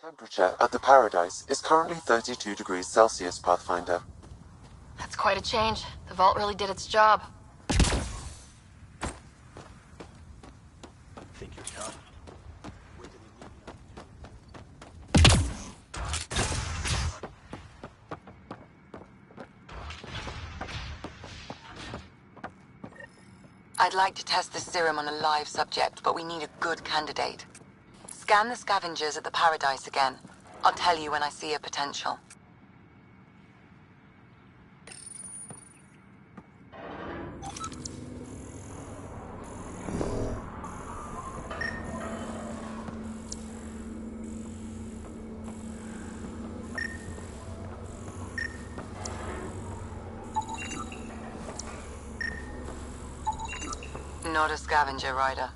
Temperature at the Paradise is currently 32 degrees Celsius, Pathfinder. That's quite a change. The vault really did its job. Think you're tough? I'd like to test the serum on a live subject, but we need a good candidate. Scan the scavengers at the Paradise again. I'll tell you when I see a potential. Not a scavenger, Ryder.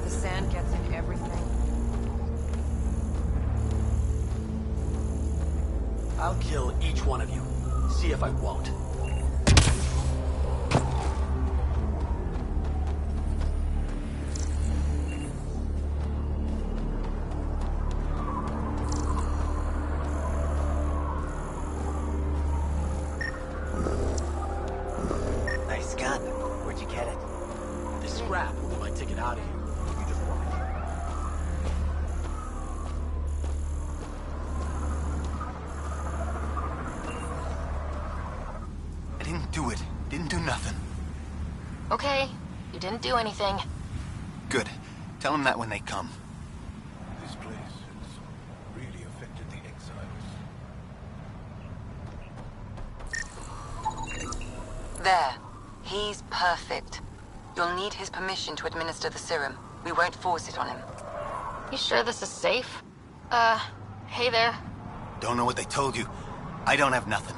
The sand gets in everything. I'll kill each one of you. See if I won't. Nice gun. Where'd you get it? This scrap will be my ticket out of here. You just watch. I didn't do it. Didn't do nothing. Okay, you didn't do anything. Good. Tell them that when they come. This place has really affected the exiles. There. He's perfect. You'll need his permission to administer the serum. We won't force it on him. You sure this is safe? Hey there. Don't know what they told you. I don't have nothing.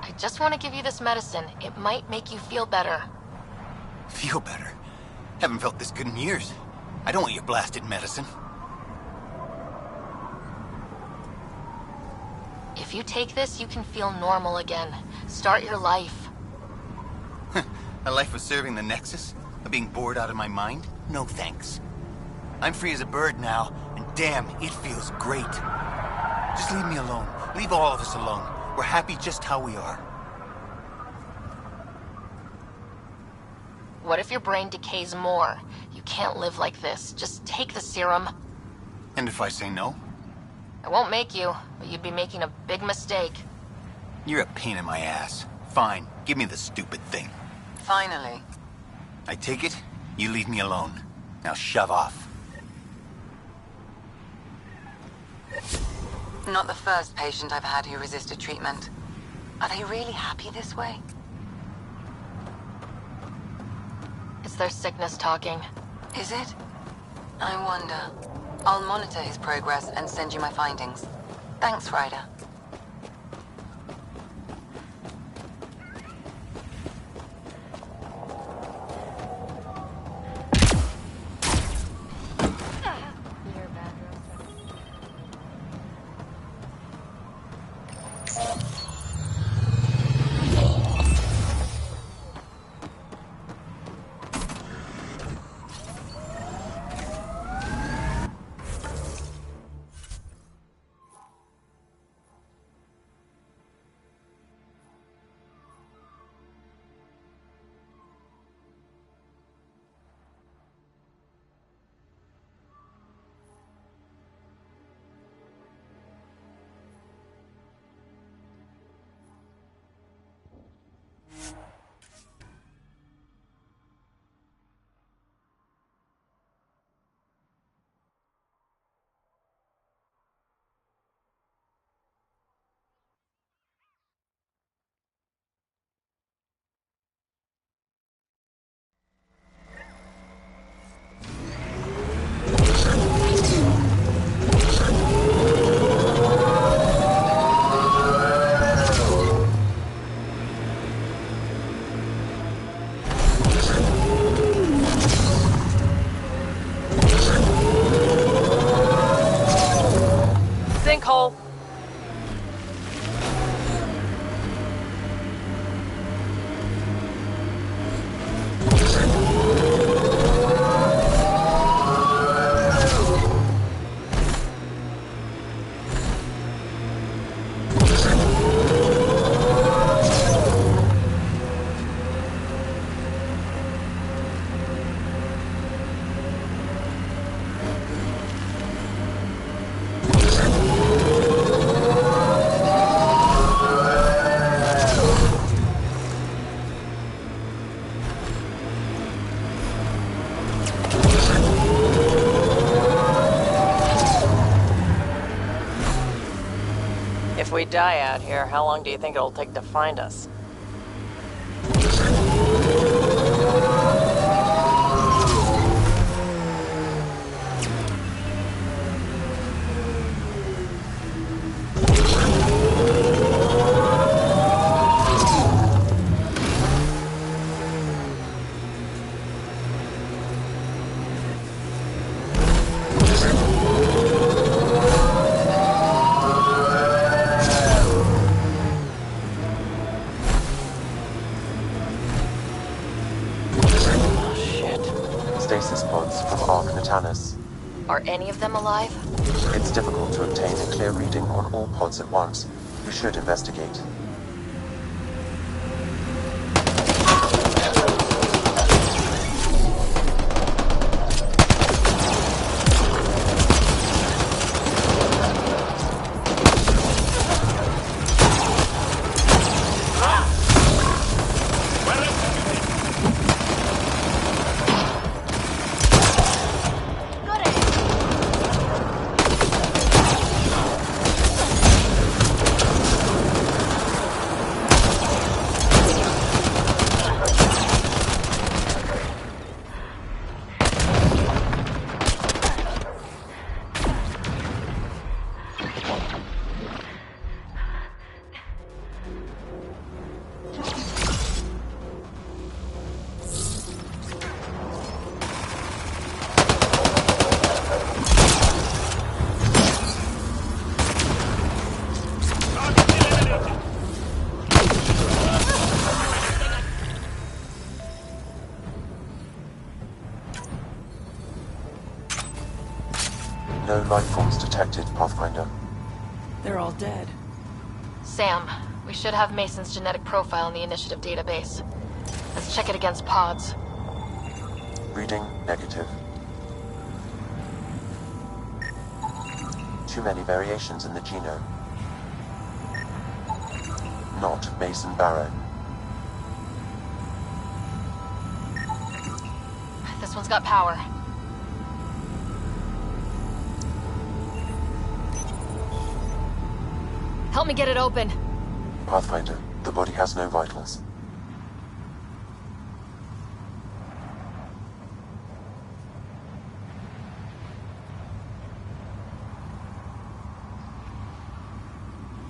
I just want to give you this medicine. It might make you feel better. Feel better. Haven't felt this good in years. I don't want your blasted medicine. If you take this, you can feel normal again. Start your life. A life of serving the Nexus? Of being bored out of my mind? No thanks. I'm free as a bird now, and damn, it feels great. Just leave me alone. Leave all of us alone. We're happy just how we are. What if your brain decays more? You can't live like this. Just take the serum. And if I say no? I won't make you, but you'd be making a big mistake. You're a pain in my ass. Fine, give me the stupid thing. Finally. I take it, you leave me alone. Now shove off. Not the first patient I've had who resisted treatment. Are they really happy this way? It's their sickness talking. Is it? I wonder. I'll monitor his progress and send you my findings. Thanks, Ryder. we die out here, how long do you think it'll take to find us? Stasis pods from Ark. Are any of them alive? It's difficult to obtain a clear reading on all pods at once. We should investigate. No life forms detected, Pathfinder. They're all dead. Sam, we should have Mason's genetic profile in the initiative database. Let's check it against pods. Reading negative. Too many variations in the genome. Not Mason Barrow. This one's got power. Help me get it open. Pathfinder, the body has no vitals.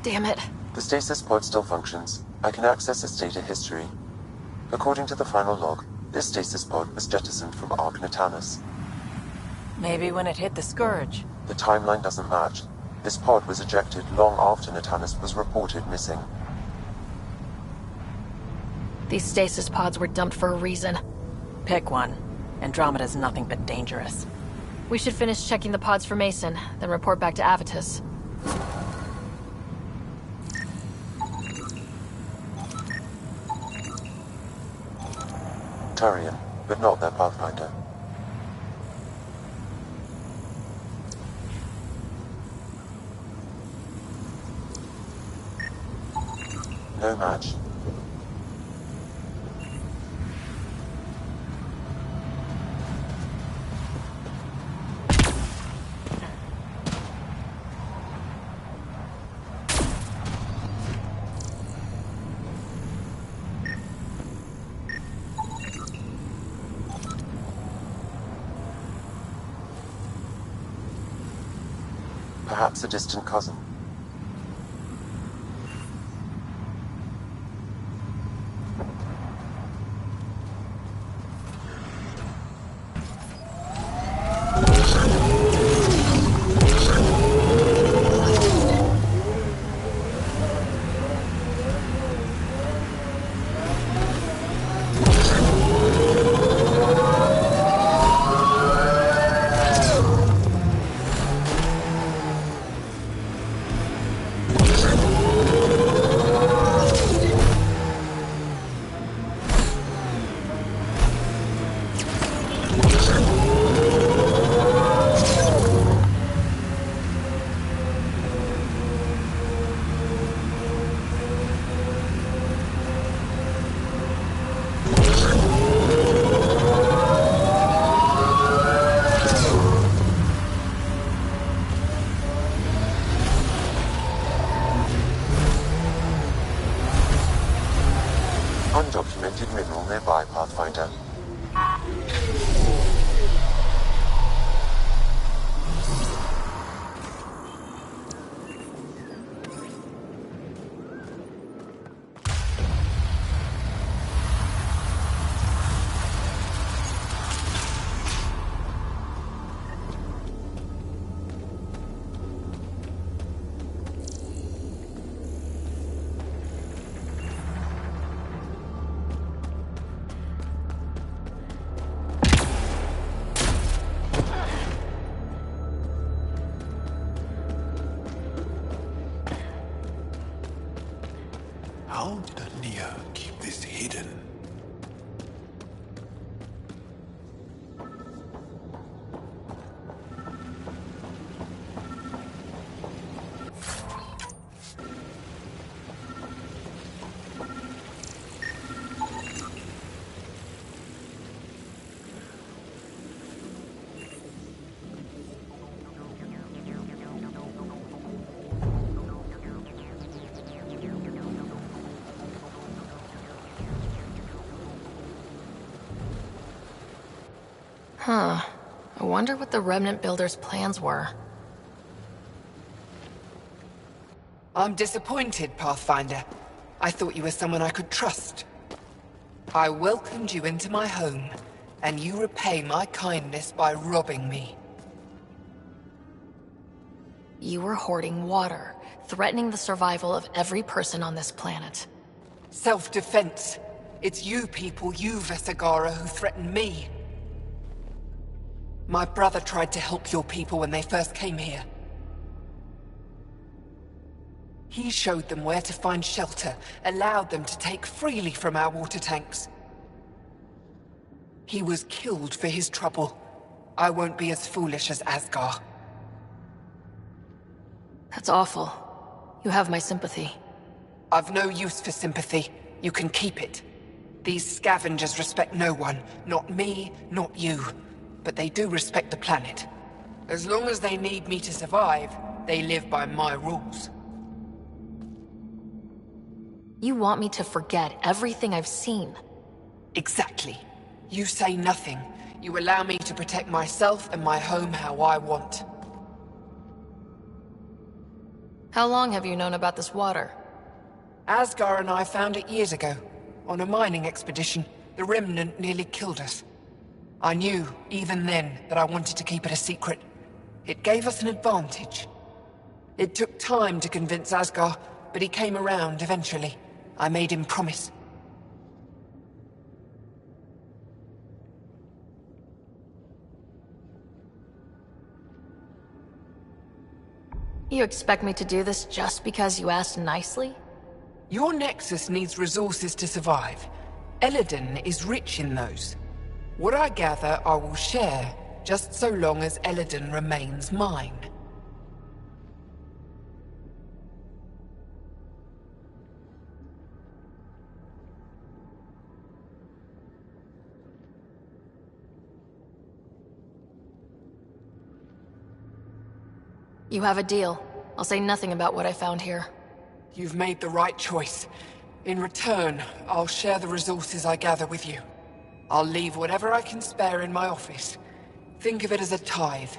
Damn it. The stasis pod still functions. I can access its data history. According to the final log, this stasis pod was jettisoned from Ark. Maybe when it hit the Scourge. The timeline doesn't match. This pod was ejected long after Natanus was reported missing. These stasis pods were dumped for a reason. Pick one. Andromeda's nothing but dangerous. We should finish checking the pods for Mason, then report back to Avitus. Turian, but not their Pathfinder. No match. Perhaps a distant cousin. Pathfinder. How did Ania keep this hidden? Huh. I wonder what the Remnant Builders' plans were. I'm disappointed, Pathfinder. I thought you were someone I could trust. I welcomed you into my home, and you repay my kindness by robbing me. You were hoarding water, threatening the survival of every person on this planet. Self-defense. It's you people, you Vesagara, who threaten me. My brother tried to help your people when they first came here. He showed them where to find shelter, allowed them to take freely from our water tanks. He was killed for his trouble. I won't be as foolish as Asgar. That's awful. You have my sympathy. I've no use for sympathy. You can keep it. These scavengers respect no one. Not me, not you. But they do respect the planet. As long as they need me to survive, they live by my rules. You want me to forget everything I've seen. Exactly. You say nothing. You allow me to protect myself and my home how I want. How long have you known about this water? Asgar and I found it years ago. On a mining expedition, the Remnant nearly killed us. I knew, even then, that I wanted to keep it a secret. It gave us an advantage. It took time to convince Asgar, but he came around eventually. I made him promise. You expect me to do this just because you asked nicely? Your Nexus needs resources to survive. Eladin is rich in those. What I gather, I will share, just so long as Eladin remains mine. You have a deal. I'll say nothing about what I found here. You've made the right choice. In return, I'll share the resources I gather with you. I'll leave whatever I can spare in my office. Think of it as a tithe.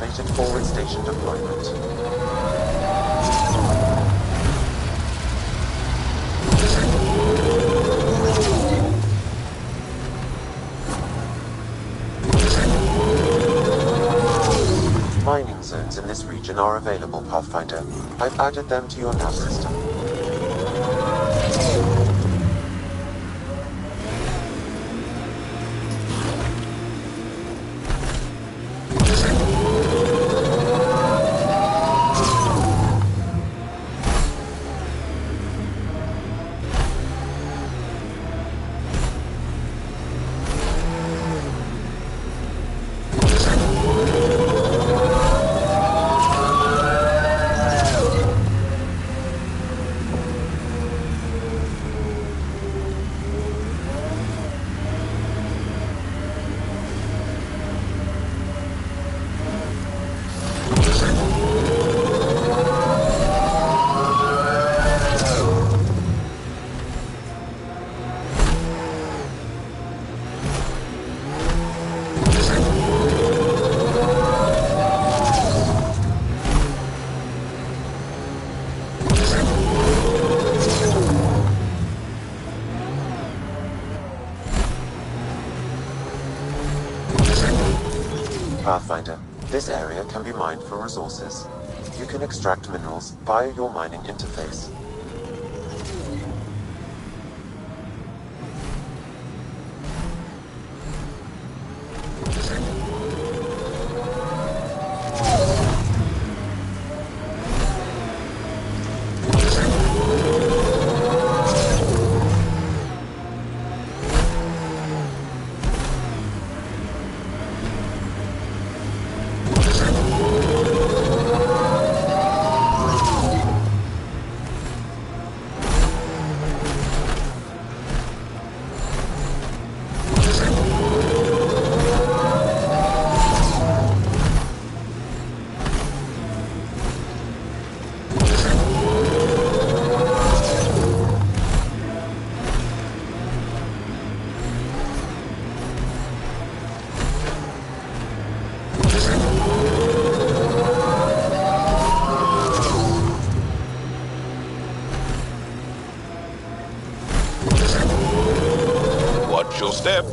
Activated forward station deployment. Mining zones in this region are available, Pathfinder. I've added them to your nav system. Pathfinder, this area can be mined for resources. You can extract minerals via your mining interface. Watch your step.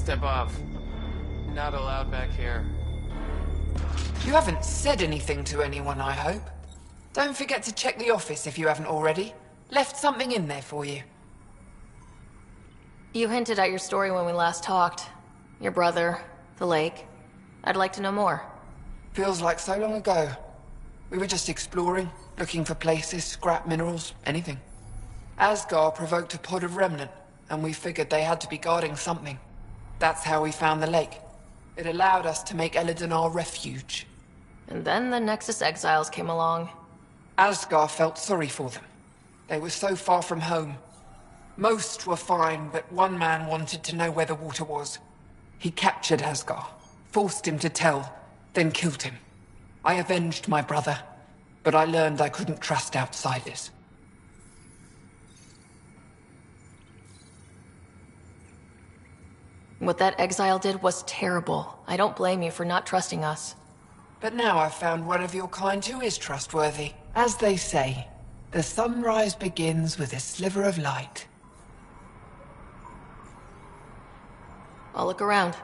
step off. Not allowed back here. You haven't said anything to anyone, I hope. Don't forget to check the office if you haven't already. Left something in there for you. You hinted at your story when we last talked. Your brother, the lake. I'd like to know more. Feels like so long ago. We were just exploring, looking for places, scrap minerals, anything. Asgard provoked a pod of remnant, and we figured they had to be guarding something. That's how we found the lake. It allowed us to make Eladon our refuge. And then the Nexus exiles came along. Asgard felt sorry for them. They were so far from home. Most were fine, but one man wanted to know where the water was. He captured Asgard, forced him to tell, then killed him. I avenged my brother, but I learned I couldn't trust outsiders. What that exile did was terrible. I don't blame you for not trusting us. But now I've found one of your kind who is trustworthy. As they say, the sunrise begins with a sliver of light. I'll look around.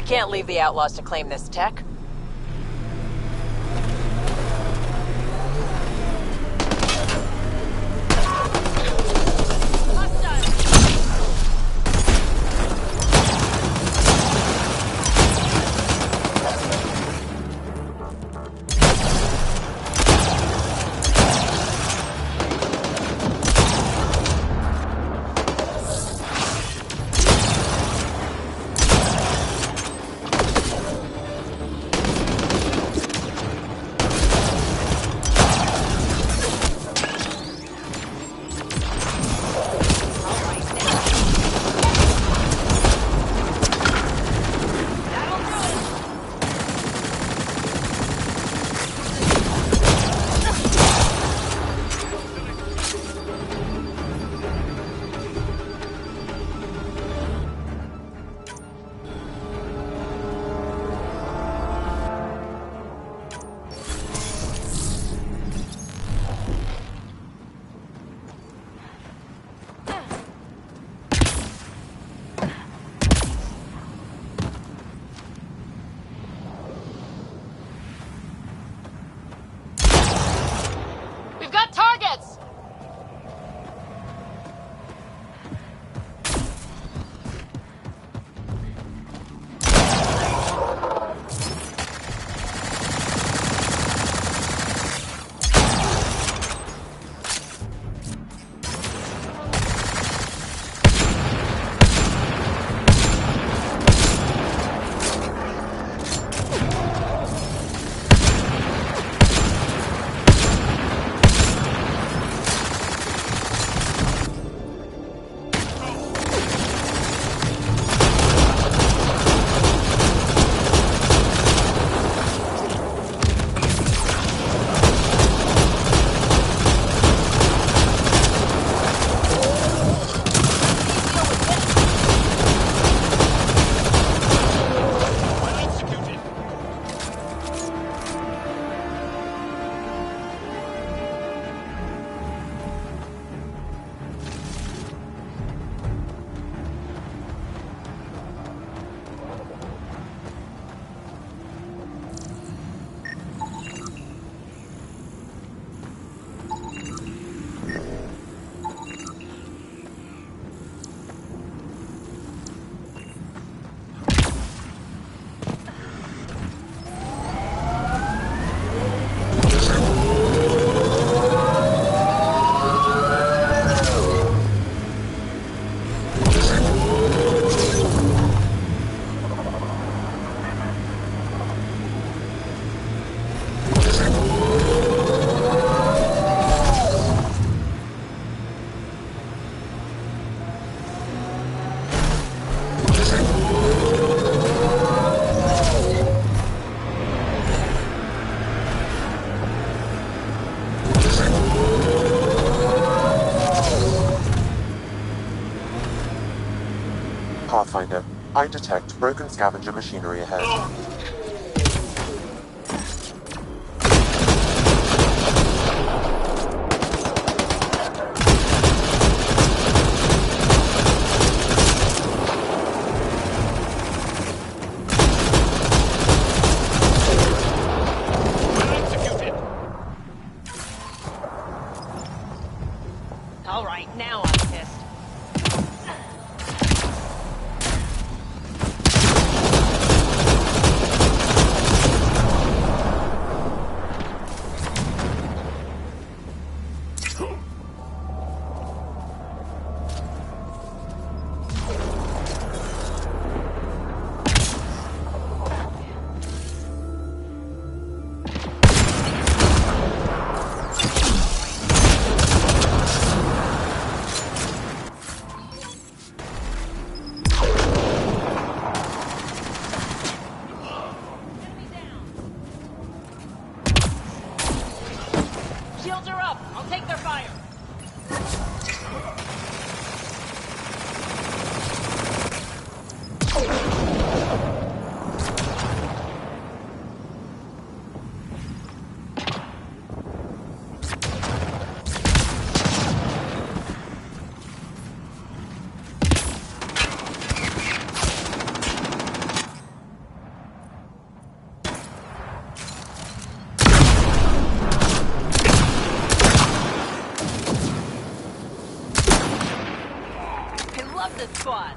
Can't leave the outlaws to claim this tech. Pathfinder. I detect broken scavenger machinery ahead. All right, now I'm pissed. Shields are up! I'll take their fire! I love this spot!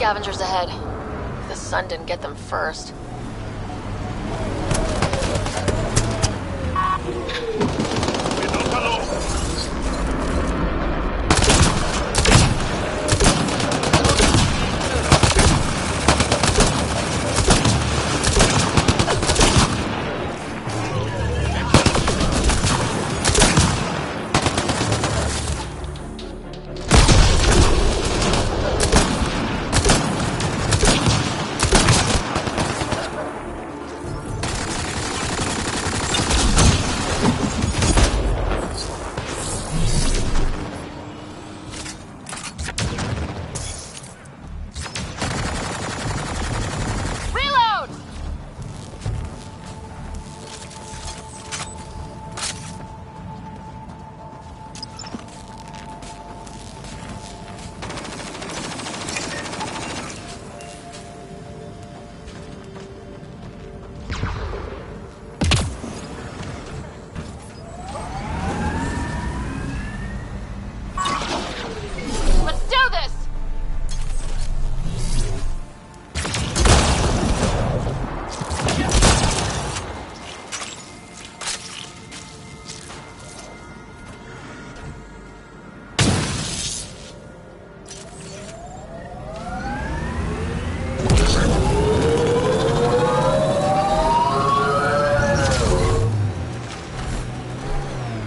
scavengers ahead. If the sun didn't get them first.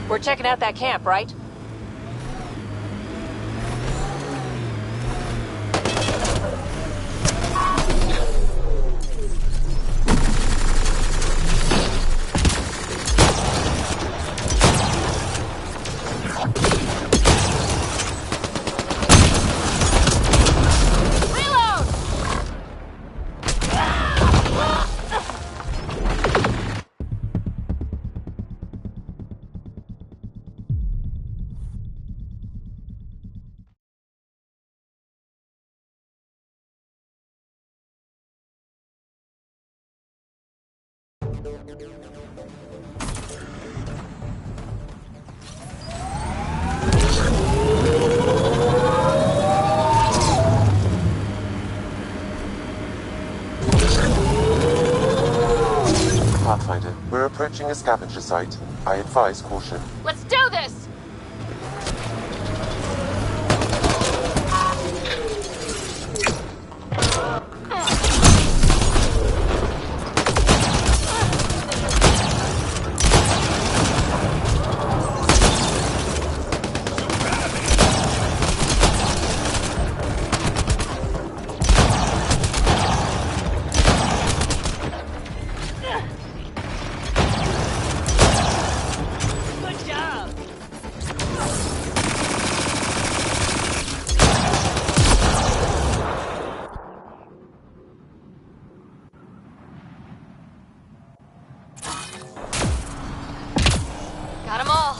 We're checking out that camp, right? Pathfinder, we're approaching a scavenger site. I advise caution. Let's do this! Got 'em all.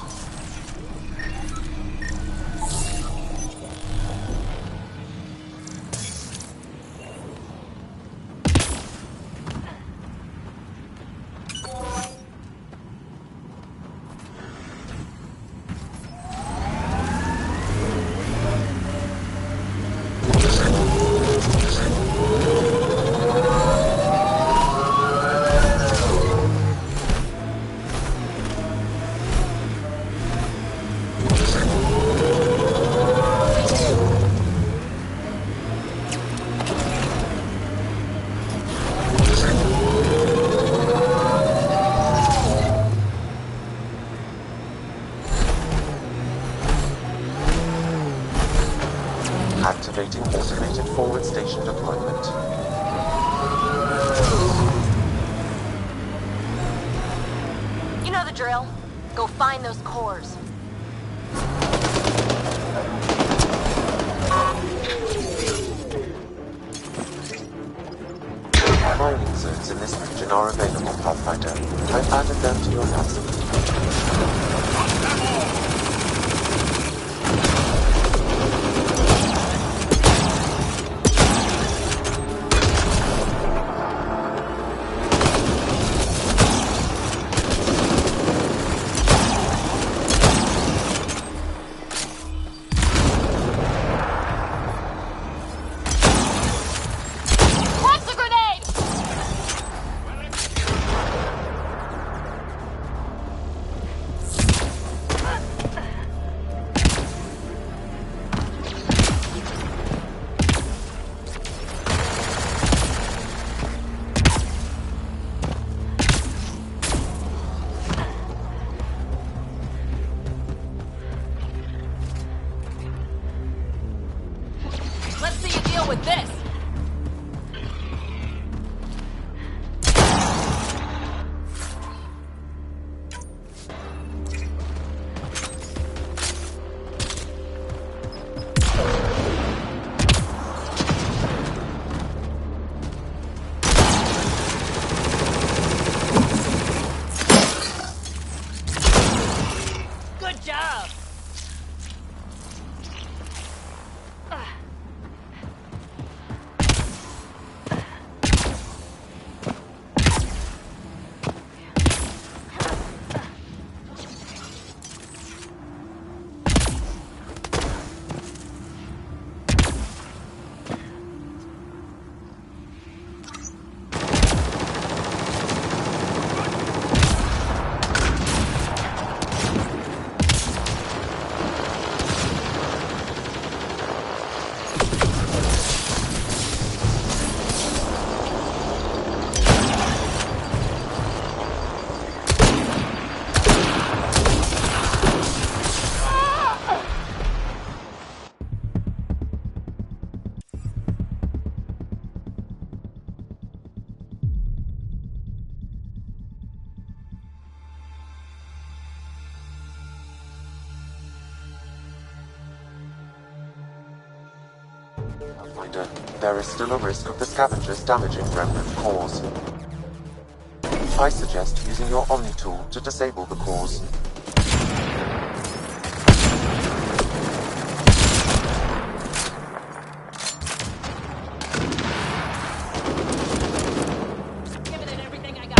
Activating automated forward station deployment. You know the drill. Go find those cores. Mining zones in this region are available, Pathfinder. I've added them to your nav. with this? Good job! Pathfinder, there is still a risk of the scavengers damaging remnant cores. I suggest using your Omni tool to disable the cores. Giving it everything I got.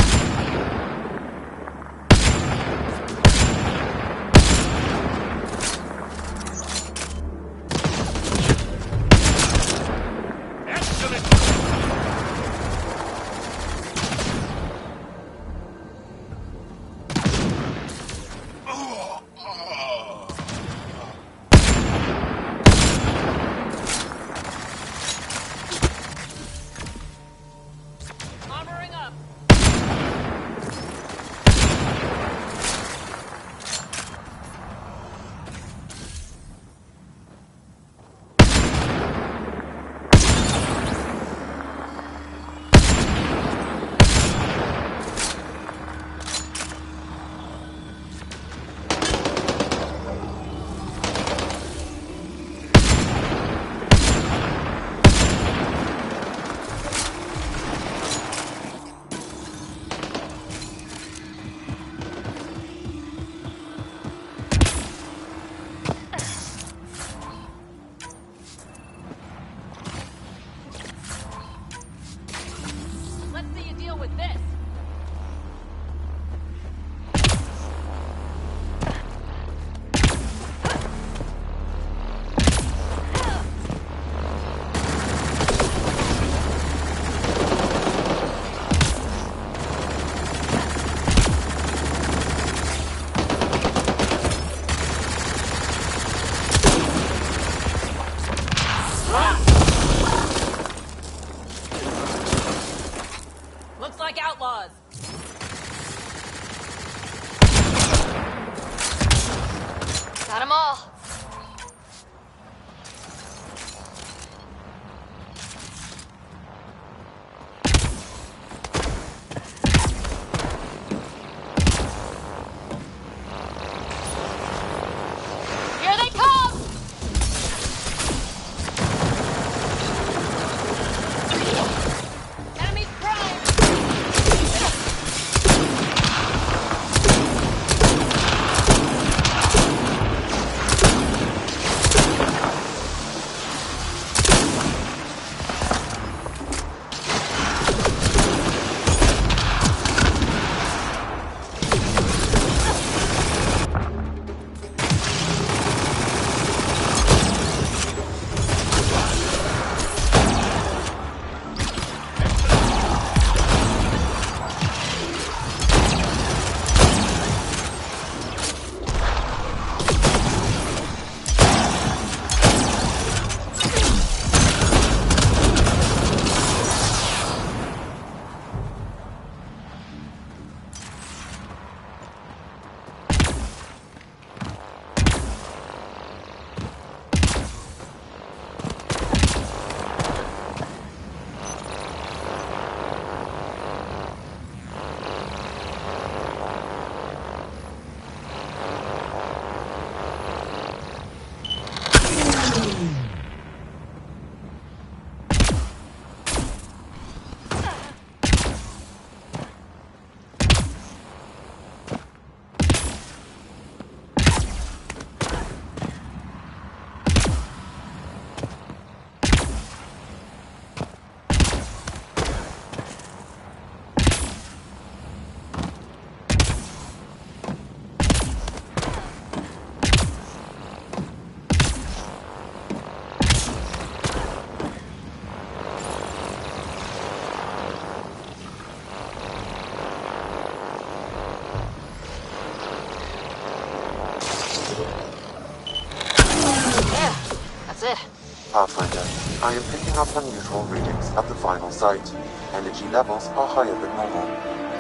unusual readings at the final site. Energy levels are higher than normal.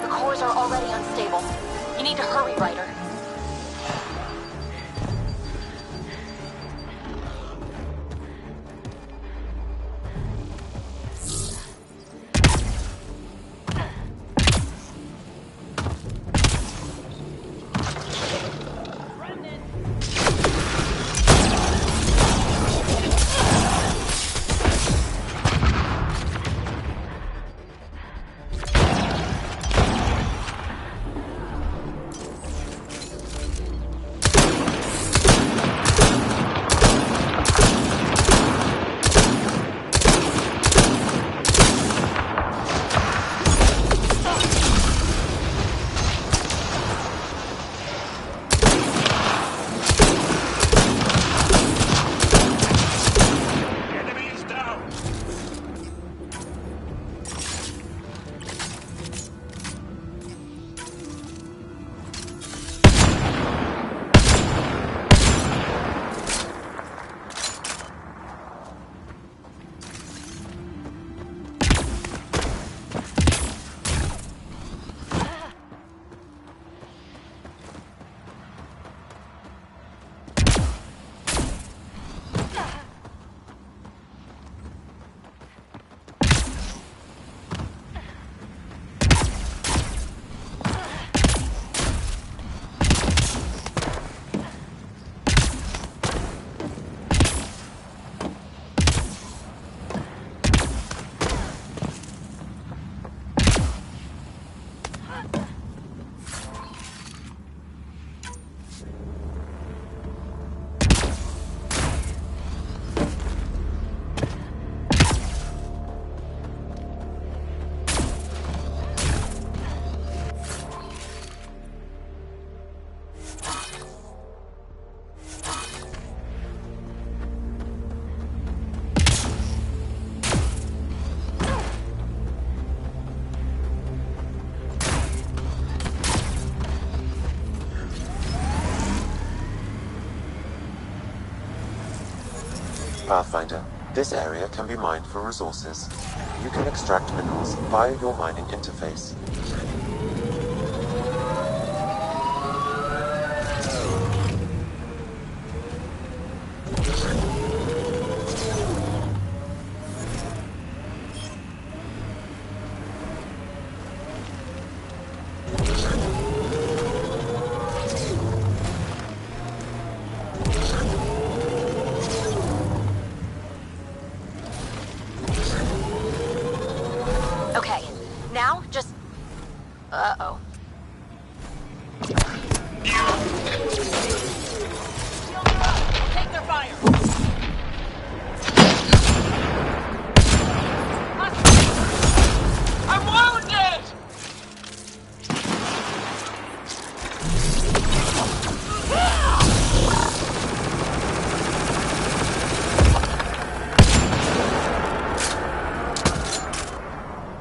The cores are already unstable. You need to hurry, Ryder. Pathfinder, this area can be mined for resources. You can extract minerals via your mining interface. Okay, now just... Uh-oh. Take their fire! I'm wounded!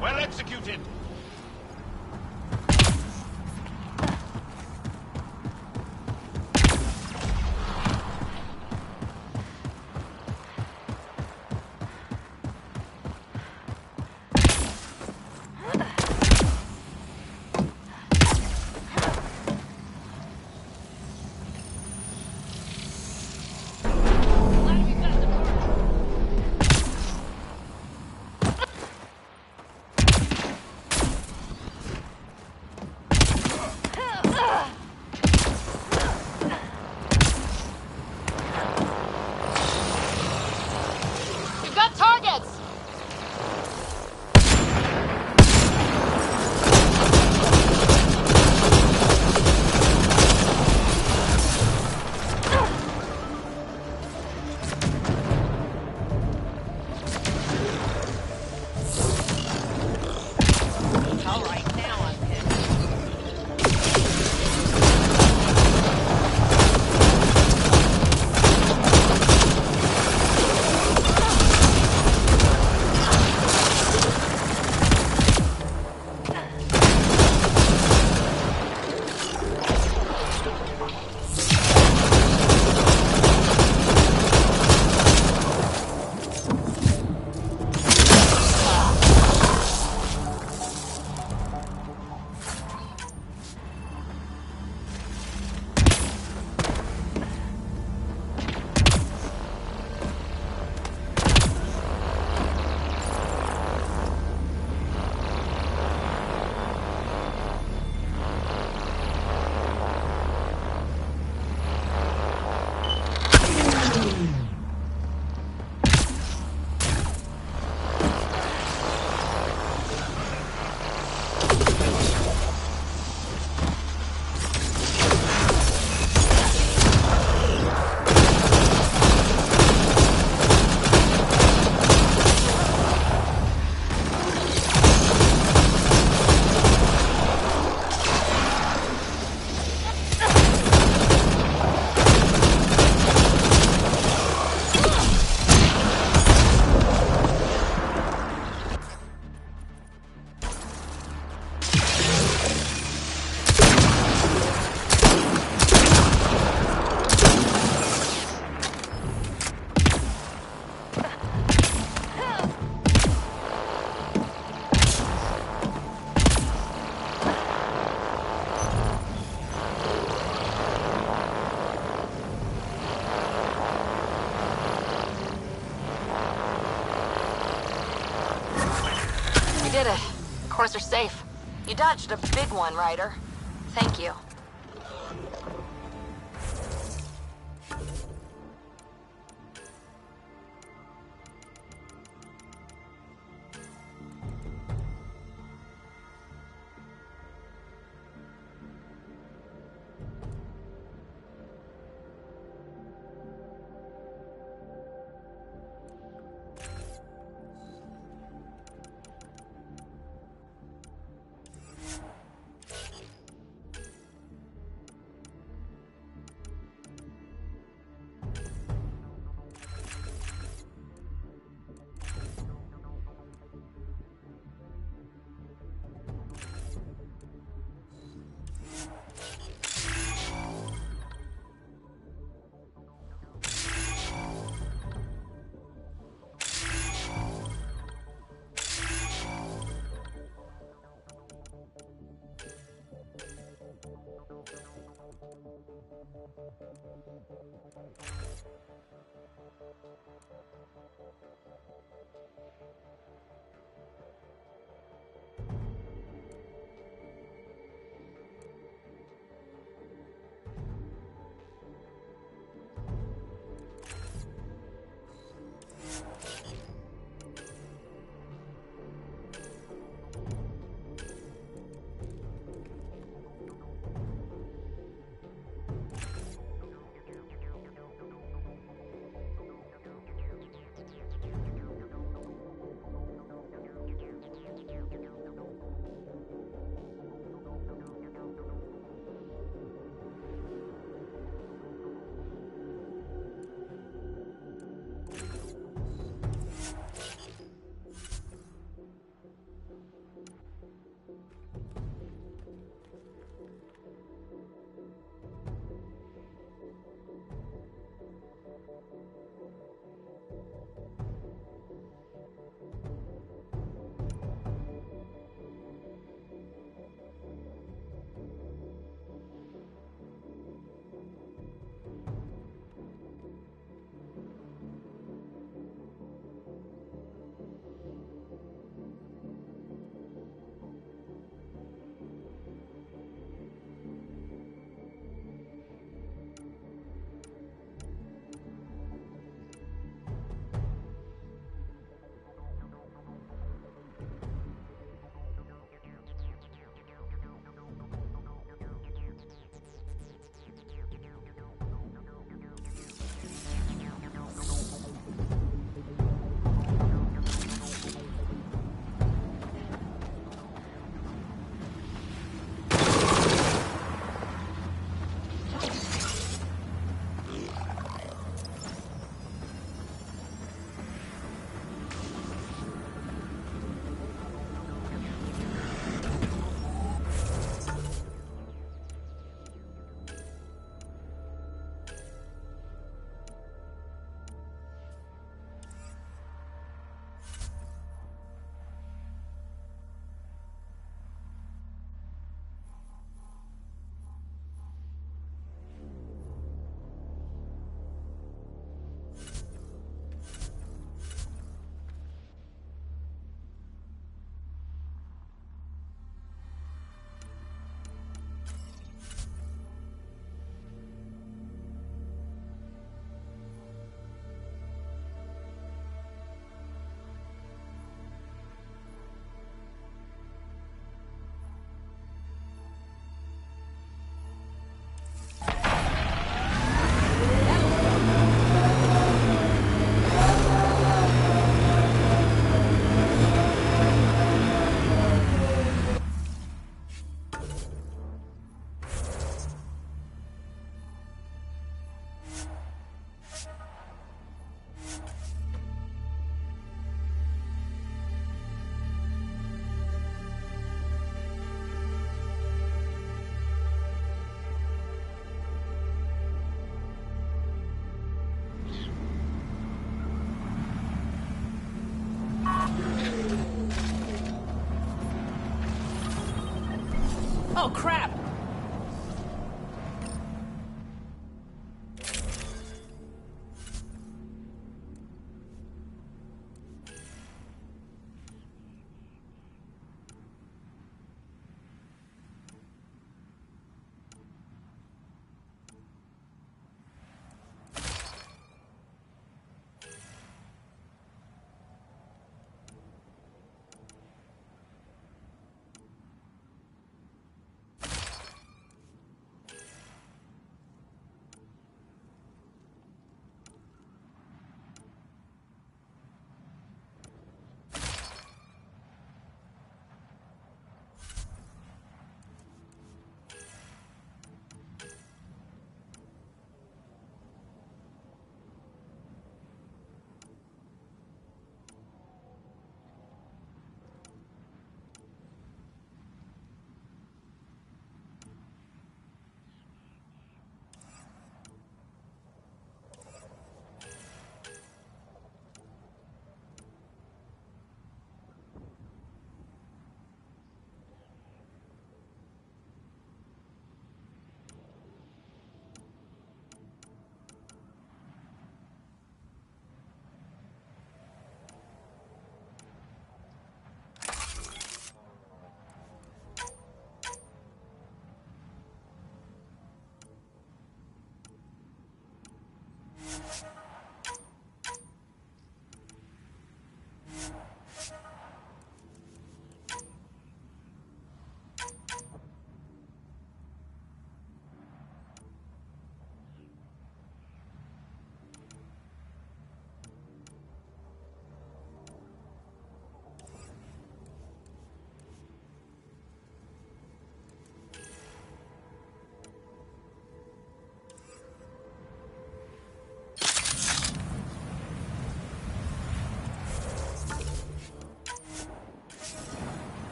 Well executed! did it. Cores are safe. You dodged a big one, Ryder. Thank you. Oh, crap!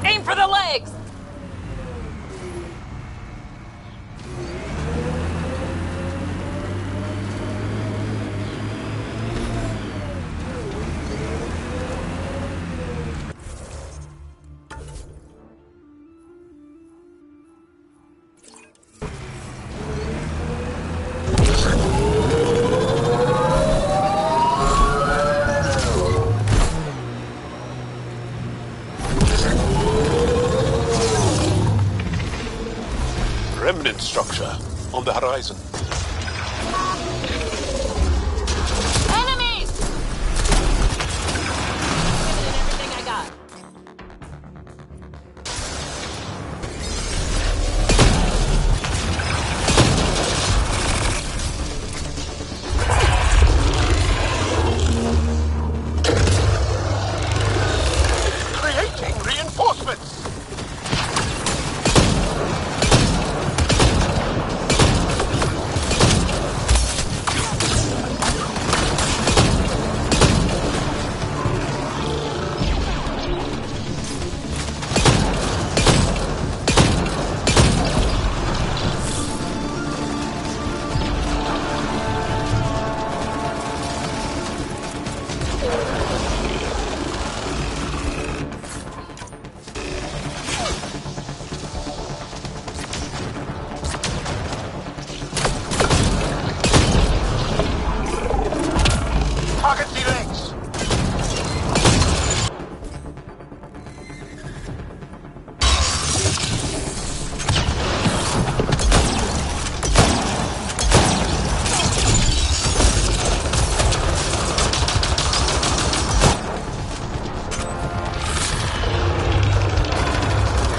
Aim for the legs! Remnant structure on the horizon. Enemies! Giving it everything I got. Creating reinforcements! Target the legs!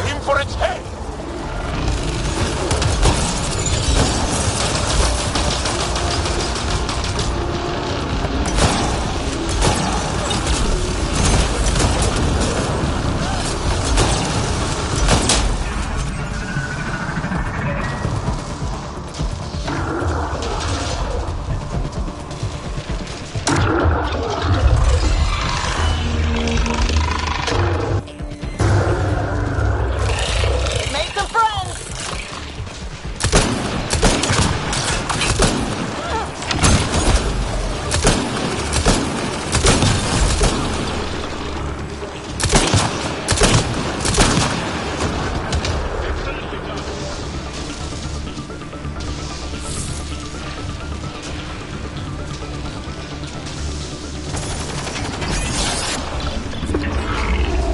Aim for its head! Made some friends!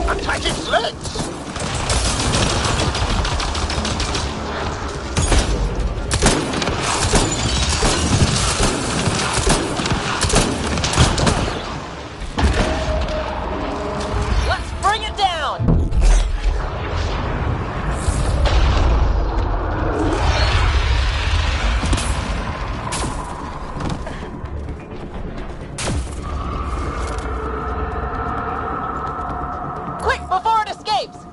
Attack its legs! Let's bring it down! Quick, before it escapes!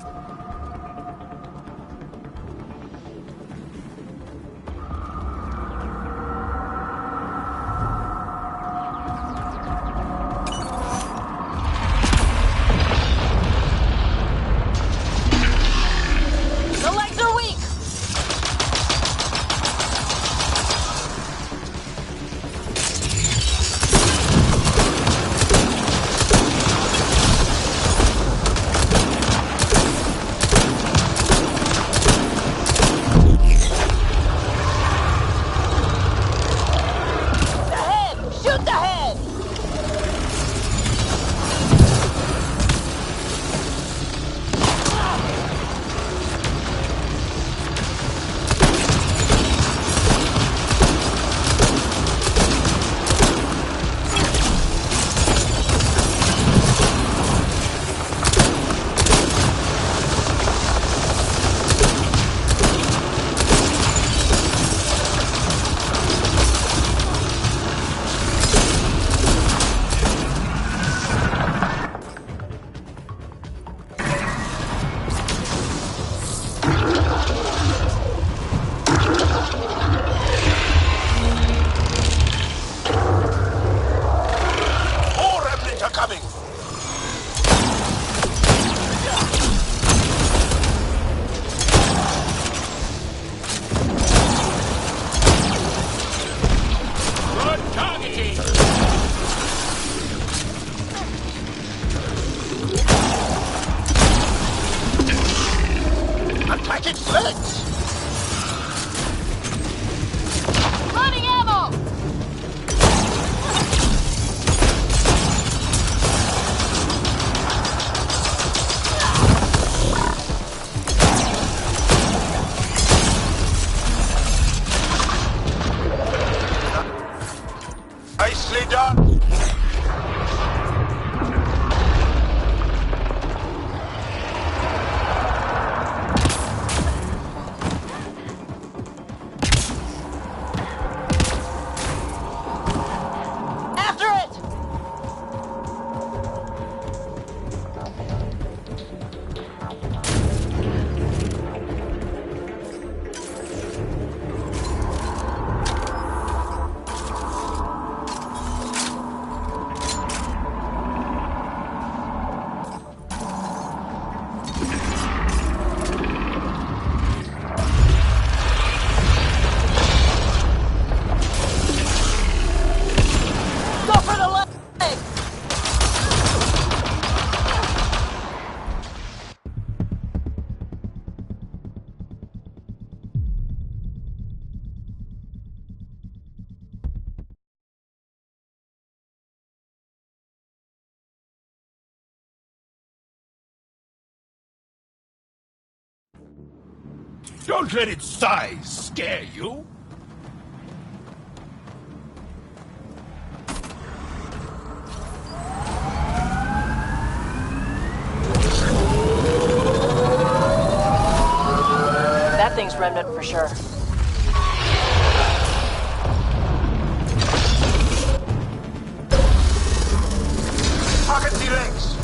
Running ammo! Nicely done! After it! Go for the leg! Don't let its size scare you. That thing's remnant for sure. Pocket the legs!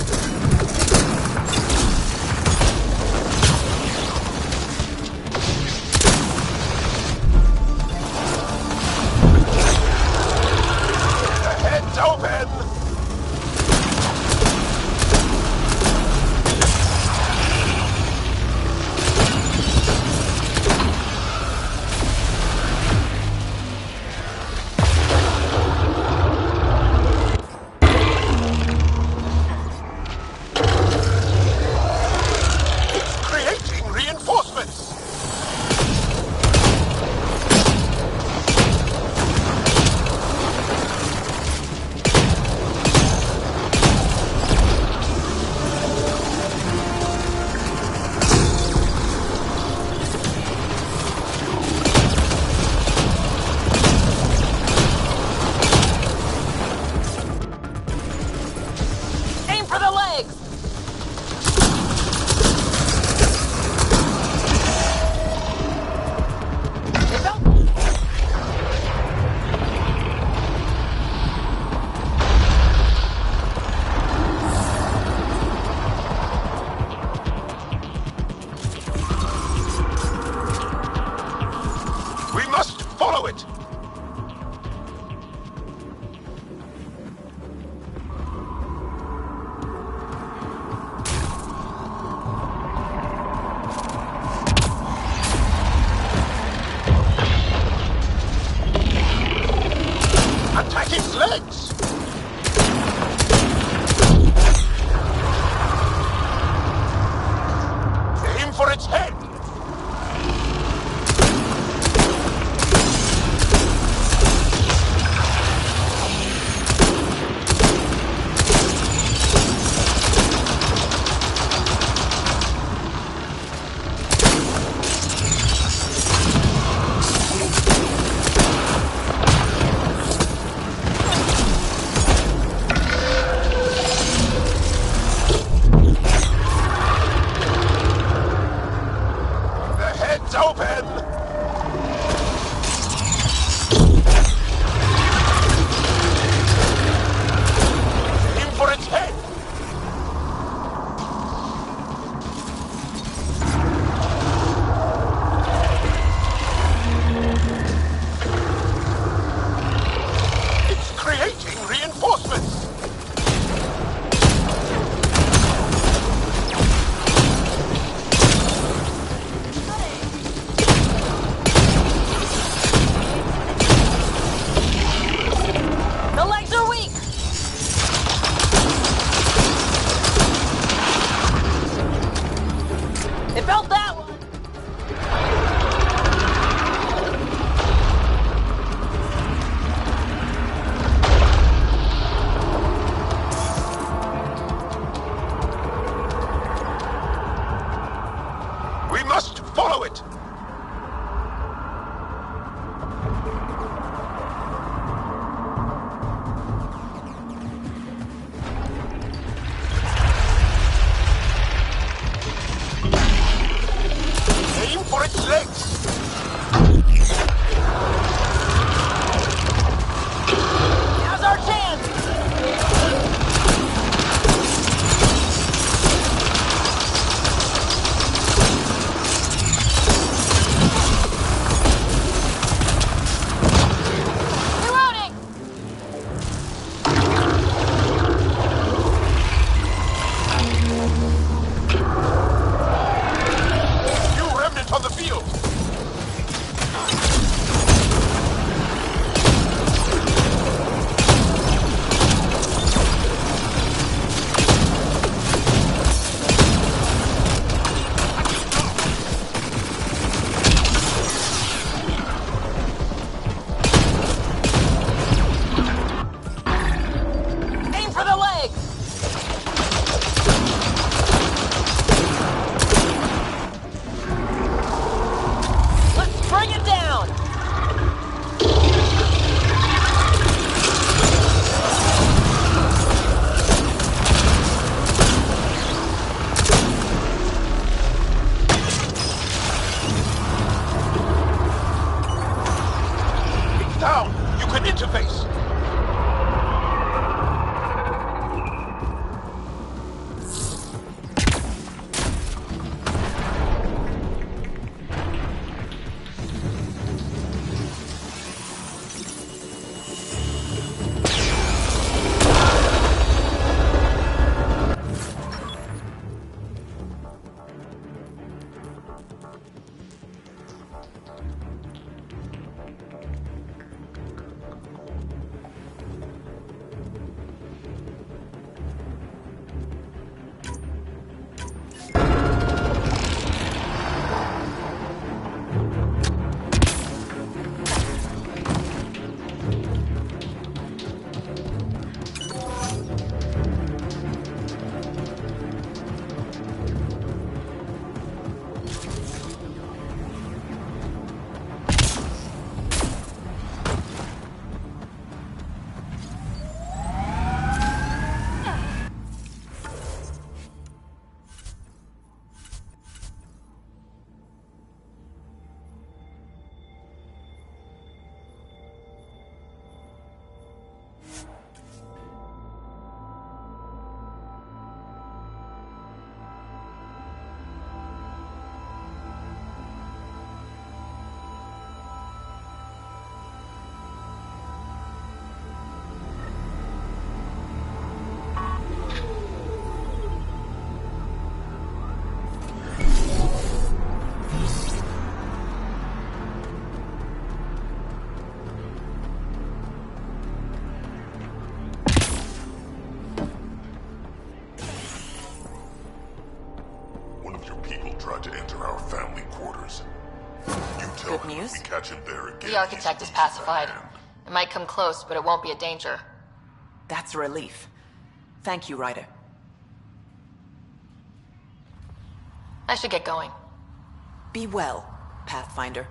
The head's open! tried to enter our family quarters. You tell Good him news? if we catch him there again. The architect is pacified. It might come close, but it won't be a danger. That's a relief. Thank you, Ryder. I should get going. Be well, Pathfinder.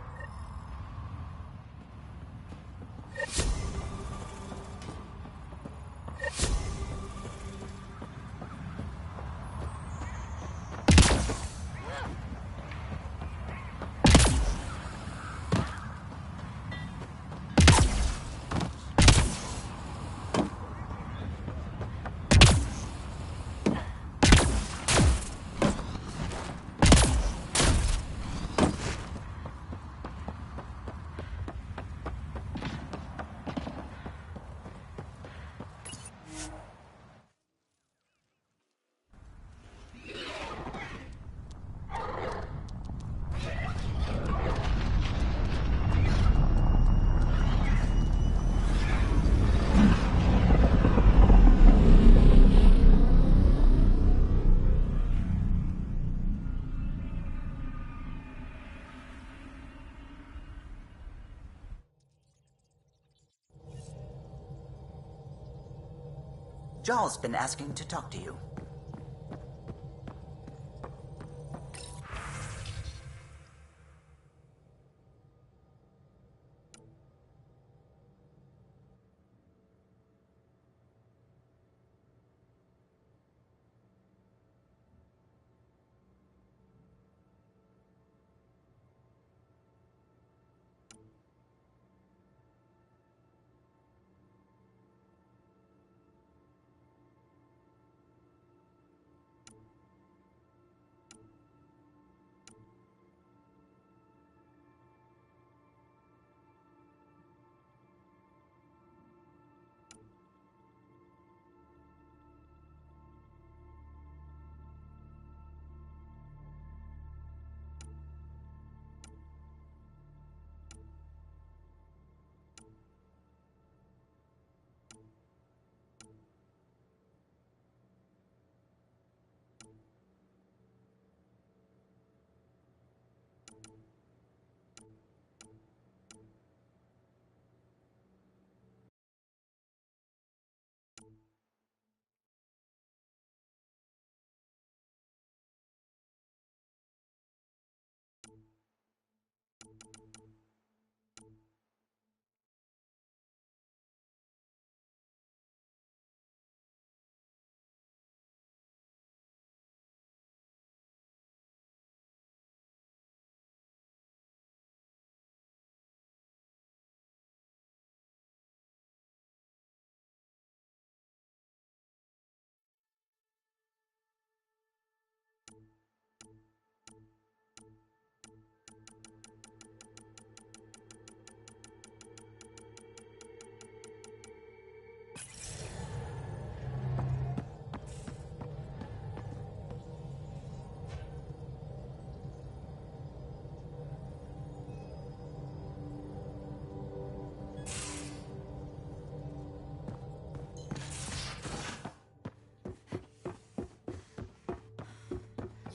Jarl's been asking to talk to you.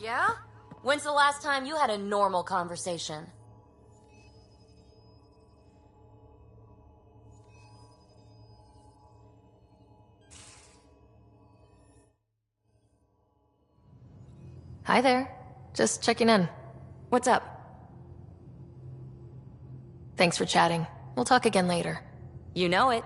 Yeah? When's the last time you had a normal conversation? Hi there. Just checking in. What's up? Thanks for chatting. We'll talk again later. You know it.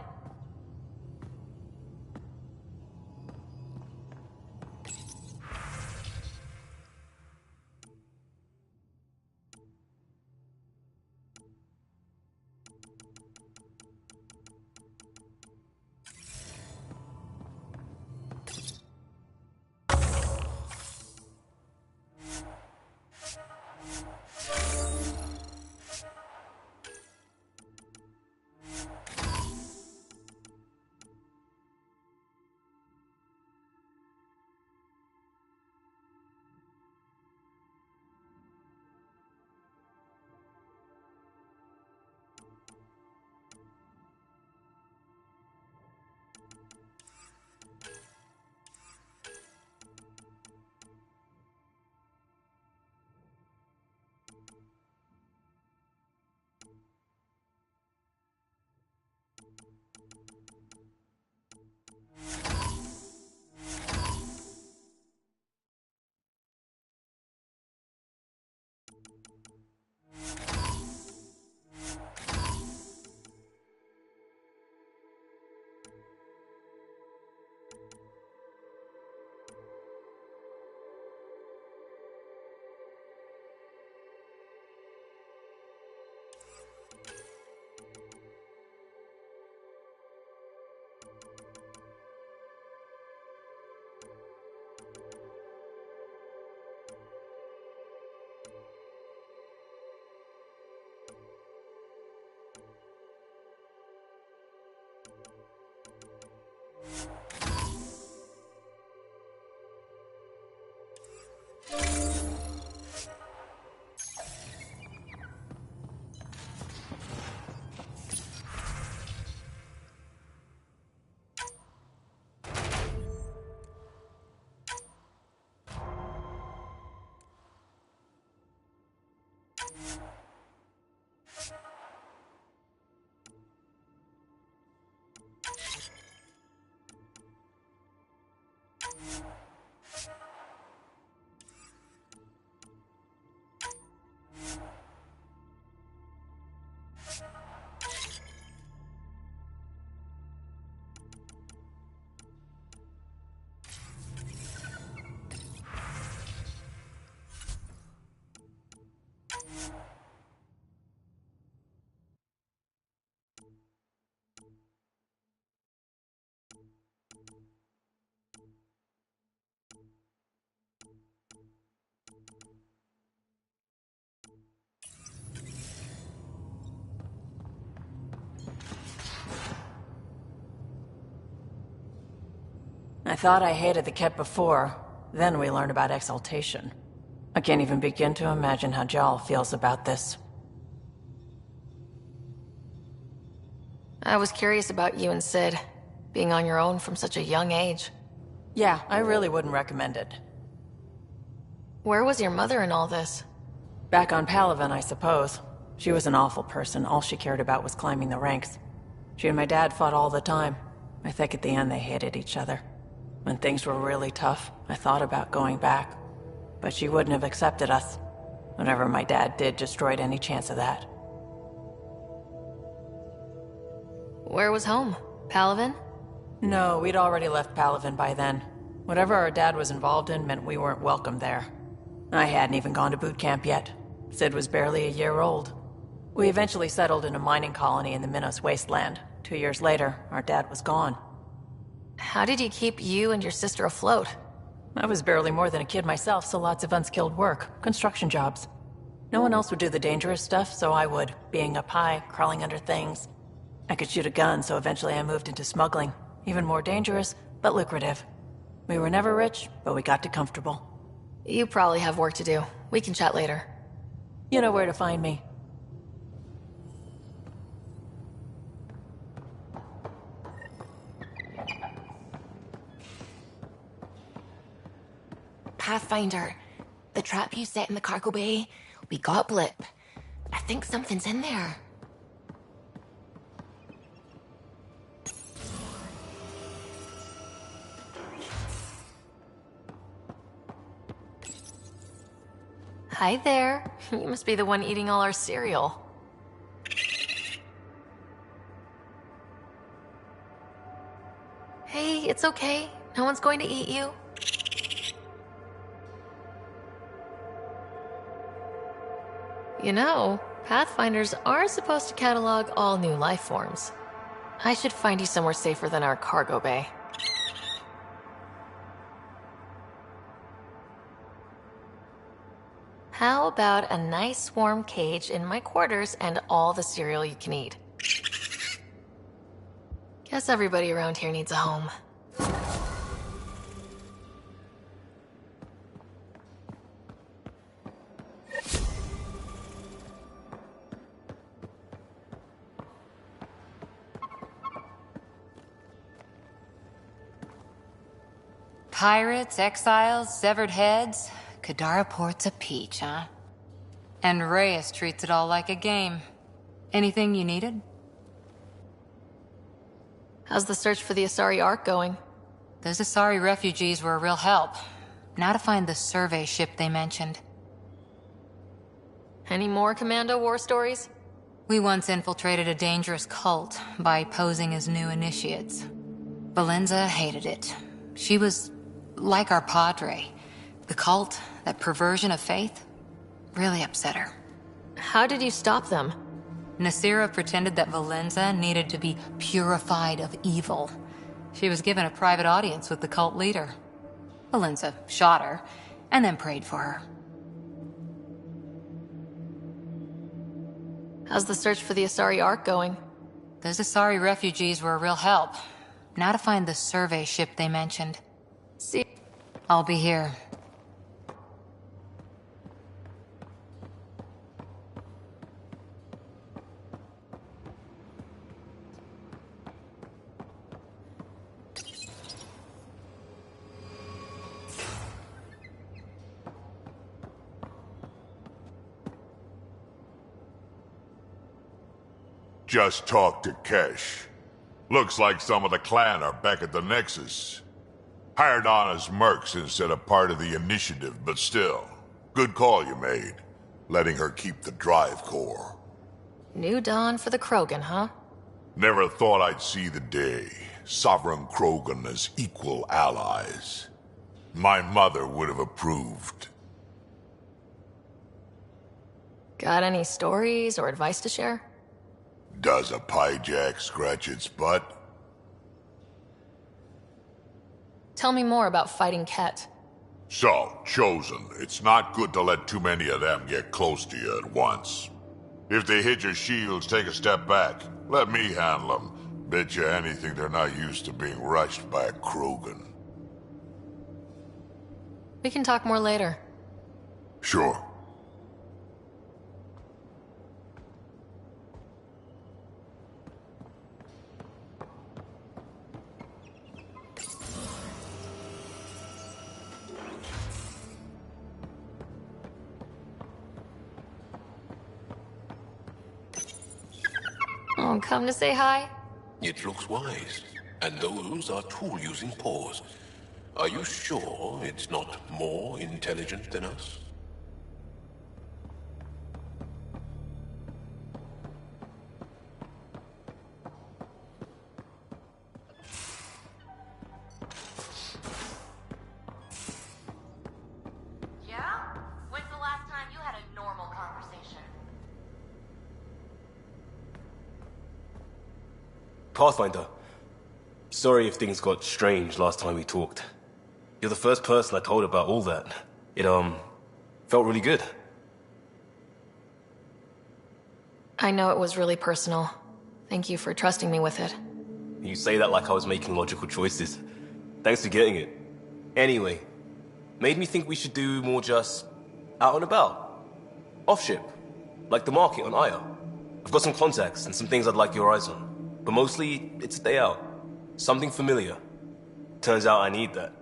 I thought I hated the Ket before. Then we learned about exaltation. I can't even begin to imagine how Jal feels about this. I was curious about you and Sid, being on your own from such a young age. Yeah, I really wouldn't recommend it. Where was your mother in all this? Back on Palaven, I suppose. She was an awful person. All she cared about was climbing the ranks. She and my dad fought all the time. I think at the end they hated each other. When things were really tough, I thought about going back. But she wouldn't have accepted us. Whatever my dad did destroyed any chance of that. Where was home? Palaven? No, we'd already left Palaven by then. Whatever our dad was involved in meant we weren't welcome there. I hadn't even gone to boot camp yet. Sid was barely a year old. We eventually settled in a mining colony in the Minos wasteland. 2 years later, our dad was gone. How did he keep you and your sister afloat? I was barely more than a kid myself, so lots of unskilled work, construction jobs. No one else would do the dangerous stuff, so I would, being up high, crawling under things. I could shoot a gun, so eventually I moved into smuggling. Even more dangerous, but lucrative. We were never rich, but we got to comfortable. You probably have work to do. We can chat later. You know where to find me. Pathfinder, the trap you set in the cargo bay, we got a blip. I think something's in there. Hi there. You must be the one eating all our cereal. Hey, it's okay. No one's going to eat you. You know, Pathfinders are supposed to catalog all new life forms. I should find you somewhere safer than our cargo bay. How about a nice warm cage in my quarters and all the cereal you can eat? Guess everybody around here needs a home. Pirates, exiles, severed heads. Kadara Port's a peach, huh? And Reyes treats it all like a game. Anything you needed? How's the search for the Asari Ark going? Those Asari refugees were a real help. Now to find the survey ship they mentioned. Any more Commando war stories? We once infiltrated a dangerous cult by posing as new initiates. Valenza hated it. She was like our padre. The cult, that perversion of faith, really upset her. How did you stop them? Nasira pretended that Valenza needed to be purified of evil. She was given a private audience with the cult leader. Valenza shot her, and then prayed for her. How's the search for the Asari Ark going? Those Asari refugees were a real help. Now to find the survey ship they mentioned. See, I'll be here. Just talked to Kesh. Looks like some of the clan are back at the Nexus. Hired on as mercs instead of part of the initiative, but still. Good call you made. Letting her keep the drive core. New dawn for the Krogan, huh? Never thought I'd see the day. Sovereign Krogan as equal allies. My mother would have approved. Got any stories or advice to share? Does a pyjak scratch its butt? Tell me more about fighting Ket. So, Chosen, it's not good to let too many of them get close to you at once. If they hit your shields, take a step back. Let me handle them. Bet you anything they're not used to being rushed by a Krogan. We can talk more later. Sure. Oh, come to say hi? It looks wise. And those are tool-using paws. Are you sure it's not more intelligent than us? Yeah? When's the last time you had a normal conversation? Pathfinder. Sorry if things got strange last time we talked. You're the first person I told about all that. It, felt really good. I know it was really personal. Thank you for trusting me with it. You say that like I was making logical choices. Thanks for getting it. Anyway, made me think we should do more just out and about. Off-ship. Like the market on Aya. I've got some contacts and some things I'd like your eyes on. But mostly, it's a day out. Something familiar. Turns out I need that.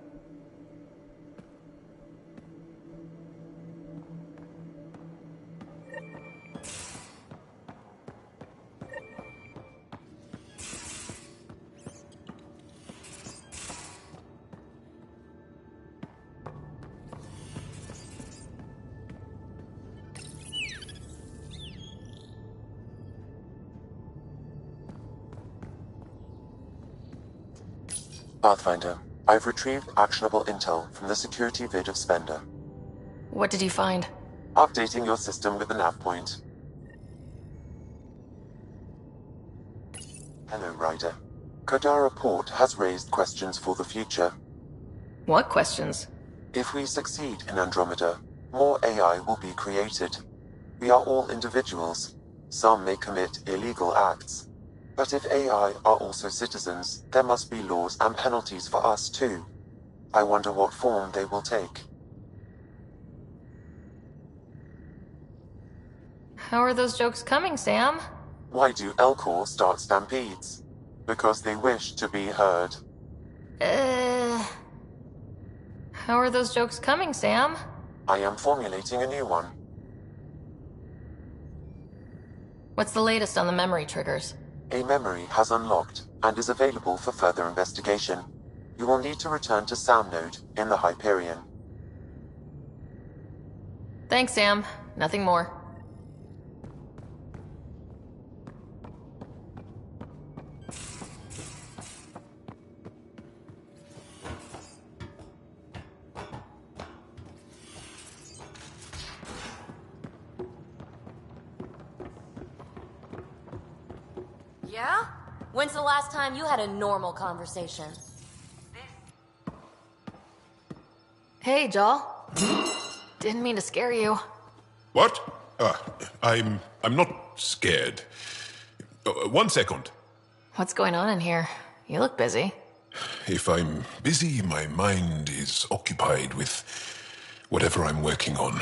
Pathfinder, I've retrieved actionable intel from the security vid of Spender. What did you find? Updating your system with the nav point. Hello, Ryder. Kadara Port has raised questions for the future. What questions? If we succeed in Andromeda, more AI will be created. We are all individuals. Some may commit illegal acts. But if AI are also citizens, there must be laws and penalties for us too. I wonder what form they will take. How are those jokes coming, Sam? Why do Elcor start stampedes? Because they wish to be heard. How are those jokes coming, Sam? I am formulating a new one. What's the latest on the memory triggers? A memory has unlocked and is available for further investigation. You will need to return to Sound Node in the Hyperion. Thanks, Sam. Nothing more. Yeah? When's the last time you had a normal conversation? Hey, Joel. Didn't mean to scare you. What? I'm not scared. 1 second. What's going on in here? You look busy. If I'm busy, my mind is occupied with whatever I'm working on,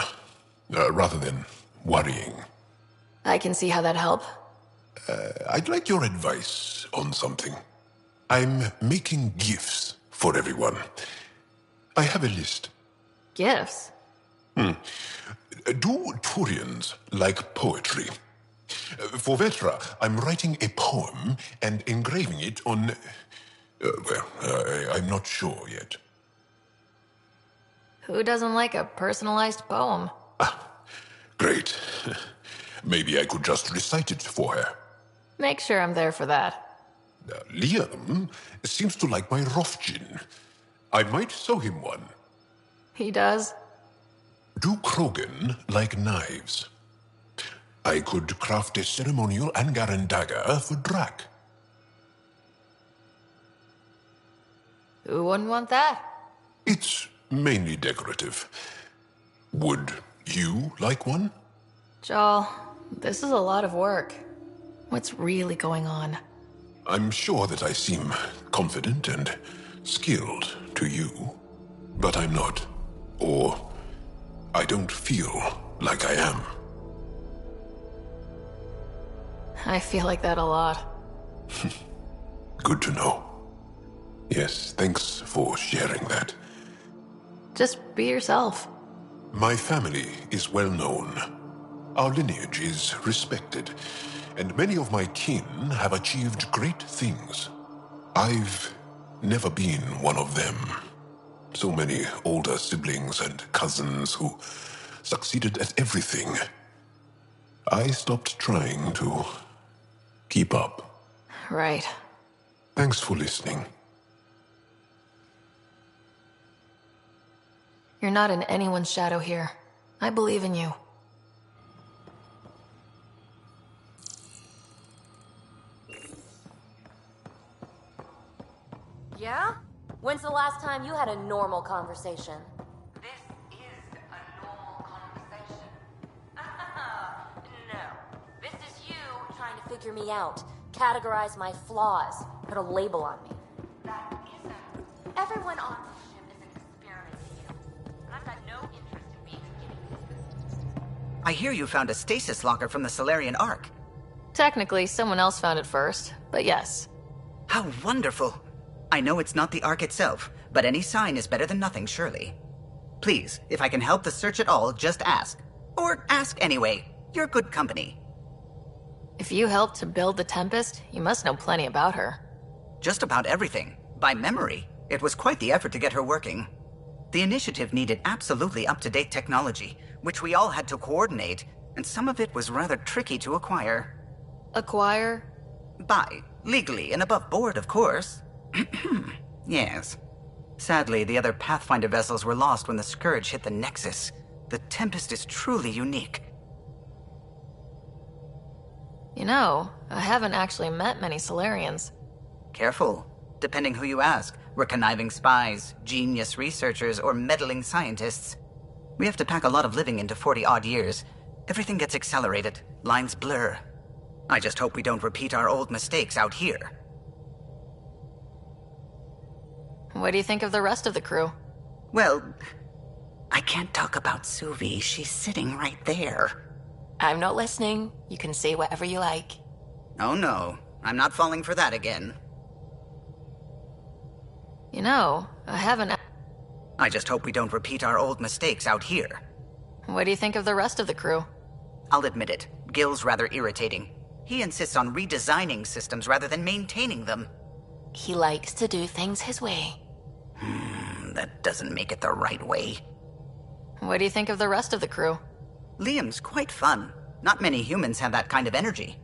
rather than worrying. I can see how that'd help. I'd like your advice on something. I'm making gifts for everyone. I have a list. Gifts? Do Turians like poetry? For Vetra, I'm writing a poem and engraving it on... I'm not sure yet. Who doesn't like a personalized poem? Great. Maybe I could just recite it for her. Make sure I'm there for that. Liam seems to like my Rofgin. I might sew him one. He does? Do Krogan like knives? I could craft a ceremonial Angaran dagger for Drac. Who wouldn't want that? It's mainly decorative. Would you like one? Joel, this is a lot of work. What's really going on? I'm sure that I seem confident and skilled to you, but I'm not or I don't feel like I am. I feel like that a lot. Good to know. Yes, thanks for sharing that. Just be yourself. My family is well known. Our lineage is respected, and many of my kin have achieved great things. I've never been one of them. So many older siblings and cousins who succeeded at everything. I stopped trying to keep up. Right. Thanks for listening. You're not in anyone's shadow here. I believe in you. Yeah? When's the last time you had a normal conversation? This is a normal conversation. No. This is you trying to figure me out, categorize my flaws, put a label on me. That isn't. Everyone on this ship is an experiment to you, and I've got no interest in being a guinea pig. I hear you found a stasis locker from the Solarian Ark. Technically, someone else found it first, but yes. How wonderful! I know it's not the Ark itself, but any sign is better than nothing, surely. Please, if I can help the search at all, just ask. Or ask anyway. You're good company. If you helped to build the Tempest, you must know plenty about her. Just about everything. By memory. It was quite the effort to get her working. The initiative needed absolutely up-to-date technology, which we all had to coordinate, and some of it was rather tricky to acquire. Acquire? Buy. Legally and above board, of course. Yes. Sadly, the other Pathfinder vessels were lost when the Scourge hit the Nexus. The Tempest is truly unique. You know, I haven't actually met many Solarians. Careful. Depending who you ask, we're conniving spies, genius researchers, or meddling scientists. We have to pack a lot of living into 40-odd years. Everything gets accelerated. Lines blur. I just hope we don't repeat our old mistakes out here. What do you think of the rest of the crew? Well, I can't talk about Suvi. She's sitting right there. I'm not listening. You can say whatever you like. Oh no, I'm not falling for that again. You know, I haven't... I just hope we don't repeat our old mistakes out here. What do you think of the rest of the crew? I'll admit it, Gil's rather irritating. He insists on redesigning systems rather than maintaining them. He likes to do things his way. That doesn't make it the right way. What do you think of the rest of the crew? Liam's quite fun. Not many humans have that kind of energy.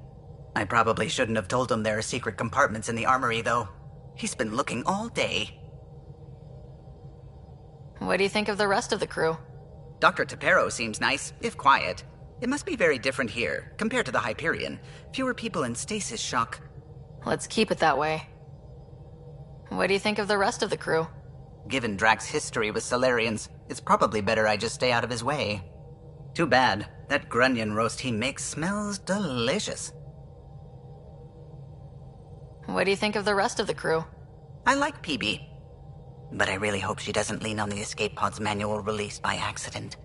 I probably shouldn't have told him there are secret compartments in the armory, though. He's been looking all day. What do you think of the rest of the crew? Dr. Tapero seems nice, if quiet. It must be very different here, compared to the Hyperion. Fewer people in stasis shock. Let's keep it that way. What do you think of the rest of the crew? Given Drax's history with Solarians, it's probably better I just stay out of his way. Too bad. That grunion roast he makes smells delicious. What do you think of the rest of the crew? I like PB. But I really hope she doesn't lean on the escape pod's manual release by accident.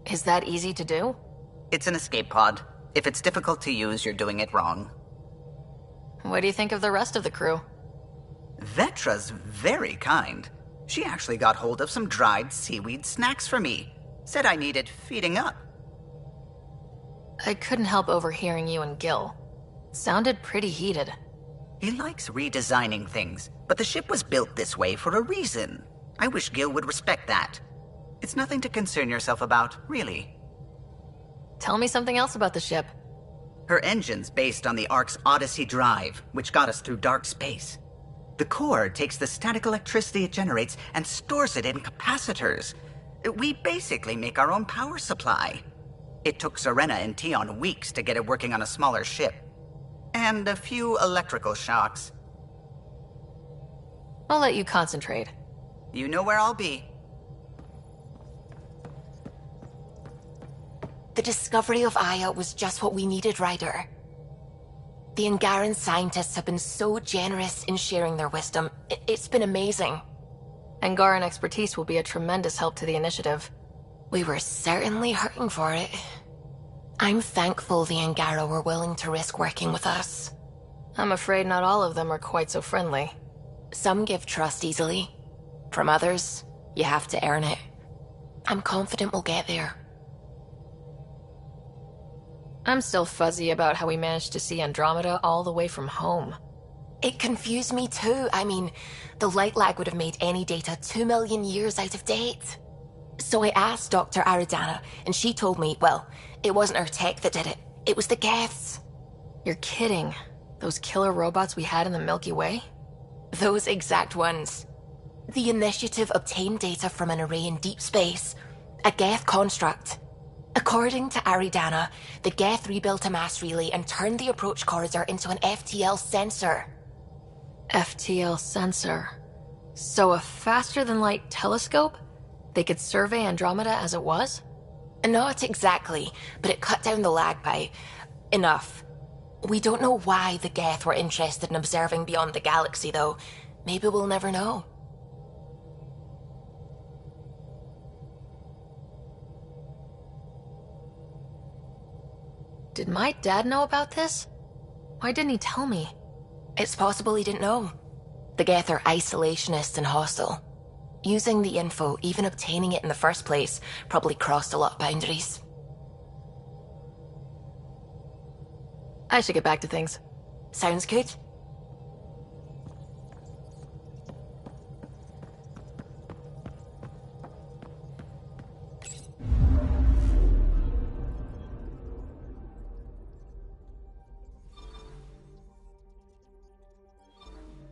Is that easy to do? It's an escape pod. If it's difficult to use, you're doing it wrong. What do you think of the rest of the crew? Vetra's very kind. She actually got hold of some dried seaweed snacks for me. Said I needed feeding up. I couldn't help overhearing you and Gil. Sounded pretty heated. He likes redesigning things, but the ship was built this way for a reason. I wish Gil would respect that. It's nothing to concern yourself about, really. Tell me something else about the ship. Her engine's based on the Ark's Odyssey drive, which got us through dark space. The core takes the static electricity it generates and stores it in capacitors. We basically make our own power supply. It took Serena and Tion weeks to get it working on a smaller ship. And a few electrical shocks. I'll let you concentrate. You know where I'll be. The discovery of Aya was just what we needed, Ryder. The Angaran scientists have been so generous in sharing their wisdom. It's been amazing. Angaran expertise will be a tremendous help to the initiative. We were certainly hurting for it. I'm thankful the Angara were willing to risk working with us. I'm afraid not all of them are quite so friendly. Some give trust easily. From others, you have to earn it. I'm confident we'll get there. I'm still fuzzy about how we managed to see Andromeda all the way from home. It confused me too. I mean, the light lag would have made any data 2 million years out of date. So I asked Dr. Aridana, and she told me, well, it wasn't her tech that did it. It was the Geths. You're kidding. Those killer robots we had in the Milky Way? Those exact ones. The Initiative obtained data from an array in deep space, a Geth construct. According to Aridana, the Geth rebuilt a mass relay and turned the approach corridor into an FTL sensor. FTL sensor. So a faster-than-light telescope? They could survey Andromeda as it was? Not exactly, but it cut down the lag by enough. We don't know why the Geth were interested in observing beyond the galaxy, though. Maybe we'll never know. Did my dad know about this? Why didn't he tell me? It's possible he didn't know. The Geth are isolationists and hostile. Using the info, even obtaining it in the first place, probably crossed a lot of boundaries. I should get back to things. Sounds good.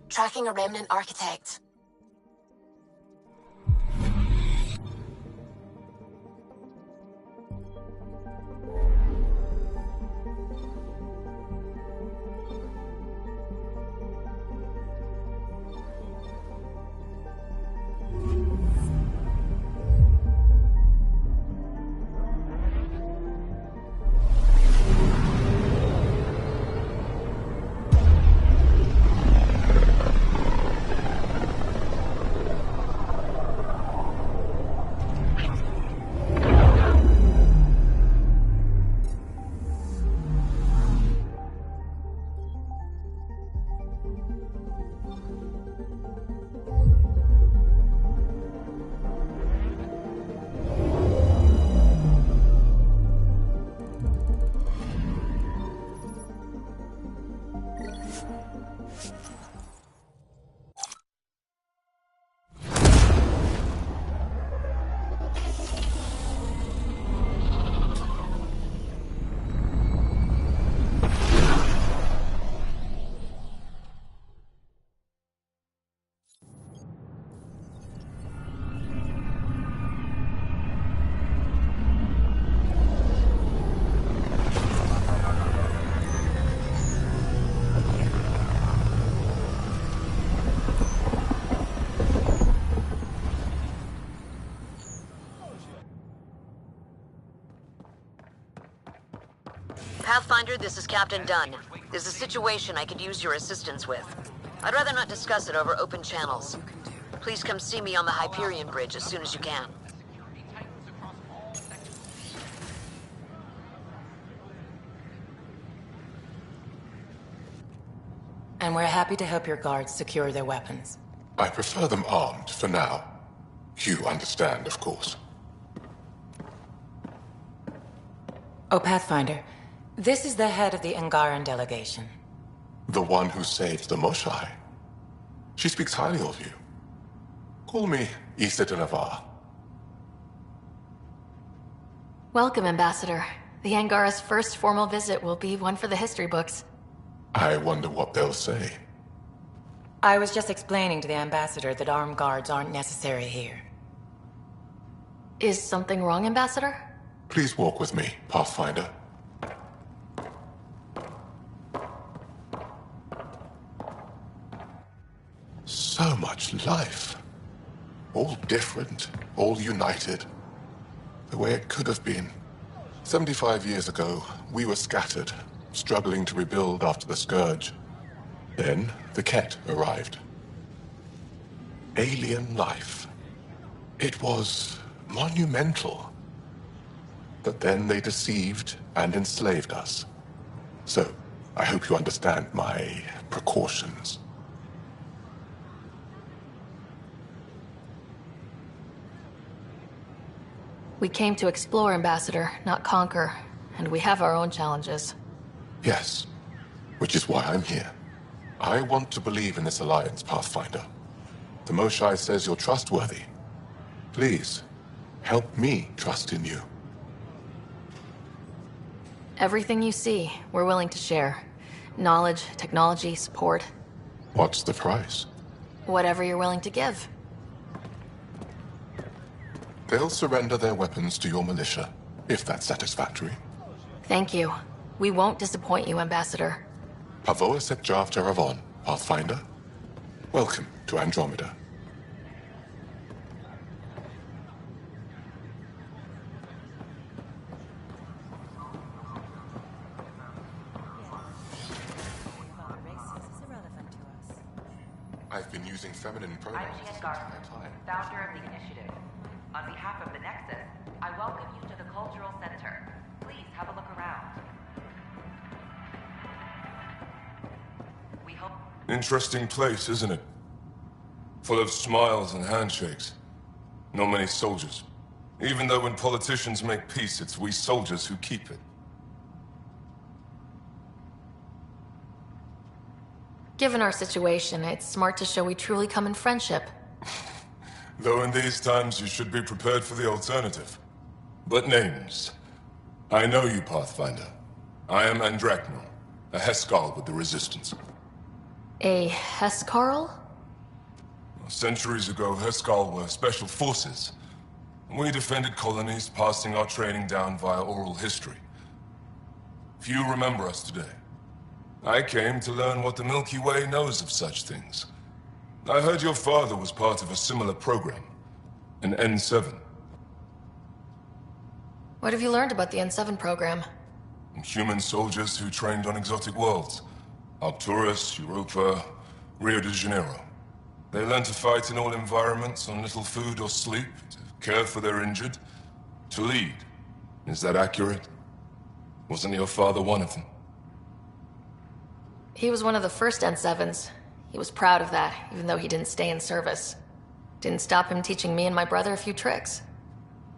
Tracking a remnant architect. Pathfinder, this is Captain Dunn. There's a situation I could use your assistance with. I'd rather not discuss it over open channels. Please come see me on the Hyperion Bridge as soon as you can. And we're happy to help your guards secure their weapons. I prefer them armed for now. You understand, of course. Oh, Pathfinder, this is the head of the Angaran delegation. The one who saved the Moshai. She speaks highly of you. Call me Issa de Navarre. Welcome, Ambassador. The Angara's first formal visit will be one for the history books. I wonder what they'll say. I was just explaining to the Ambassador that armed guards aren't necessary here. Is something wrong, Ambassador? Please walk with me, Pathfinder. So much life. All different, all united. The way it could have been. 75 years ago, we were scattered, struggling to rebuild after the Scourge. Then, the Ket arrived. Alien life. It was monumental. but then they deceived and enslaved us. So, I hope you understand my precautions. We came to explore, Ambassador, not conquer, and we have our own challenges. Yes, which is why I'm here. I want to believe in this alliance, Pathfinder. The Moshae says you're trustworthy. Please, help me trust in you. Everything you see, we're willing to share. Knowledge, technology, support. What's the price? Whatever you're willing to give. They'll surrender their weapons to your militia, if that's satisfactory. Thank you. We won't disappoint you, Ambassador. Pavoa Sepjav Jaravon, Pathfinder. Welcome to Andromeda. I've been using feminine pronouns. I'm Garth, founder of the initiative. On behalf of the Nexus, I welcome you to the Cultural Center. Please have a look around. We hope... Interesting place, isn't it? Full of smiles and handshakes. Not many soldiers. Even though when politicians make peace, it's we soldiers who keep it. Given our situation, it's smart to show we truly come in friendship. Though in these times you should be prepared for the alternative. But names. I know you, Pathfinder. I am Andraknor, a Heskal with the Resistance. A Hescarl? Centuries ago, Heskal were special forces. We defended colonies, passing our training down via oral history. Few remember us today. I came to learn what the Milky Way knows of such things. I heard your father was part of a similar program, an N7. What have you learned about the N7 program? Human soldiers who trained on exotic worlds. Arcturus, Europa, Rio de Janeiro. They learned to fight in all environments, on little food or sleep, to care for their injured, to lead. Is that accurate? Wasn't your father one of them? He was one of the first N7s. He was proud of that, even though he didn't stay in service. Didn't stop him teaching me and my brother a few tricks.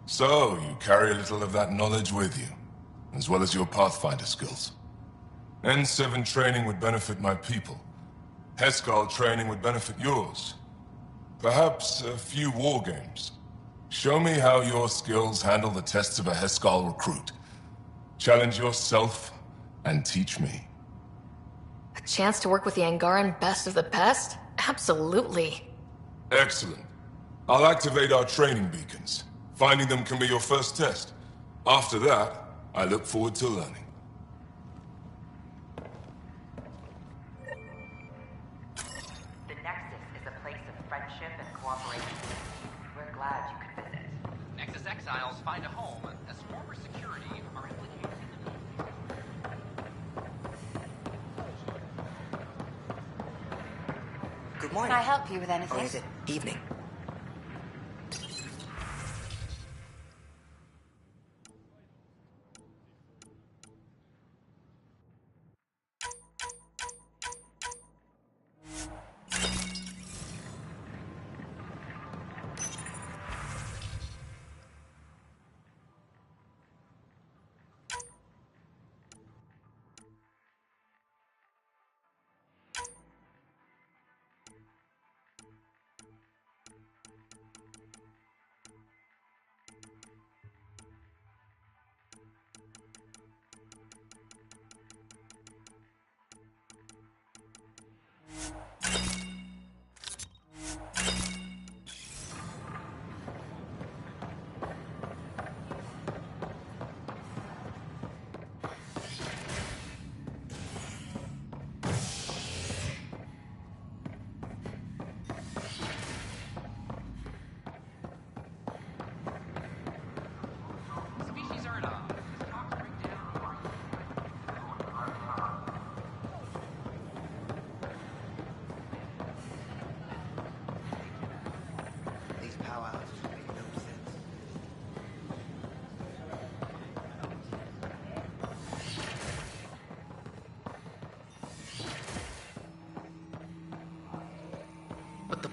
So, you carry a little of that knowledge with you, as well as your Pathfinder skills. N7 training would benefit my people. Heskal training would benefit yours. Perhaps a few war games. Show me how your skills handle the tests of a Heskal recruit. Challenge yourself, and teach me. A chance to work with the Angaran best of the best? Absolutely. Excellent. I'll activate our training beacons. Finding them can be your first test. After that, I look forward to learning. The Nexus is a place of friendship and cooperation. We're glad you could visit. Nexus exiles find a home as former security are implicated. Good morning. Can I help you with anything? Or is it evening?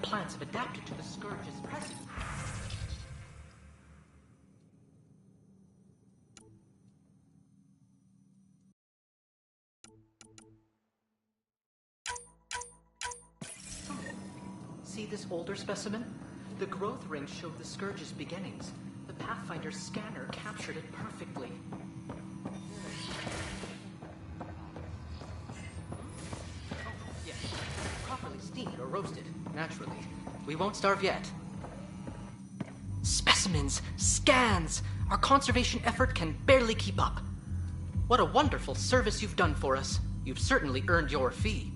plants have adapted to the Scourge's presence. See this older specimen? The growth rings showed the Scourge's beginnings. The Pathfinder's scanner captured it perfectly. Yes, properly steamed or roasted, naturally. We won't starve yet. Specimens! Scans! Our conservation effort can barely keep up. What a wonderful service you've done for us. You've certainly earned your fee.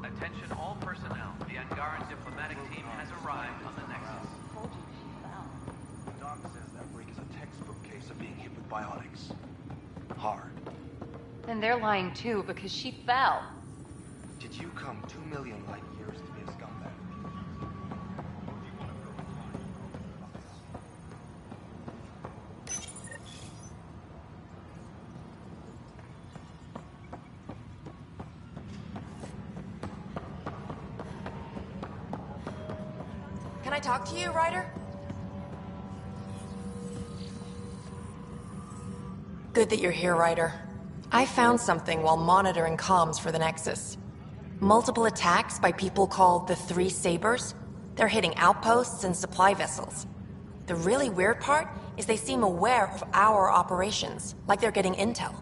Attention all personnel. The Angaran diplomatic team has arrived on the Nexus. Doc says that break is a textbook case of being hit with biotics. Hard. And they're lying too, because she fell. Did you come 2 million light years to be a scumbag? Can I talk to you, Ryder? Good that you're here, Ryder. I found something while monitoring comms for the Nexus. Multiple attacks by people called the Three Sabers. They're hitting outposts and supply vessels. The really weird part is they seem aware of our operations, like they're getting intel.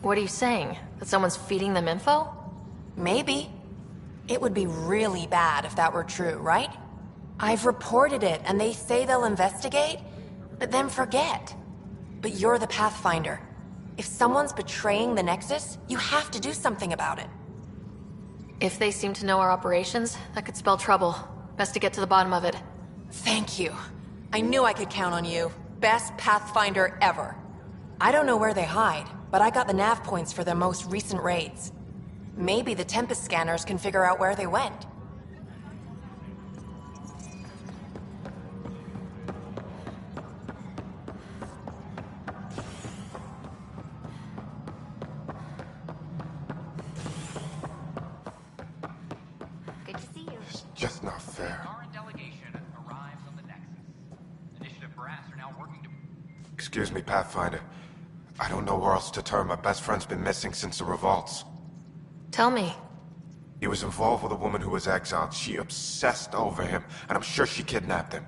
What are you saying? That someone's feeding them info? Maybe. It would be really bad if that were true, right? I've reported it, and they say they'll investigate, but then forget. But you're the Pathfinder. If someone's betraying the Nexus, you have to do something about it. If they seem to know our operations, that could spell trouble. Best to get to the bottom of it. Thank you. I knew I could count on you. Best Pathfinder ever. I don't know where they hide, but I got the nav points for their most recent raids. Maybe the Tempest scanners can figure out where they went. Good to see you. It's just not fair. Angaran delegation arrives on the Nexus. Initiative brass are now working to... Excuse me, Pathfinder. I don't know where else to turn. My best friend's been missing since the revolts. Tell me. He was involved with a woman who was exiled. She obsessed over him, and I'm sure she kidnapped him.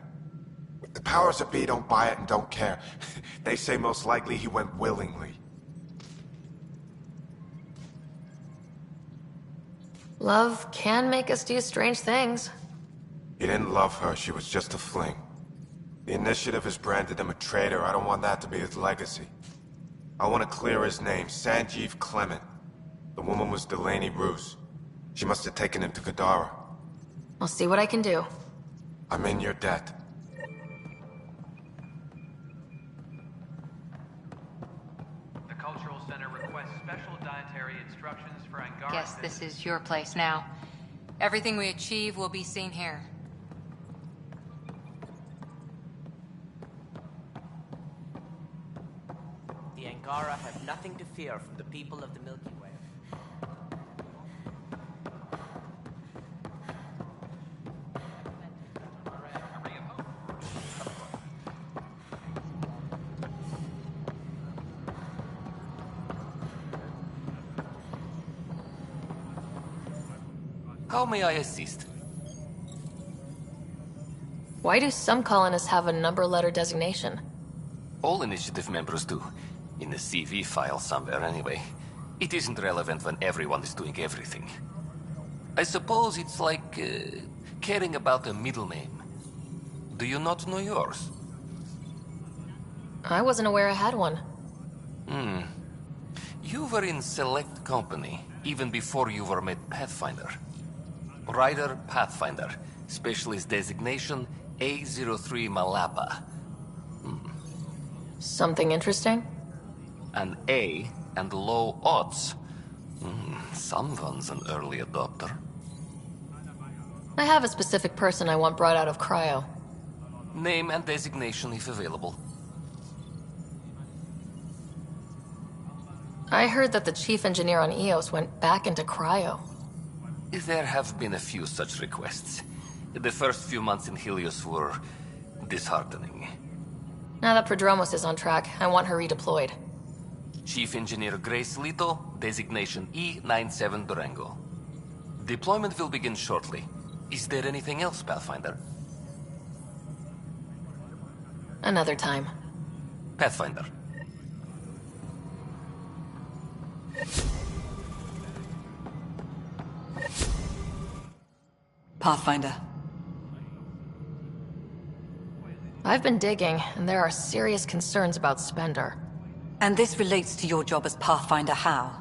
The powers that be don't buy it and don't care. They say most likely he went willingly. Love can make us do strange things. He didn't love her. She was just a fling. The Initiative has branded him a traitor. I don't want that to be his legacy. I want to clear his name. Sanjeev Clement. The woman was Delaney Roos. She must have taken him to Kadara. I'll see what I can do. I'm in your debt. The Cultural Center requests special dietary instructions for Angaran... Guess this is your place now. Everything we achieve will be seen here. The Angara have nothing to fear from the people of the Milky Way. How may I assist? Why do some colonists have a number letter designation? All initiative members do. In the CV file somewhere anyway. It isn't relevant when everyone is doing everything. I suppose it's like caring about a middle name. Do you not know yours? I wasn't aware I had one. You were in select company, even before you were made Pathfinder. Rider Pathfinder, specialist designation A03 Malapa. Something interesting? An A and low odds. Someone's an early adopter. I have a specific person I want brought out of cryo. Name and designation if available. I heard that the chief engineer on Eos went back into cryo. There have been a few such requests. The first few months in Helios were disheartening. Now that Prodromos is on track, I want her redeployed. Chief Engineer Grace Lito, designation E97 Durango. Deployment will begin shortly. Is there anything else, Pathfinder? Another time. Pathfinder. Pathfinder. I've been digging, and there are serious concerns about Spender. And this relates to your job as Pathfinder how?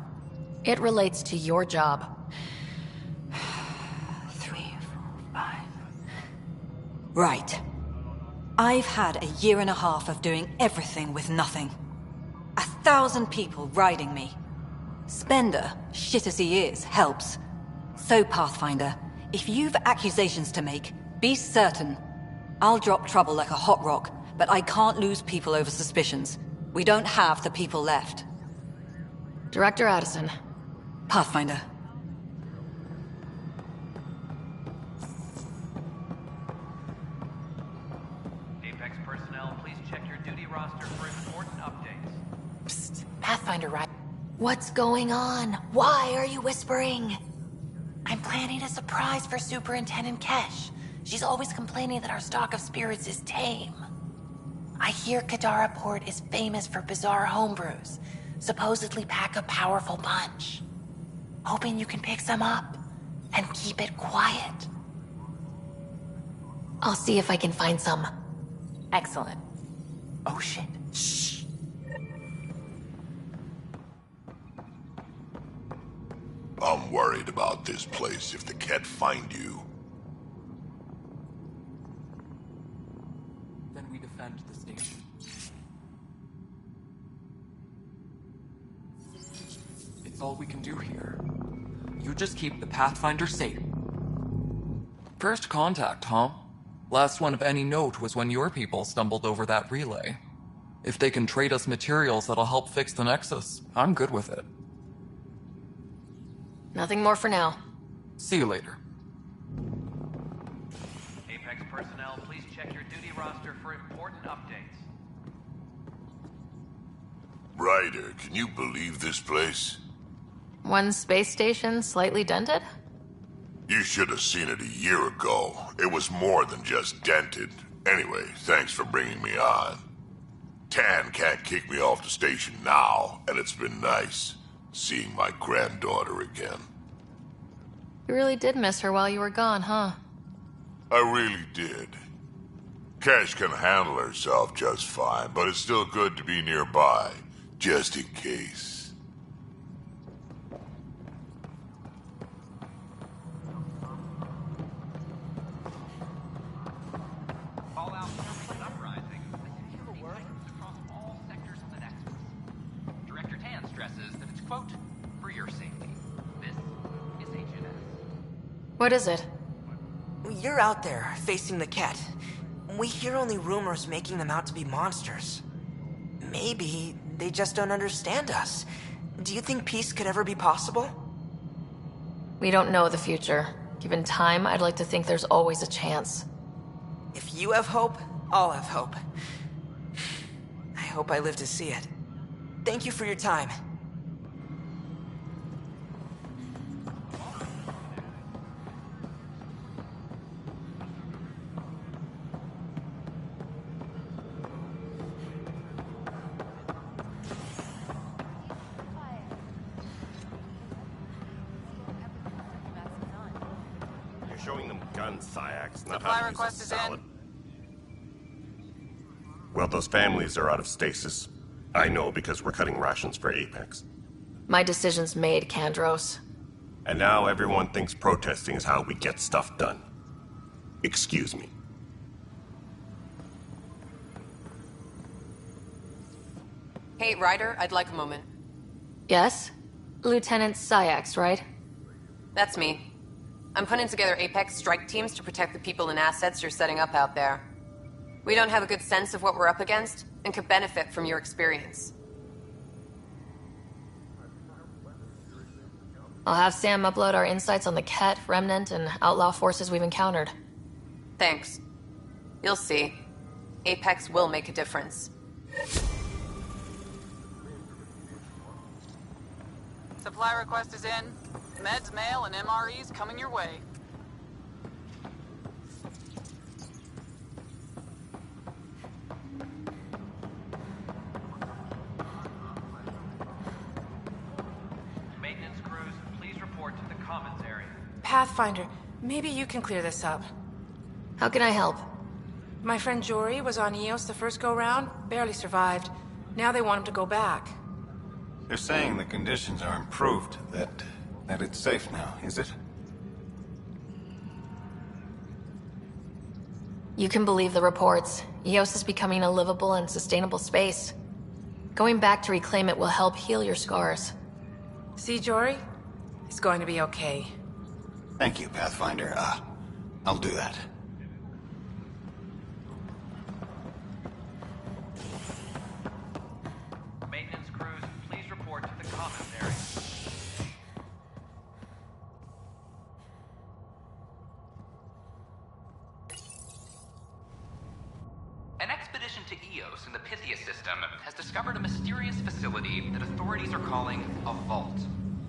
It relates to your job. 3, 4, 5. Right. I've had a year and a half of doing everything with nothing. 1,000 people riding me. Spender, shit as he is, helps. So, Pathfinder, if you've accusations to make, be certain. I'll drop trouble like a hot rock, but I can't lose people over suspicions. We don't have the people left. Director Addison. Pathfinder. Apex personnel, please check your duty roster for important updates. Psst, Pathfinder, right? What's going on? Why are you whispering? I'm planning a surprise for Superintendent Kesh. She's always complaining that our stock of spirits is tame. I hear Kadara Port is famous for bizarre homebrews, supposedly pack a powerful punch. Hoping you can pick some up and keep it quiet. I'll see if I can find some. Excellent. Oh shit. Shh. I'm worried about this place if the Ket find you. Then we defend the station. It's all we can do here. You just keep the Pathfinder safe. First contact, huh? Last one of any note was when your people stumbled over that relay. If they can trade us materials that'll help fix the Nexus, I'm good with it. Nothing more for now. See you later. Apex personnel, please check your duty roster for important updates. Ryder, can you believe this place? One space station slightly dented? You should have seen it a year ago. It was more than just dented. Anyway, thanks for bringing me on. Tan can't kick me off the station now, and it's been nice seeing my granddaughter again. You really did miss her while you were gone, huh? I really did. Cash can handle herself just fine, but it's still good to be nearby, just in case. Fallout is uprising. Across all sectors of the Nexus. Director Tan stresses that it's, quote, for your safety. This is HNS. What is it? You're out there, facing the Ket. We hear only rumors making them out to be monsters. Maybe they just don't understand us. Do you think peace could ever be possible? We don't know the future. Given time, I'd like to think there's always a chance. If you have hope, I'll have hope. I hope I live to see it. Thank you for your time. gun, Syax. Not Supply how to use a request is salad. in. Well, those families are out of stasis. I know because we're cutting rations for Apex. My decision's made, Kandros. And now everyone thinks protesting is how we get stuff done. Excuse me. Hey, Ryder, I'd like a moment. Yes? Lieutenant Syax, right? That's me. I'm putting together Apex strike teams to protect the people and assets you're setting up out there. We don't have a good sense of what we're up against, and could benefit from your experience. I'll have Sam upload our insights on the Ket, Remnant, and outlaw forces we've encountered. Thanks. You'll see. Apex will make a difference. Supply request is in. Meds, mail, and MREs coming your way. Maintenance crews, please report to the commons area. Pathfinder, maybe you can clear this up. How can I help? My friend Jory was on Eos the first go-round, barely survived. Now they want him to go back. They're saying the conditions are improved, that it's safe now, is it? You can believe the reports. Eos is becoming a livable and sustainable space. Going back to reclaim it will help heal your scars. See, Jory? It's going to be okay. Thank you, Pathfinder. I'll do that. Maintenance crews, please report to the commons area. An expedition to Eos in the Pythia system has discovered a mysterious facility that authorities are calling a vault.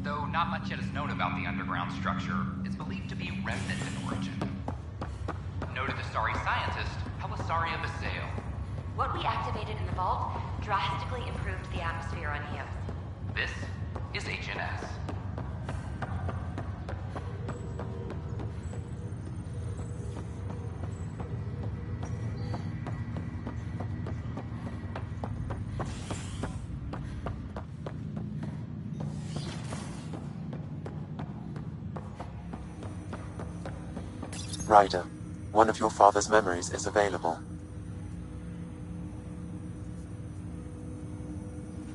Though not much yet is known about the underground structure, it's believed to be remnant in origin. Noted Asari scientist, Pelisaria Vasale. What we activated in the vault drastically improved the atmosphere on Eos. This is HNS. Ryder, one of your father's memories is available.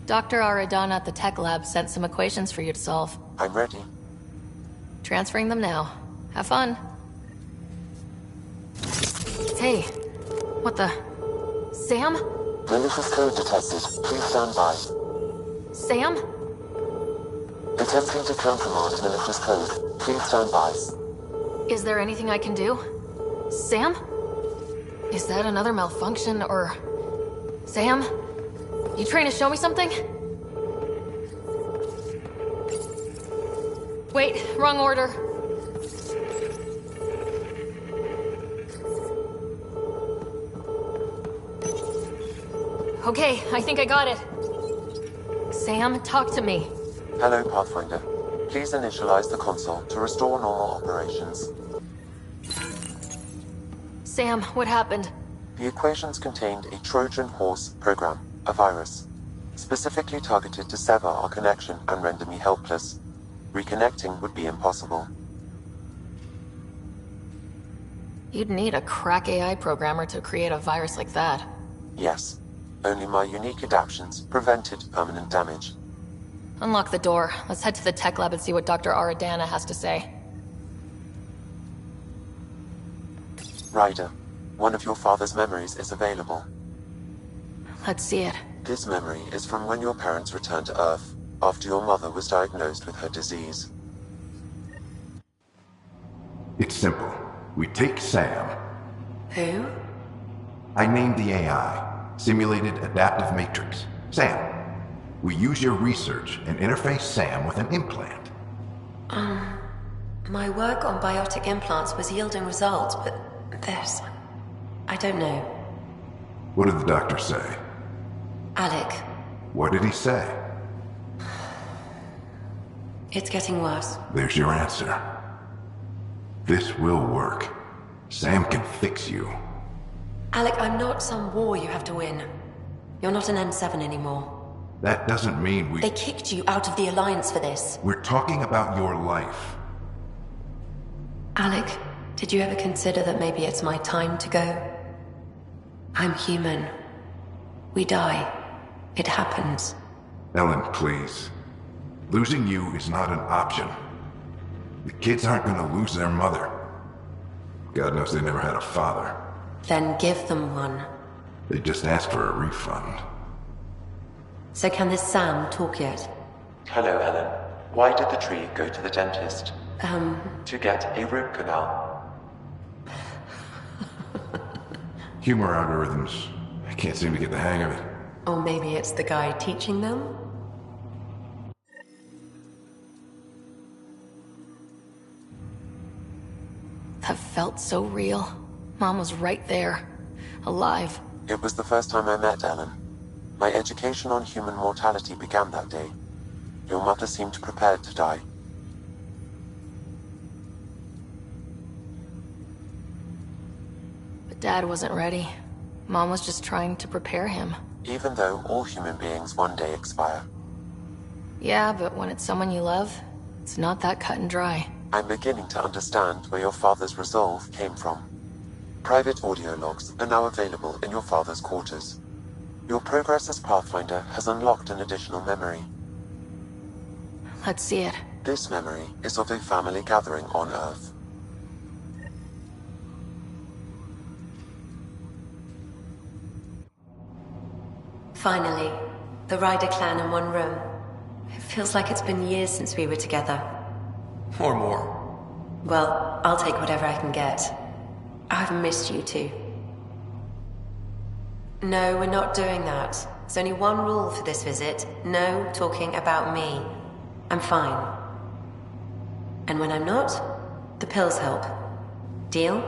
Dr. Aradana at the tech lab sent some equations for you to solve. I'm ready. Transferring them now. Have fun. Hey, what the... Sam? Malicious code detected. Please stand by. Sam? Attempting to countermand malicious code. Please stand by. Is there anything I can do? Sam? Is that another malfunction, or... Sam? You trying to show me something? Wait, wrong order. Okay, I think I got it. Sam, talk to me. Hello, Pathfinder. Please initialize the console to restore normal operations. Sam, what happened? The equations contained a Trojan horse program, a virus, specifically targeted to sever our connection and render me helpless. Reconnecting would be impossible. You'd need a crack AI programmer to create a virus like that. Yes. Only my unique adaptions prevented permanent damage. Unlock the door. Let's head to the tech lab and see what Dr. Aradana has to say. Ryder, one of your father's memories is available. Let's see it. This memory is from when your parents returned to Earth, after your mother was diagnosed with her disease. It's simple. We take Sam. Who? I named the AI, Simulated Adaptive Matrix. Sam. We use your research and interface Sam with an implant. My work on biotic implants was yielding results, but this... I don't know. What did the doctor say? Alec, What did he say? it's getting worse. There's your answer. This will work. Sam can fix you. Alec, I'm not some war you have to win. You're not an N7 anymore. That doesn't mean we... They kicked you out of the Alliance for this. We're talking about your life. Alec, did you ever consider that maybe it's my time to go? I'm human. We die. It happens. Ellen, please. Losing you is not an option. The kids aren't gonna lose their mother. God knows they never had a father. Then give them one. They just asked for a refund. So can this Sam talk yet? Hello, Ellen. Why did the tree go to the dentist? To get a root canal. Humor algorithms. I can't seem to get the hang of it. Or maybe it's the guy teaching them? That felt so real. Mom was right there. Alive. It was the first time I met Ellen. My education on human mortality began that day. Your mother seemed prepared to die. But Dad wasn't ready. Mom was just trying to prepare him. Even though all human beings one day expire. Yeah, but when it's someone you love, it's not that cut and dry. I'm beginning to understand where your father's resolve came from. Private audio logs are now available in your father's quarters. Your progress as Pathfinder has unlocked an additional memory. Let's see it. This memory is of a family gathering on Earth. Finally, the Ryder clan in one room. It feels like it's been years since we were together. Or more. Well, I'll take whatever I can get. I've missed you too. No, we're not doing that. There's only one rule for this visit. No talking about me. I'm fine. And when I'm not, the pills help. Deal?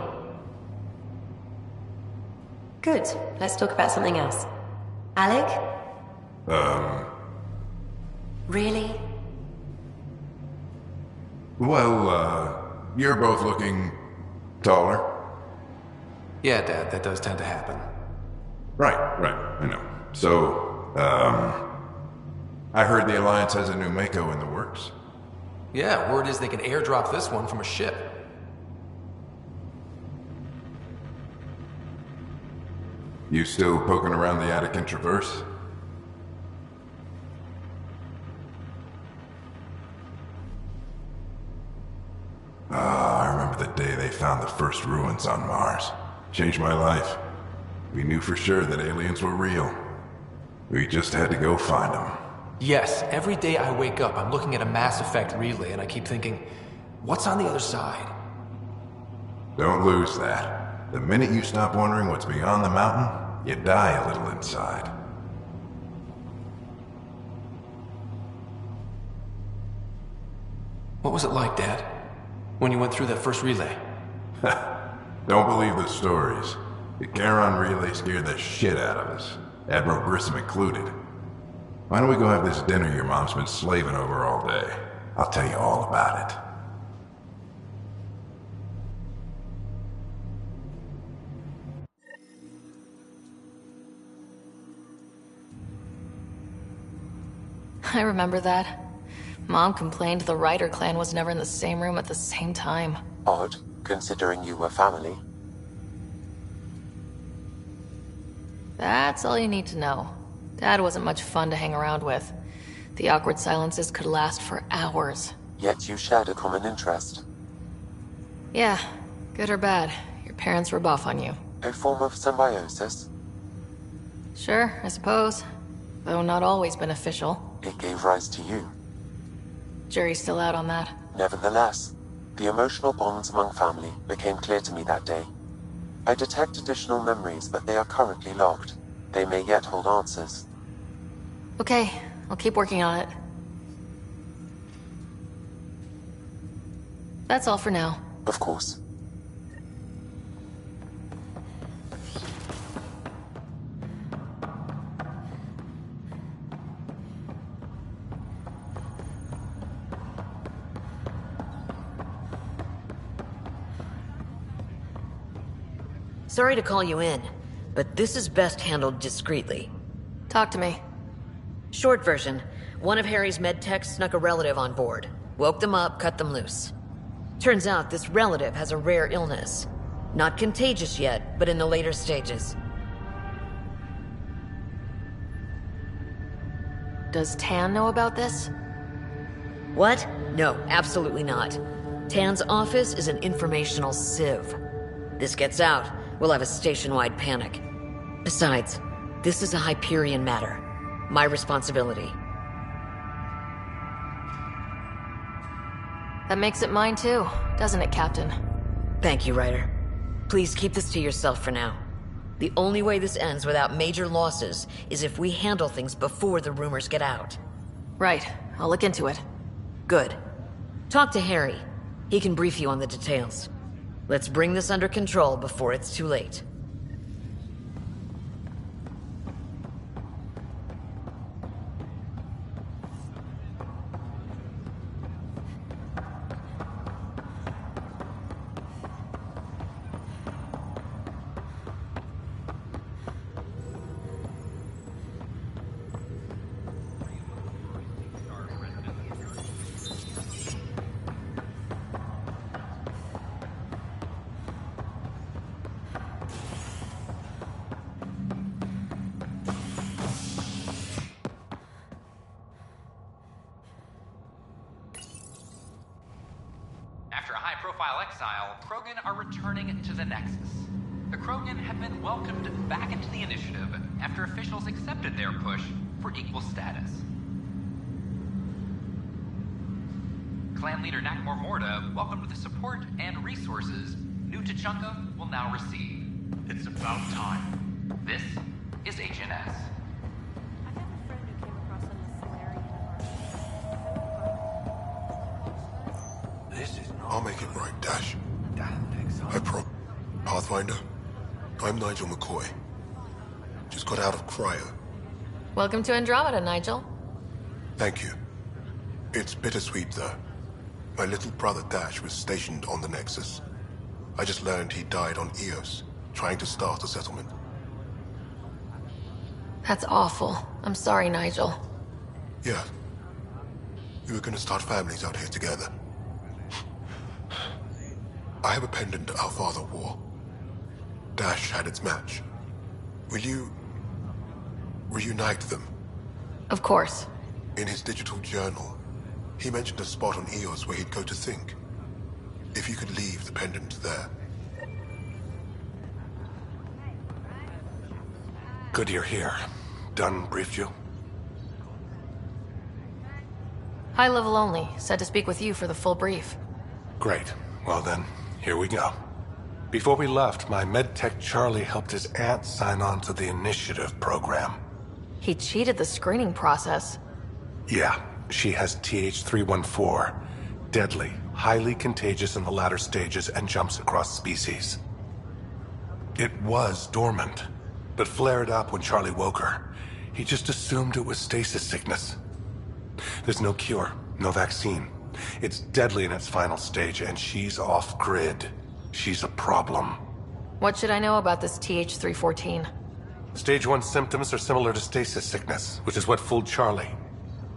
Good. Let's talk about something else. Alec? Really? Well, you're both looking taller. Yeah, Dad, that does tend to happen. Right, I know. So, I heard the Alliance has a new Mako in the works. Yeah, word is they can airdrop this one from a ship. You still poking around the Attican Traverse? I remember the day they found the first ruins on Mars. Changed my life. We knew for sure that aliens were real. We just had to go find them. Yes, every day I wake up, I'm looking at a Mass Effect relay and I keep thinking, what's on the other side? Don't lose that. The minute you stop wondering what's beyond the mountain, you die a little inside. What was it like, Dad? When you went through that first relay? Don't believe the stories. The Charon relay scared the shit out of us. Admiral Grissom included. Why don't we go have this dinner your mom's been slaving over all day? I'll tell you all about it. I remember that. Mom complained the Ryder clan was never in the same room at the same time. Odd, considering you were family. That's all you need to know. Dad wasn't much fun to hang around with. The awkward silences could last for hours. Yet you shared a common interest. Yeah, good or bad, your parents rub off on you. A form of symbiosis? Sure, I suppose. Though not always beneficial. It gave rise to you. Jury's still out on that. Nevertheless, the emotional bonds among family became clear to me that day. I detect additional memories, but they are currently logged. They may yet hold answers. Okay, I'll keep working on it. That's all for now. Of course. Sorry to call you in, but this is best handled discreetly. Talk to me. Short version, one of Harry's med techs snuck a relative on board. Woke them up, cut them loose. Turns out this relative has a rare illness. Not contagious yet, but in the later stages. Does Tan know about this? What? No, absolutely not. Tan's office is an informational sieve. This gets out, we'll have a station-wide panic. Besides, this is a Hyperion matter. My responsibility. That makes it mine too, doesn't it, Captain? Thank you, Ryder. Please keep this to yourself for now. The only way this ends without major losses is if we handle things before the rumors get out. Right. I'll look into it. Good. Talk to Harry. He can brief you on the details. Let's bring this under control before it's too late. After a high-profile exile, Krogan are returning to the Nexus. The Krogan have been welcomed back into the Initiative after officials accepted their push for equal status. Clan leader Nakmor Morda welcomed the support and resources New Tachanka will now receive. It's about time. This is HNS. I'll make it right, Dash. I Pathfinder, I'm Nigel McCoy. Just got out of cryo. Welcome to Andromeda, Nigel. Thank you. It's bittersweet, though. My little brother Dash was stationed on the Nexus. I just learned he died on Eos, trying to start a settlement. That's awful. I'm sorry, Nigel. Yeah. We were gonna start families out here together. I have a pendant our father wore. Dash had its match. Will you reunite them? Of course. In his digital journal, he mentioned a spot on Eos where he'd go to think. If you could leave the pendant there. Good you're here. Dunn briefed you? High level only. Said to speak with you for the full brief. Great. Well then, here we go. Before we left, my medtech Charlie helped his aunt sign on to the Initiative program. He cheated the screening process. Yeah, she has TH314. Deadly, highly contagious in the latter stages and jumps across species. It was dormant, but flared up when Charlie woke her. He just assumed it was stasis sickness. There's no cure, no vaccine. It's deadly in its final stage, and she's off-grid. She's a problem. What should I know about this TH314? Stage 1 symptoms are similar to stasis sickness, which is what fooled Charlie.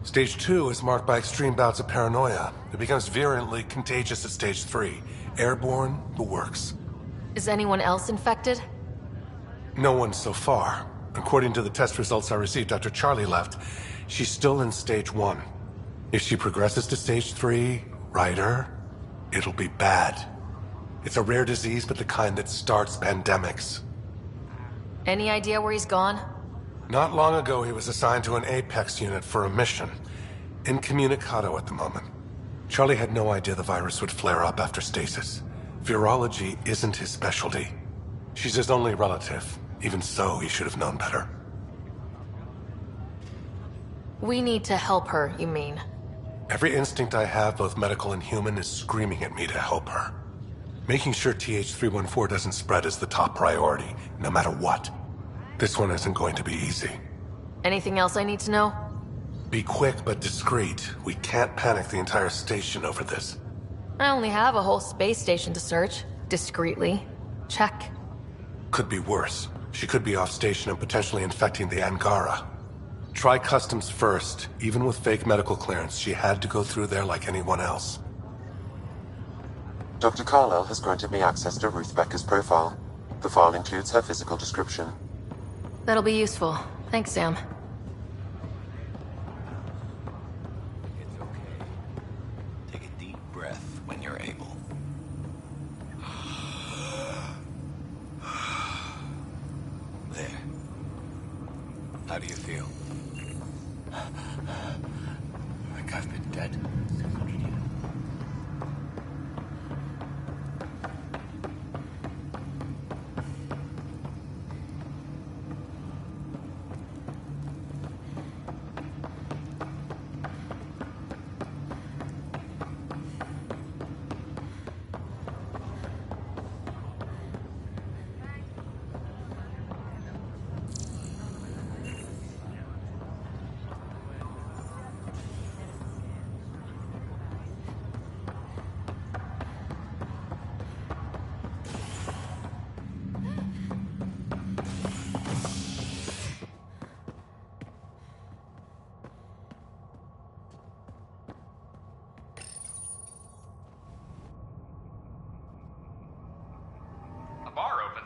Stage 2 is marked by extreme bouts of paranoia. It becomes virulently contagious at Stage 3. Airborne, the works. Is anyone else infected? No one so far. According to the test results I received after Charlie left, she's still in Stage 1. If she progresses to Stage 3, Ryder, it'll be bad. It's a rare disease, but the kind that starts pandemics. Any idea where he's gone? Not long ago, he was assigned to an Apex unit for a mission. Incommunicado at the moment. Charlie had no idea the virus would flare up after stasis. Virology isn't his specialty. She's his only relative. Even so, he should have known better. We need to help her, you mean? Every instinct I have, both medical and human, is screaming at me to help her. Making sure TH314 doesn't spread is the top priority, no matter what. This one isn't going to be easy. Anything else I need to know? Be quick but discreet. We can't panic the entire station over this. I only have a whole space station to search. Discreetly. Check. could be worse. She could be off station and potentially infecting the Angara. Try customs first. Even with fake medical clearance, she had to go through there like anyone else. Dr. Carlyle has granted me access to Ruth Becker's profile. The file includes her physical description. That'll be useful. Thanks, Sam. It's okay. Take a deep breath when you're able. There. How do you feel? Like I've been dead 600 years.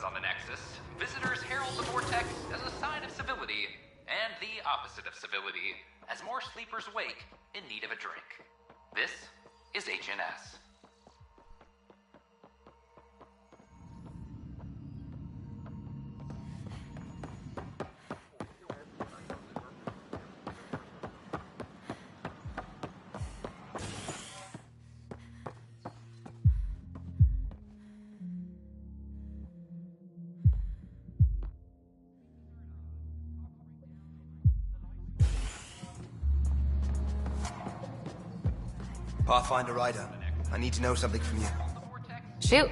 On the Nexus, visitors herald the vortex as a sign of civility, and the opposite of civility, as more sleepers wake in need of a drink. This is HNS. Pathfinder Ryder, I need to know something from you. Shoot.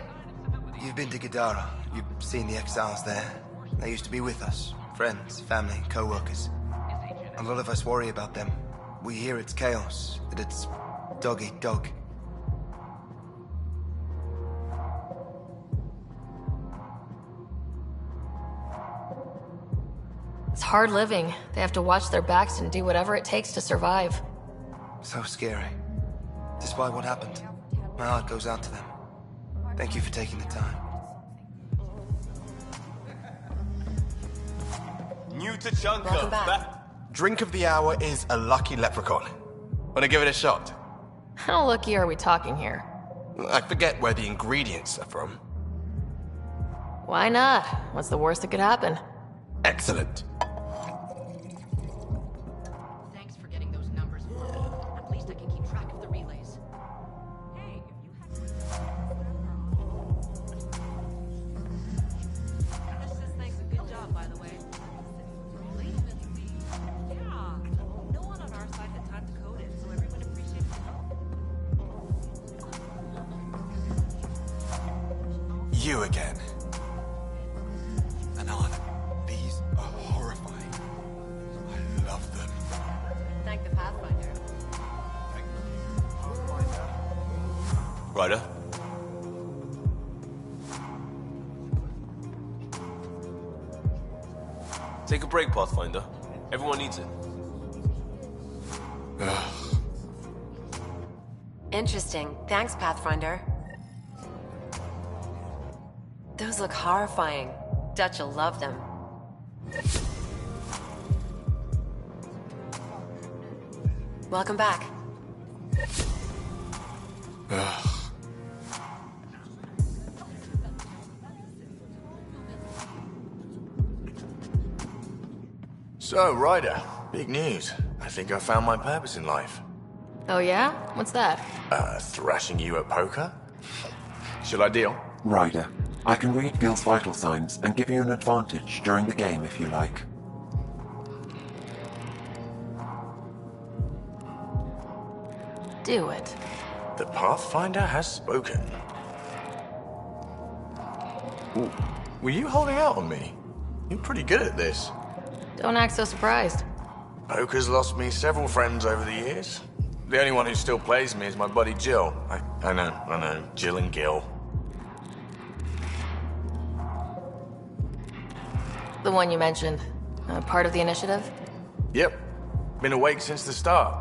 You've been to Gadara. You've seen the exiles there. They used to be with us. Friends, family, co-workers. A lot of us worry about them. We hear it's chaos, that it's dog eat dog. It's hard living. They have to watch their backs and do whatever it takes to survive. So scary. Despite what happened, my heart goes out to them. Thank you for taking the time. New to Chunker. Welcome back. That drink of the hour is a lucky leprechaun. Wanna give it a shot? How lucky are we talking here? I forget where the ingredients are from. Why not? What's the worst that could happen? Excellent. Thanks for getting those numbers for At least I can keep track of the relays. Hey, if you had... This thanks a good job, by the way. Yeah, no one on our side had time to code it, so everyone appreciates the help. You again. Anon, these are horrifying. I love them. Thank the Pathfinder. Ryder? Take a break, Pathfinder. Everyone needs it. Interesting. Thanks, Pathfinder. Those look horrifying. Dutch will love them. Welcome back. So, Ryder, big news. I think I found my purpose in life. Oh yeah? What's that? Thrashing you at poker? Shall I deal? Ryder, I can read Gil's vital signs and give you an advantage during the game if you like. Do it. The Pathfinder has spoken. Ooh, were you holding out on me? You're pretty good at this. Don't act so surprised. Poker's lost me several friends over the years. The only one who still plays me is my buddy Jill. I know, Jill and Gil. The one you mentioned. Part of the initiative? Yep. Been awake since the start.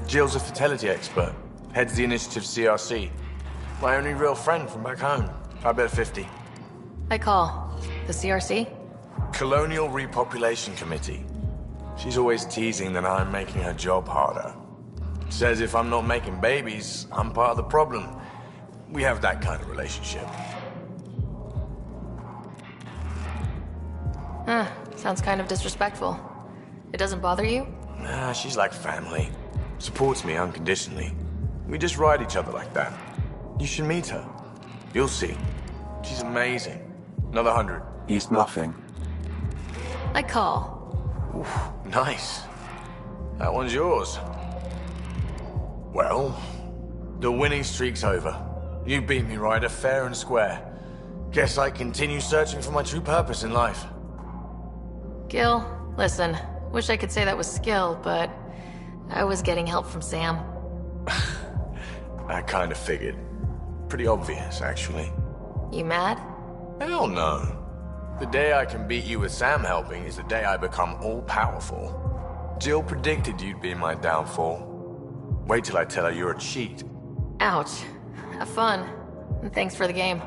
Jill's a fertility expert. Heads the initiative CRC. My only real friend from back home. I bet 50. I call. The CRC? Colonial Repopulation Committee. She's always teasing that I'm making her job harder. Says if I'm not making babies, I'm part of the problem. We have that kind of relationship. Sounds kind of disrespectful. It doesn't bother you? Nah, she's like family. Supports me unconditionally. We just ride each other like that. You should meet her. You'll see. She's amazing. Another 100. He's bluffing. I call. Oof, nice. That one's yours. Well, the winning streak's over. You beat me, Ryder, fair and square. Guess I continue searching for my true purpose in life. Gil, listen. Wish I could say that was skill, but I was getting help from Sam. I kind of figured. Pretty obvious, actually. You mad? Hell no. The day I can beat you with Sam helping is the day I become all-powerful. Jill predicted you'd be my downfall. Wait till I tell her you're a cheat. Ouch. Have fun. And thanks for the game.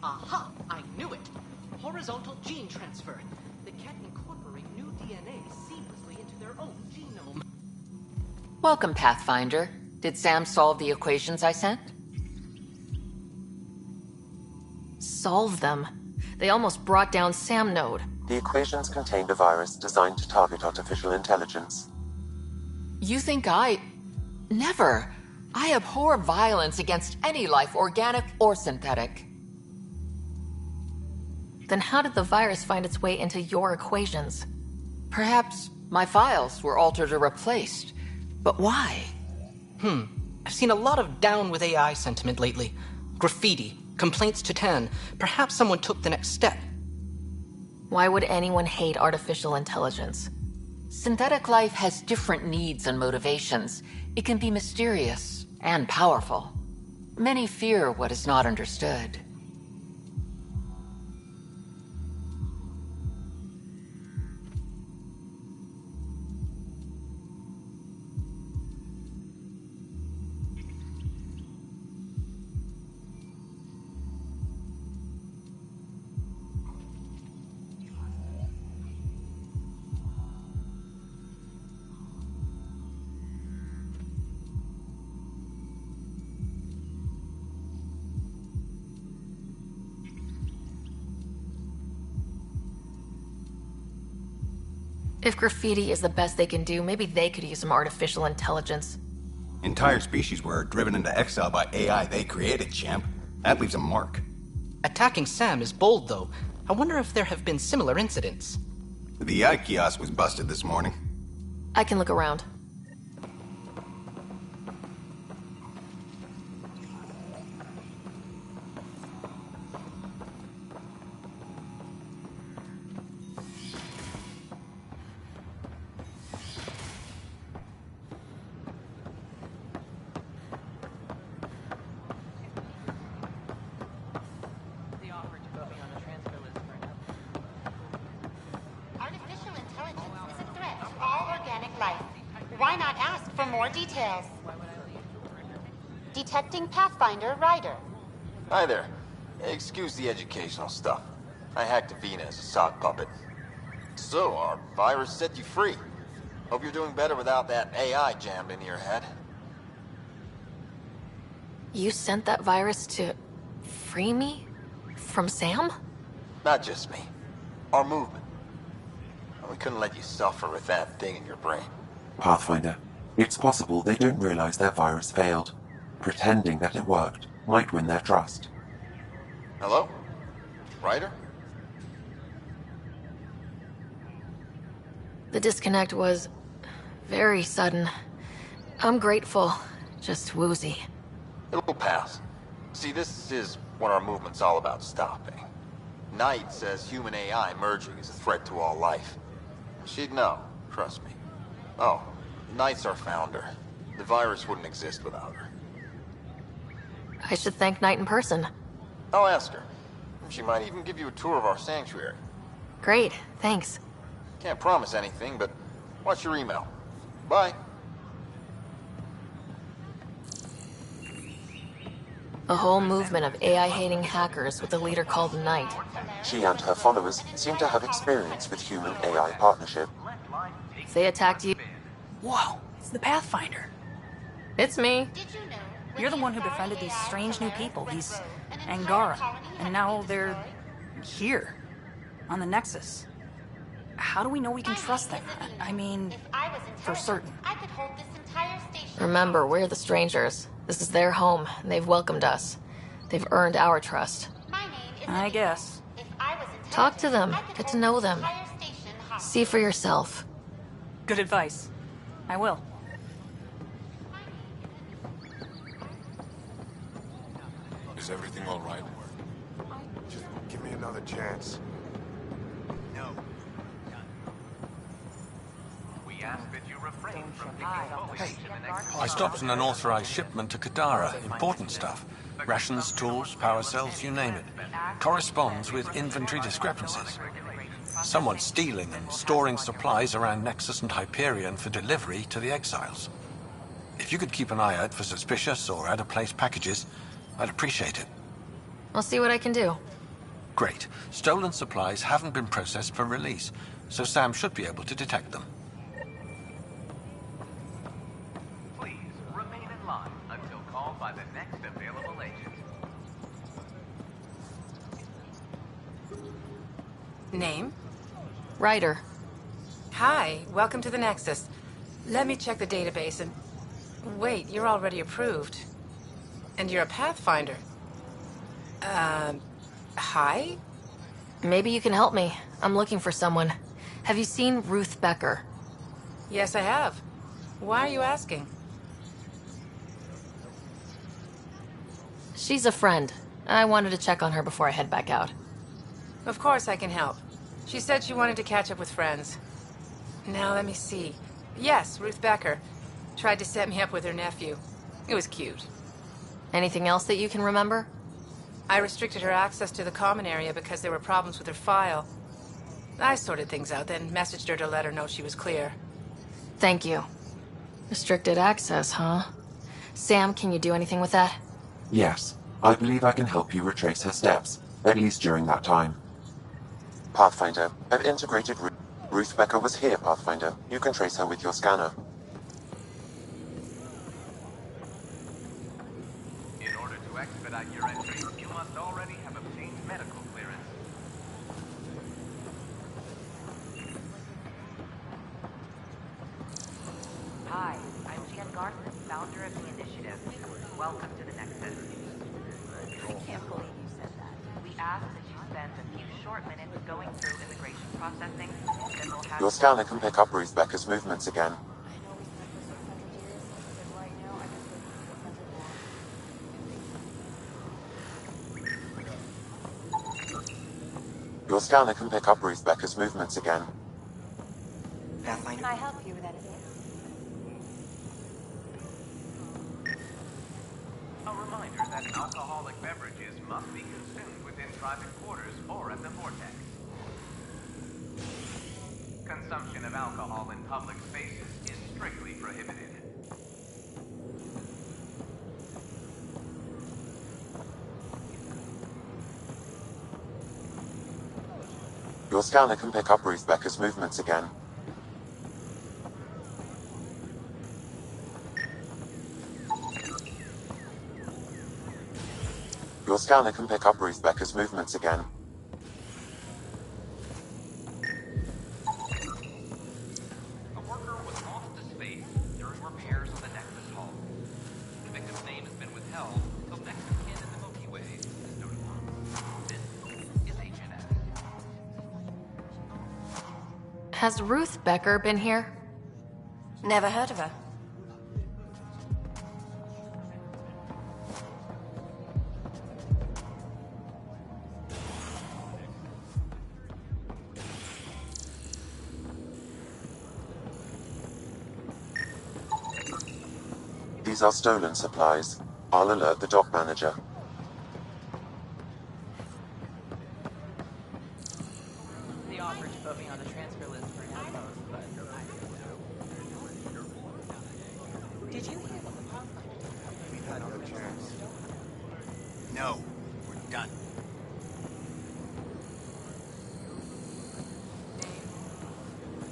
Aha! I knew it! Horizontal gene transfer. They can incorporate new DNA seamlessly into their own genome. Welcome, Pathfinder. Did Sam solve the equations I sent? Solve them? They almost brought down Sam Node. The equations contained a virus designed to target artificial intelligence. You think Never. I abhor violence against any life, organic or synthetic. Then how did the virus find its way into your equations? Perhaps my files were altered or replaced. But why? I've seen a lot of down with AI sentiment lately. Graffiti, complaints to 10. Perhaps someone took the next step. Why would anyone hate artificial intelligence? Synthetic life has different needs and motivations. It can be mysterious and powerful. Many fear what is not understood. If graffiti is the best they can do, maybe they could use some artificial intelligence. Entire species were driven into exile by AI they created, champ. That leaves a mark. Attacking Sam is bold, though. I wonder if there have been similar incidents. The AI kiosk was busted this morning. I can look around. Artificial intelligence is a threat to all organic life. Why not ask for more details? Detecting Pathfinder Ryder. Hi there. Excuse the educational stuff. I hacked Avina as a sock puppet. So, our virus set you free. Hope you're doing better without that AI jammed into your head. You sent that virus to free me? From Sam? Not just me. Our movement. We couldn't let you suffer with that thing in your brain. Pathfinder, It's possible they don't realize their virus failed. Pretending that it worked might win their trust. Hello? Ryder? The disconnect was very sudden. I'm grateful, just woozy. It'll pass. See, this is what our movement's all about stopping. Knight says human AI merging is a threat to all life. She'd know, trust me. Oh, Knight's our founder. The virus wouldn't exist without her. I should thank Knight in person. I'll ask her. She might even give you a tour of our sanctuary. Great, thanks. Can't promise anything, but watch your email. Bye. A whole movement of AI-hating hackers with a leader called Knight. She and her followers seem to have experience with human-AI partnership. They attacked you. Whoa, it's the Pathfinder. It's me. You're the one who befriended these strange new people, these Angara, and now they're here, on the Nexus. How do we know we can trust them? I mean, for certain. Remember, we're the strangers. This is their home, and they've welcomed us. They've earned our trust. I guess. Talk to them, get to know them. See for yourself. Good advice. I will. Is everything all right? Just give me another chance. No. We ask that you refrain from picking I stopped an unauthorized shipment to Kadara. Important stuff. Rations, tools, power cells, you name it. Corresponds with inventory discrepancies. Someone's stealing and storing supplies around Nexus and Hyperion for delivery to the exiles. If you could keep an eye out for suspicious or out-of-place packages, I'd appreciate it. I'll see what I can do. Great. Stolen supplies haven't been processed for release, so Sam should be able to detect them. Please remain in line until called by the next available agent. Name? Ryder. Hi, welcome to the Nexus. Let me check the database and... Wait, you're already approved. And you're a Pathfinder. Hi? Maybe you can help me. I'm looking for someone. Have you seen Ruth Becker? Yes, I have. Why are you asking? She's a friend. I wanted to check on her before I head back out. Of course I can help. She said she wanted to catch up with friends. Now let me see. Yes, Ruth Becker. Tried to set me up with her nephew. It was cute. Anything else that you can remember? I restricted her access to the common area because there were problems with her file. I sorted things out, then messaged her to let her know she was clear. Thank you. Restricted access, huh? Sam, can you do anything with that? Yes, I believe I can help you retrace her steps, at least during that time. Pathfinder, I've integrated Ruth Becker was here, Pathfinder. You can trace her with your scanner. In order to expedite your entry, you must already have obtained medical clearance. Hi, I'm Jan Garson, founder of the initiative. Welcome to the Nexus. I can't believe you said that. We ask that you spend a few short minutes going through immigration processing, then we'll have... Your scanner can pick up Ruth Becker's movements again. Your scanner can pick up Ruth Becker's movements again. Can I help you with anything? A reminder that alcoholic beverages must be consumed within private quarters or at the vortex. Consumption of alcohol in public spaces is strictly prohibited. Your scanner can pick up Ruth Becker's movements again. Your scanner can pick up Ruth Becker's movements again. A worker was lost to space during repair Has Ruth Becker been here? Never heard of her. These are stolen supplies. I'll alert the dock manager. They offered to put me on the transfer list for an outpost, but Did you hear what the Pathfinder? We've had no chance. No, we're done.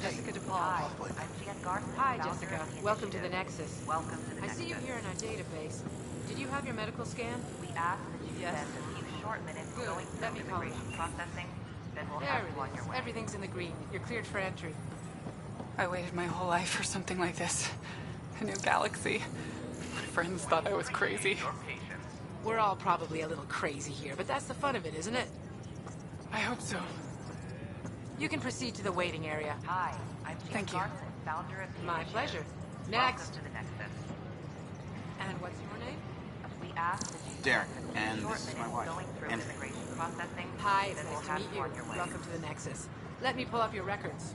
Jessica DePaul. Hi, Jessica. Welcome to the Nexus. Welcome to the I Nexus. see you here in our database. Did you have your medical scan? We ask that you Yes. spend a few short minutes Good. going Let through me call immigration processing, then we'll There have it you on your is. way. Everything's in the green. You're cleared for entry. I waited my whole life for something like this. A new galaxy. My friends thought I was crazy. We're all probably a little crazy here, but that's the fun of it, isn't it? I hope so. You can proceed to the waiting area. Hi, I'm Jean Thank you. Garson, founder of the My initiative. pleasure. Welcome Next. to the Nexus. And what's your name? We ask that you Derek, spend a few and short this is my minutes wife, going through Andrea. immigration processing, Hi, it's then nice we'll to have meet you you. on your way. Welcome to the Nexus. Let me pull up your records.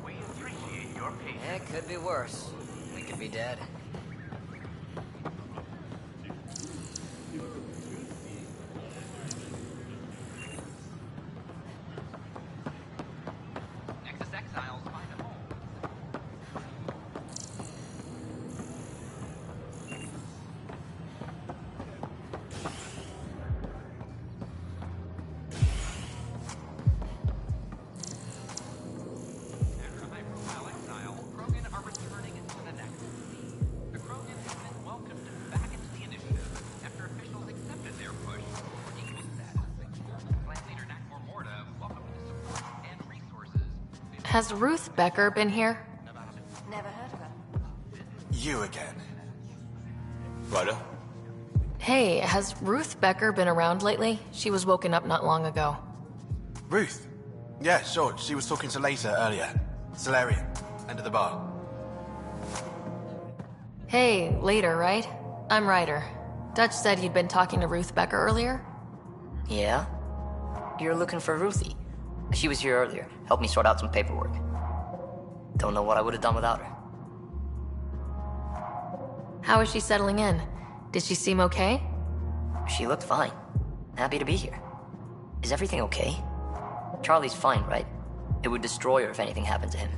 We appreciate your patience. It could be worse. We could be dead. Nexus exiles find a home. After high-profile exile, Krogan are returning to the Nexus. The Krogan have been welcomed back into the initiative after officials accepted their push for equal status. Clan leader Nakmor Morda welcomed the support and resources. Has Ruth Becker been here? Never heard of her. You again. Ryder? Hey, has Ruth Becker been around lately? She was woken up not long ago. Ruth? Yeah, sure. She was talking to Later earlier. Solarian. End of the bar. Hey, later, right? I'm Ryder. Dutch said you'd been talking to Ruth Becker earlier? Yeah? You're looking for Ruthie. She was here earlier. Helped me sort out some paperwork. Don't know what I would have done without her. How is she settling in? Did she seem okay? She looked fine. Happy to be here. Is everything okay? Charlie's fine, right? It would destroy her if anything happened to him.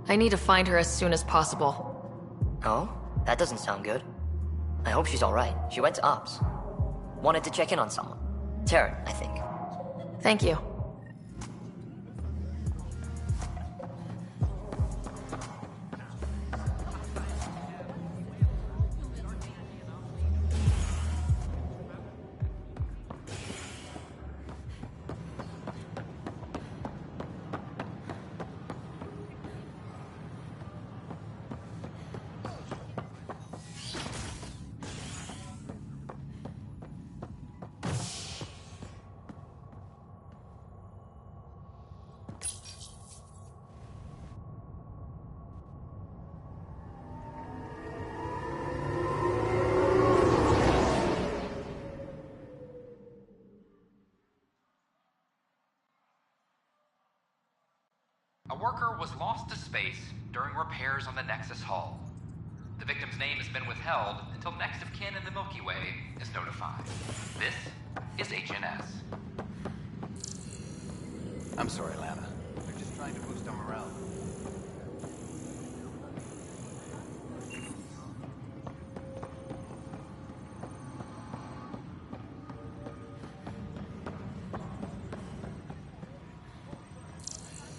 I need to find her as soon as possible. Oh? That doesn't sound good. I hope she's alright. She went to Ops. Wanted to check in on someone. Taryn, I think. Thank you. A worker was lost to space during repairs on the Nexus hull. The victim's name has been withheld until next of kin in the Milky Way is notified. This is HNS. I'm sorry, Lana. They're just trying to boost our morale.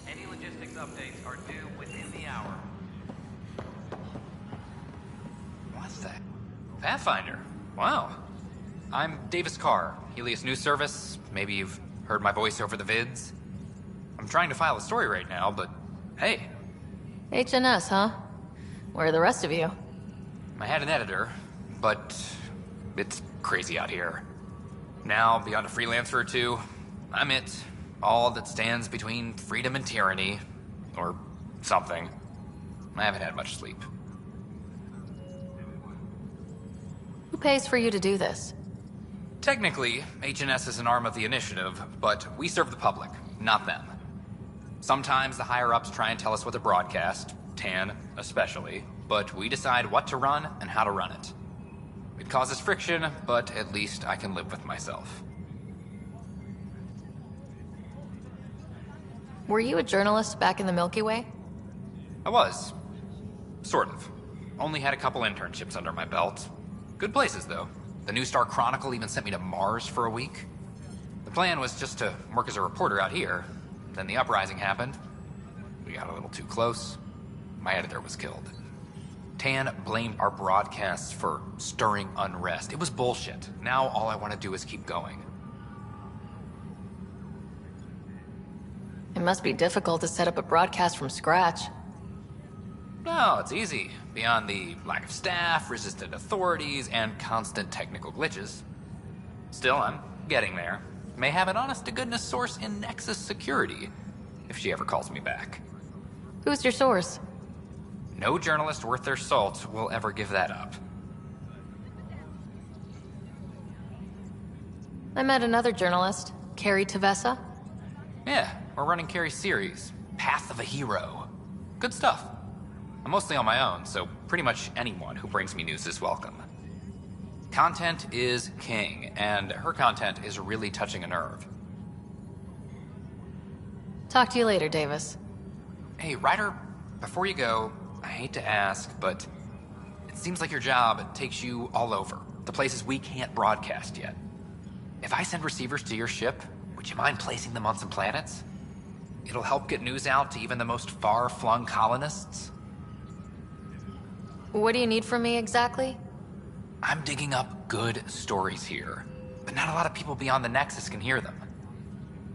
Any logistics updates are due within the hour. What's that? Pathfinder. Wow. I'm Davis Carr, Helios News Service. Maybe you've heard my voice over the vids. I'm trying to file a story right now, but hey, HNS, huh? Where are the rest of you? I had an editor, but it's crazy out here. Now, beyond a freelancer or two, I'm it. All that stands between freedom and tyranny. Or something. I haven't had much sleep. Who pays for you to do this? Technically, HNS is an arm of the initiative, but we serve the public, not them. Sometimes the higher-ups try and tell us what to broadcast, TAN especially, but we decide what to run and how to run it. It causes friction, but at least I can live with myself. Were you a journalist back in the Milky Way? I was. Sort of. Only had a couple internships under my belt. Good places, though. The New Star Chronicle even sent me to Mars for a week. The plan was just to work as a reporter out here. Then the uprising happened. We got a little too close. My editor was killed. Tan blamed our broadcasts for stirring unrest. It was bullshit. Now all I want to do is keep going. It must be difficult to set up a broadcast from scratch. No, it's easy. Beyond the lack of staff, resistant authorities, and constant technical glitches. Still, I'm getting there. May have an honest-to-goodness source in Nexus security, if she ever calls me back. Who's your source? No journalist worth their salt will ever give that up. I met another journalist, Carrie Tavessa. Yeah, we're running Carrie's series, Path of a Hero. Good stuff. I'm mostly on my own, so pretty much anyone who brings me news is welcome. Content is king, and her content is really touching a nerve. Talk to you later, Davis. Hey, Ryder, before you go, I hate to ask, but it seems like your job takes you all over, the places we can't broadcast yet. If I send receivers to your ship, would you mind placing them on some planets? It'll help get news out to even the most far-flung colonists. What do you need from me exactly? I'm digging up good stories here, but not a lot of people beyond the Nexus can hear them.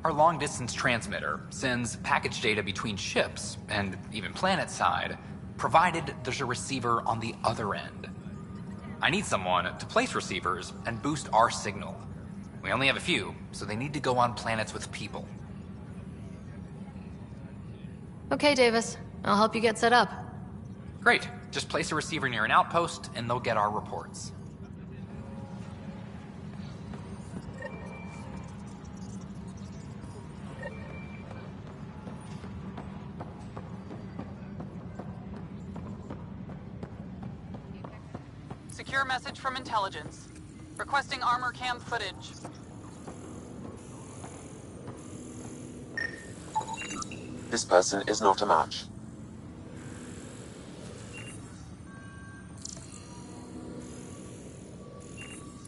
Our long-distance transmitter sends package data between ships, and even planet-side, provided there's a receiver on the other end. I need someone to place receivers and boost our signal. We only have a few, so they need to go on planets with people. Okay, Davis. I'll help you get set up. Great. Just place a receiver near an outpost, and they'll get our reports. Secure message from intelligence. Requesting armor cam footage. This person is not a match.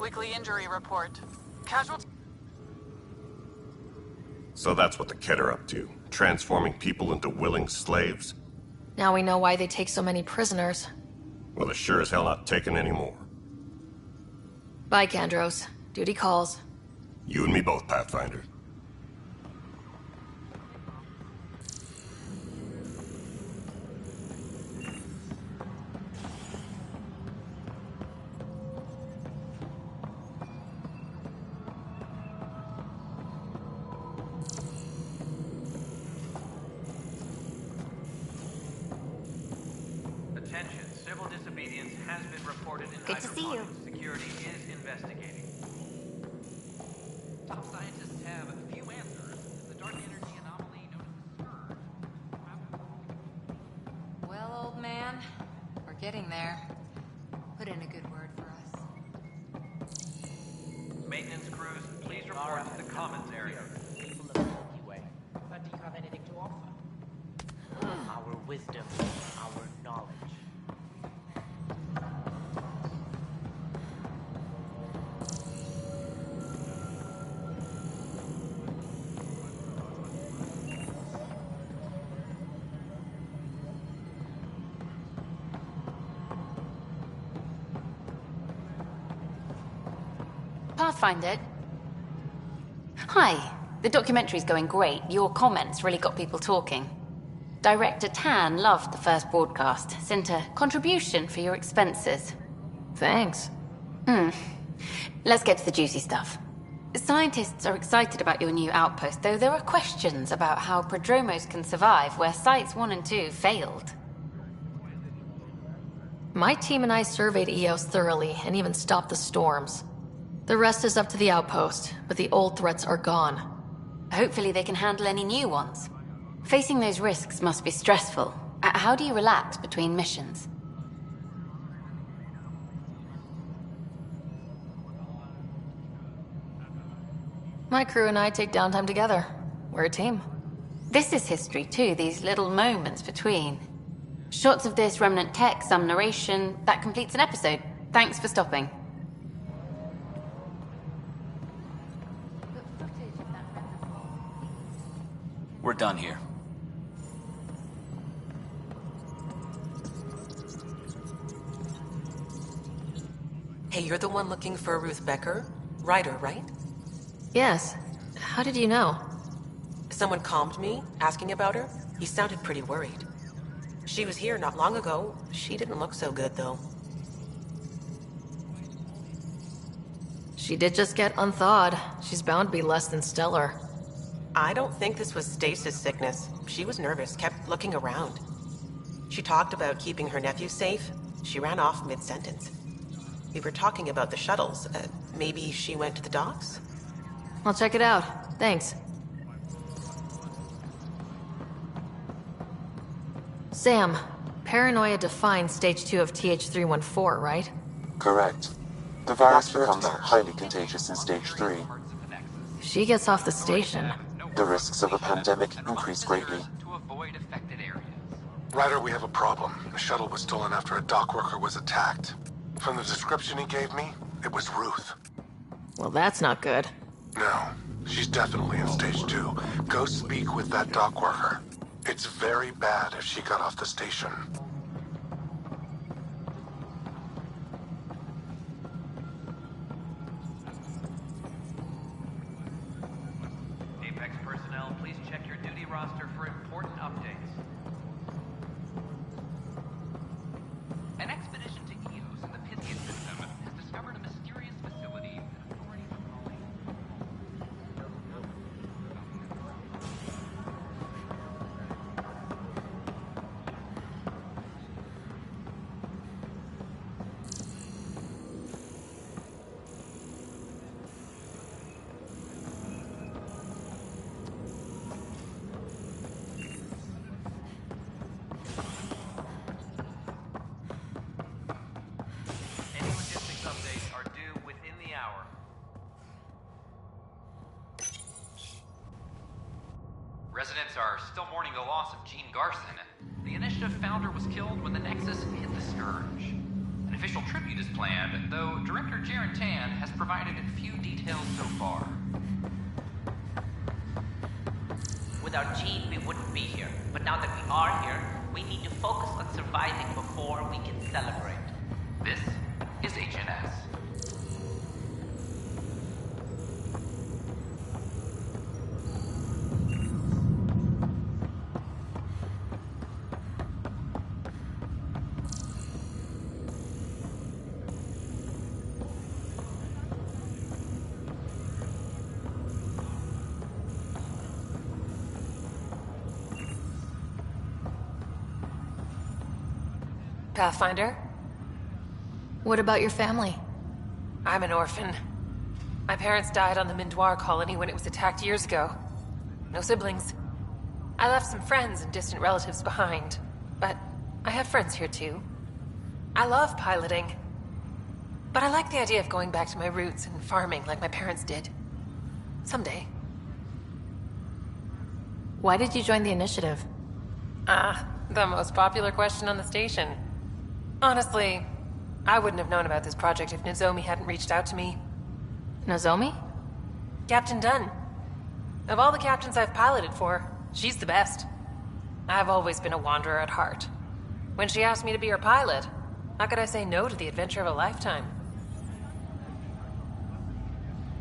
Weekly injury report. Casualty. So that's what the Kett are up to. Transforming people into willing slaves. Now we know why they take so many prisoners. Well, they're sure as hell not taking any more. Bye, Kandros. Duty calls. You and me both, Pathfinder. Attention, civil disobedience has been reported in Good to see you. Security is investigating. Top scientists have few answers. The dark energy anomaly known as the Well, old man, we're getting there. Put in a good word for us. maintenance crews. Please report to the commons area. People of the Milky Way. But do you have anything to offer? Our wisdom, our knowledge. Pathfinder. Hi, The documentary's going great. Your comments really got people talking. Director Tan loved the first broadcast. Sent a contribution for your expenses. Thanks. Let's get to the juicy stuff. Scientists are excited about your new outpost, though there are questions about how prodromos can survive where Sites 1 and 2 failed. My team and I surveyed EOS thoroughly and even stopped the storms. The rest is up to the outpost, but the old threats are gone. Hopefully they can handle any new ones. Facing those risks must be stressful. How do you relax between missions? My crew and I take downtime together. We're a team. This is history too, these little moments between. Shots of this remnant tech, some narration, that completes an episode. Thanks for stopping. We're done here. Hey, you're the one looking for Ruth Becker? Ryder, right? Yes. How did you know? Someone calmed me, asking about her. He sounded pretty worried. She was here not long ago. She didn't look so good, though. She did just get unthawed. She's bound to be less than stellar. I don't think this was stasis sickness. She was nervous, kept looking around. She talked about keeping her nephew safe. She ran off mid-sentence. We were talking about the shuttles. Maybe she went to the docks? I'll check it out. Thanks. Sam, paranoia defines stage 2 of TH314, right? Correct. The virus becomes highly contagious in stage 3. If she gets off the station, the risks of a pandemic increase greatly. Ryder, we have a problem. The shuttle was stolen after a dock worker was attacked. From the description he gave me, it was Ruth. Well, that's not good. No, she's definitely in stage 2. Go speak with that dock worker. It's very bad if she got off the station. Apex personnel, please check your duty roster for important updates. An expedition to Eos in the Pythias system has discovered a mysterious facility that authorities are calling... Any logistics updates are due within the hour. Residents are still mourning the loss of Gene Garson. The Initiative founder was killed when the Nexus hit the Scourge. An official tribute is planned, though Director Jaren Tan has provided few details so far. Without Gene, we wouldn't be here. But now that we are here, we need to focus on surviving before we can celebrate. This is HNS. Pathfinder? What about your family? I'm an orphan. My parents died on the Mindoir colony when it was attacked years ago. No siblings. I left some friends and distant relatives behind, but I have friends here too. I love piloting, but I like the idea of going back to my roots and farming like my parents did. Someday. Why did you join the Initiative? The most popular question on the station. Honestly, I wouldn't have known about this project if Nozomi hadn't reached out to me. Nozomi? Captain Dunn. Of all the captains I've piloted for, she's the best. I've always been a wanderer at heart. When she asked me to be her pilot, how could I say no to the adventure of a lifetime?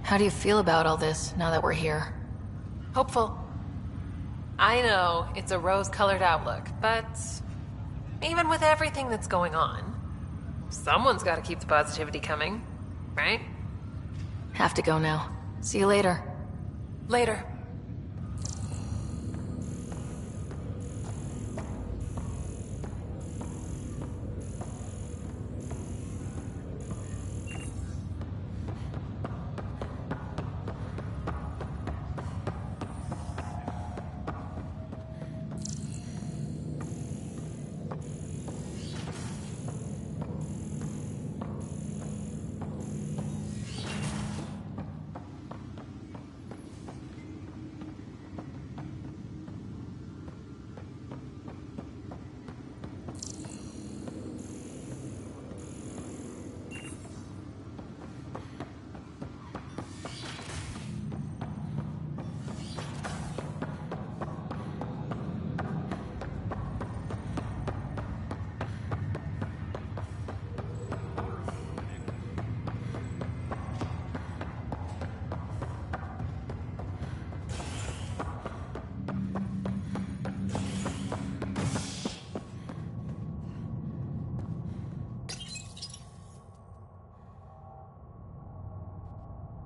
How do you feel about all this, now that we're here? Hopeful. I know it's a rose-colored outlook, but even with everything that's going on, someone's got to keep the positivity coming, right? Have to go now. See you later. Later.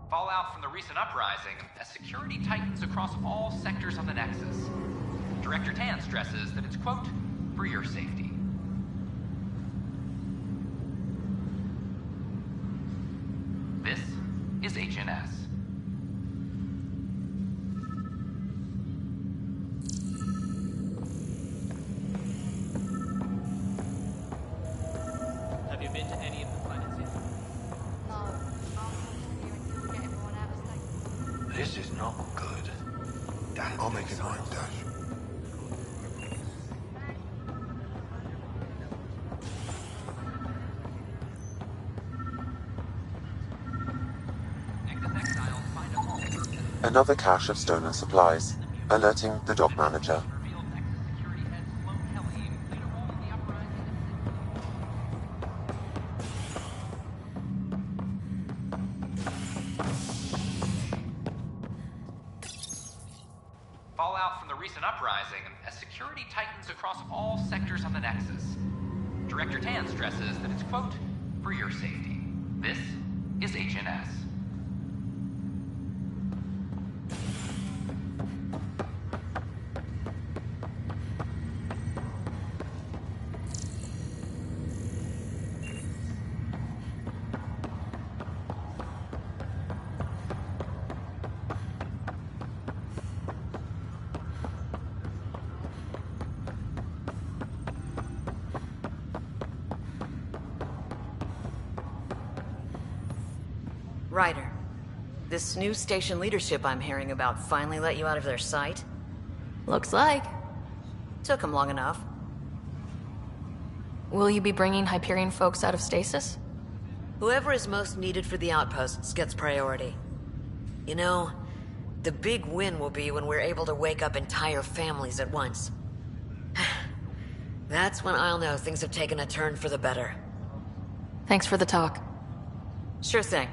Fallout from the recent uprising as security tightens across all sectors of the Nexus. Director Tan stresses that it's, quote, for your safety. This is HNS. Have you been to any of the planets yet? This is not good. I'll make it work, Dash. Another cache of stolen supplies, alerting the dock manager. Fallout from the recent uprising as security tightens across all sectors of the Nexus. Director Tan stresses that it's, quote, for your safety. This is HNS. Ryder, this new station leadership I'm hearing about finally let you out of their sight? Looks like. Took them long enough. Will you be bringing Hyperion folks out of stasis? Whoever is most needed for the outposts gets priority. You know, the big win will be when we're able to wake up entire families at once. That's when I'll know things have taken a turn for the better. Thanks for the talk. Sure thing.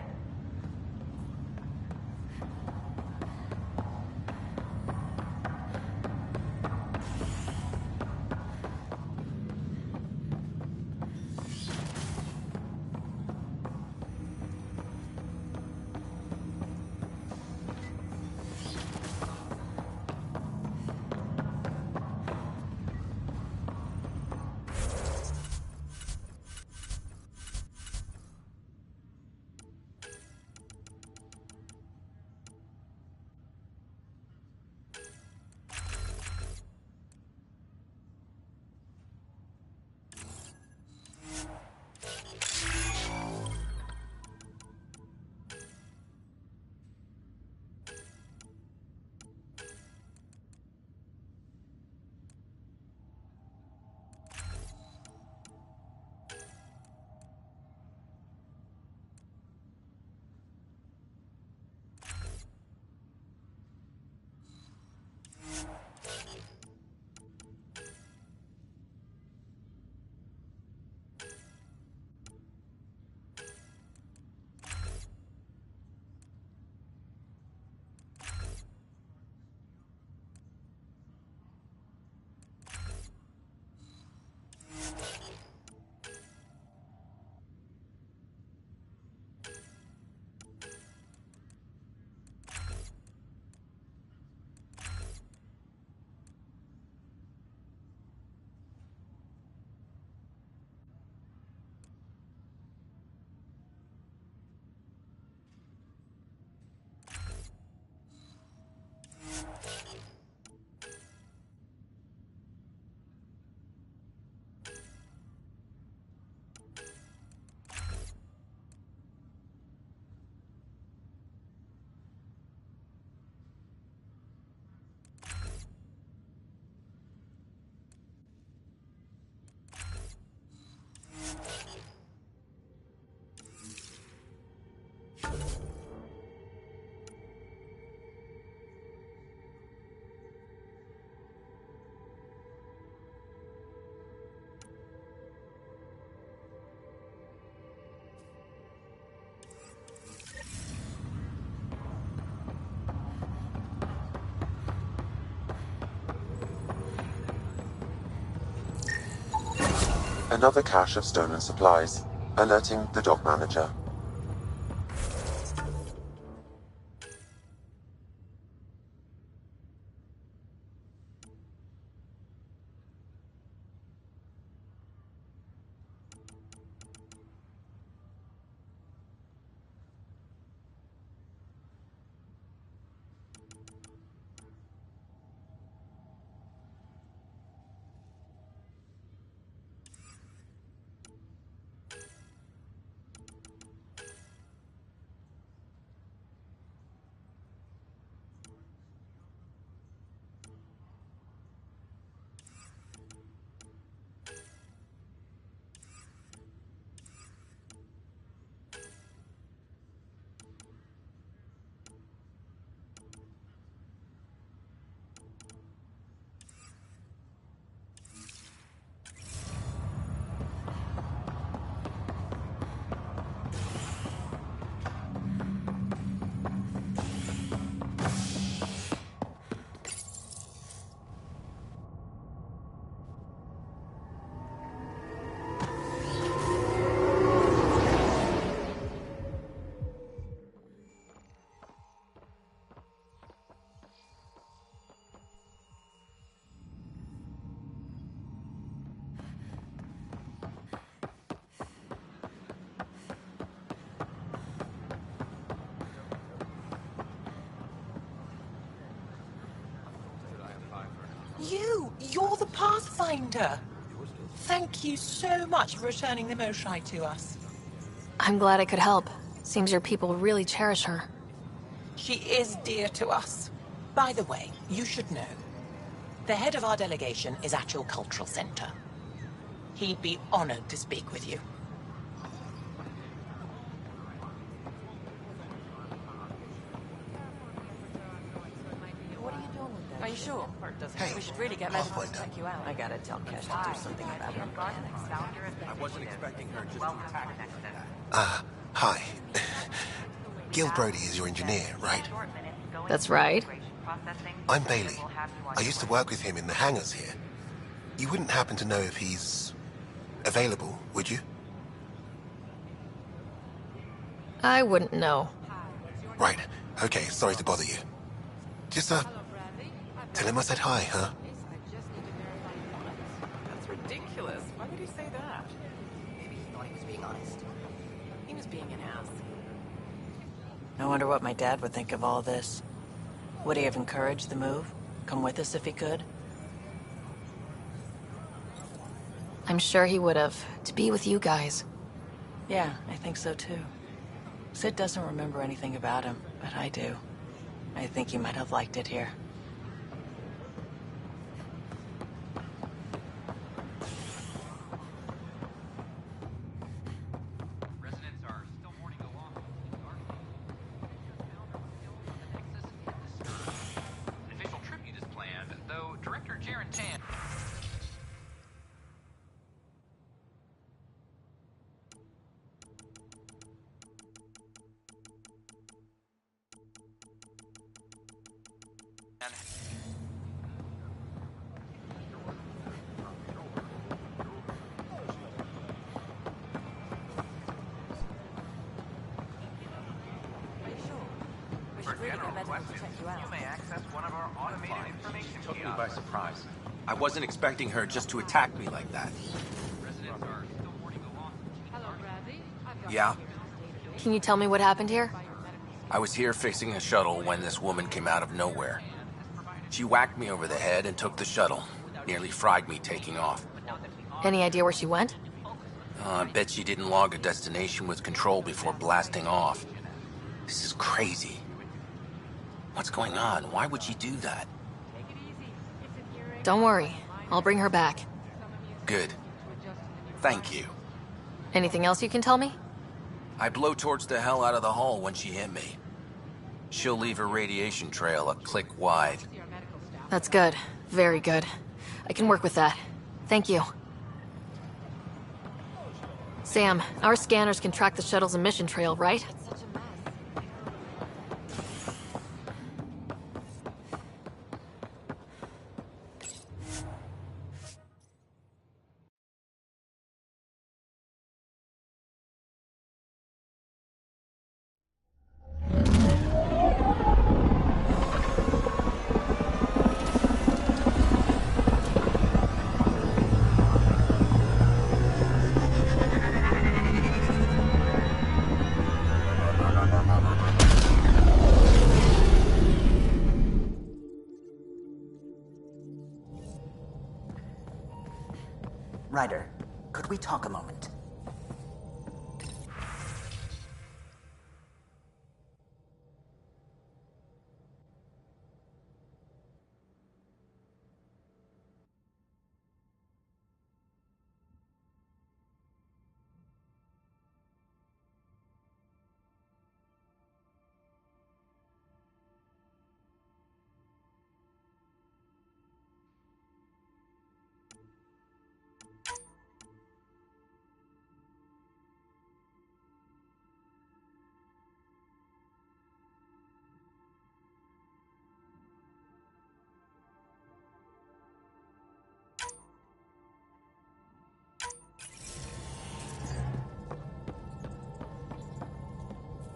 Another cache of stolen supplies, alerting the dock manager. You're the Pathfinder. Thank you so much for returning the Moshai to us. I'm glad I could help. Seems your people really cherish her. She is dear to us. By the way, you should know. The head of our delegation is at your cultural center. He'd be honored to speak with you. Are you sure? Hey, we should really get medical to check you out. I gotta tell Cash to do something about it. I wasn't expecting her just to attack me like that. Hi. Gil Brody is your engineer, right? That's right. I'm Bailey. I used to work with him in the hangars here. You wouldn't happen to know if he's available, would you? I wouldn't know. Right. Okay, sorry to bother you. Just, tell him I said hi, huh? That's ridiculous. Why would he say that? Maybe he thought he was being honest. He was being an ass. I wonder what my dad would think of all this. Would he have encouraged the move? Come with us if he could? I'm sure he would have. To be with you guys. Yeah, I think so too. Sid doesn't remember anything about him, but I do. I think he might have liked it here. Residents are still mourning the loss of the An official tribute is planned, though director Jaren Tan... For general questions, you may access one of our automated information Took me kiosks. by surprise. I wasn't expecting her just to attack me like that. Residents are still mourning the loss of Yeah? Can you tell me what happened here? I was here fixing a shuttle when this woman came out of nowhere. She whacked me over the head and took the shuttle. Nearly fried me taking off. Any idea where she went? I bet she didn't log a destination with control before blasting off. This is crazy. What's going on? Why would she do that? Don't worry. I'll bring her back. Good. Thank you. Anything else you can tell me? I blowtorched the hell out of the hull when she hit me. She'll leave her radiation trail a click wide. That's good. Very good. I can work with that. Thank you. Sam, our scanners can track the shuttle's emission trail, right? Ryder, could we talk a moment?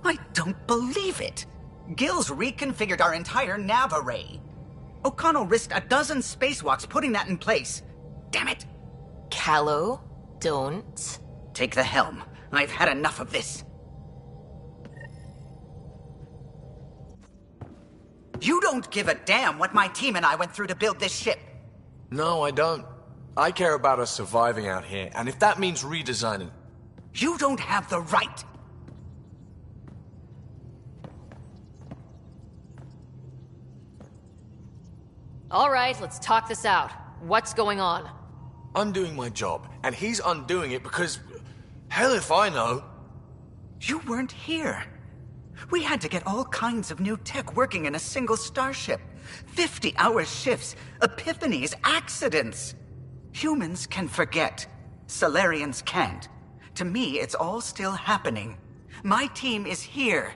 I don't believe it! Gil's reconfigured our entire nav array. O'Connell risked a dozen spacewalks putting that in place. Damn it! Callow, don't. Take the helm. I've had enough of this. You don't give a damn what my team and I went through to build this ship. No, I don't. I care about us surviving out here, and if that means redesigning... You don't have the right! All right, let's talk this out. What's going on? I'm doing my job, and he's undoing it because... Hell if I know. You weren't here. We had to get all kinds of new tech working in a single starship. 50-hour shifts, epiphanies, accidents. Humans can forget. Solarians can't. To me, it's all still happening. My team is here.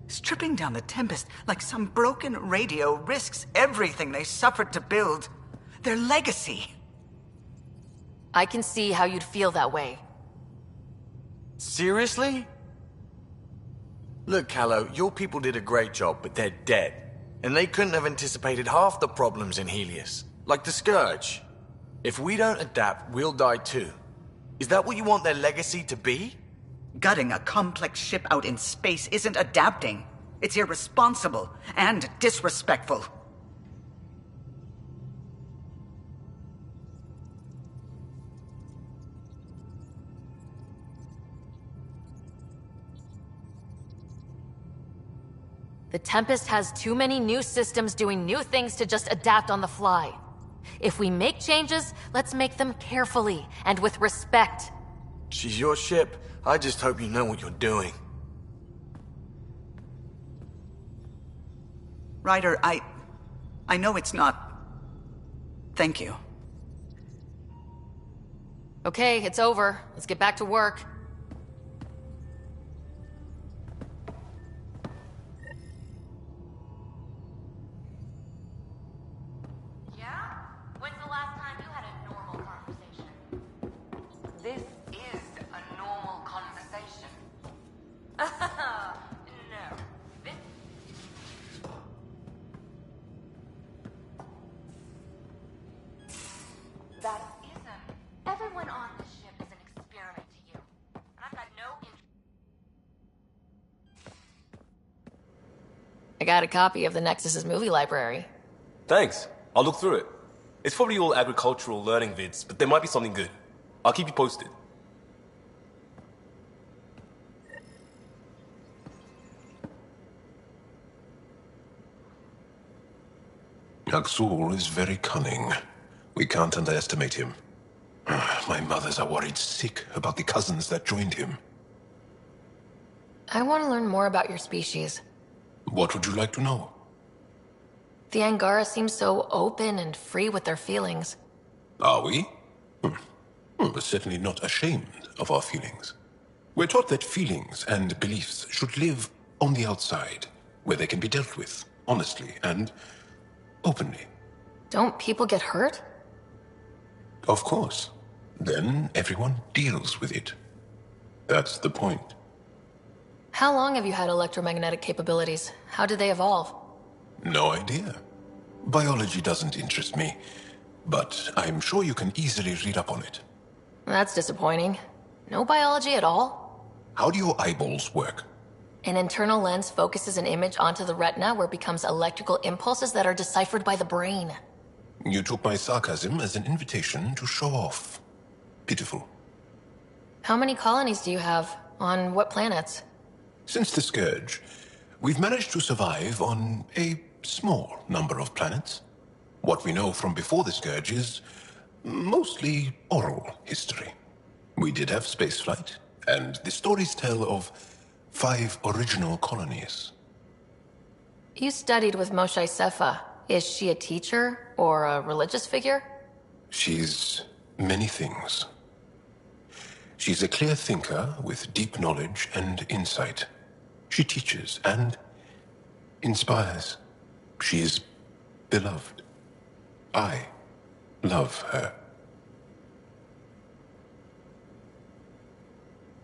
Stripping down the Tempest like some broken radio risks everything they suffered to build. Their legacy. I can see how you'd feel that way. Seriously? Look, Callow, your people did a great job, but they're dead. And they couldn't have anticipated half the problems in Helios. Like the Scourge. If we don't adapt, we'll die too. Is that what you want their legacy to be? Gutting a complex ship out in space isn't adapting. It's irresponsible and disrespectful. The Tempest has too many new systems doing new things to just adapt on the fly. If we make changes, let's make them carefully and with respect. She's your ship. I just hope you know what you're doing. Ryder, I know it's not... Thank you. Okay, it's over. Let's get back to work. This is a normal conversation. No. This... That isn't. Everyone on this ship is an experiment to you. And I've got no interest. I got a copy of the Nexus's movie library. Thanks. I'll look through it. It's probably all agricultural learning vids, but there might be something good. I'll keep you posted. Aksul is very cunning. We can't underestimate him. My mothers are worried sick about the cousins that joined him. I want to learn more about your species. What would you like to know? The Angara seem so open and free with their feelings. Are we? We're certainly not ashamed of our feelings. We're taught that feelings and beliefs should live on the outside, where they can be dealt with, honestly and openly. Don't people get hurt? Of course. Then everyone deals with it. That's the point. How long have you had electromagnetic capabilities? How did they evolve? No idea. Biology doesn't interest me, but I'm sure you can easily read up on it. That's disappointing. No biology at all? How do your eyeballs work? An internal lens focuses an image onto the retina where it becomes electrical impulses that are deciphered by the brain. You took my sarcasm as an invitation to show off. pitiful. How many colonies do you have? On what planets? Since the Scourge, we've managed to survive on a small number of planets. What we know from before the Scourge is mostly oral history. We did have spaceflight, and the stories tell of 5 original colonies. You studied with Moshe Sefa. Is she a teacher or a religious figure? She's many things. She's a clear thinker with deep knowledge and insight. She teaches and inspires. She is beloved. I love her.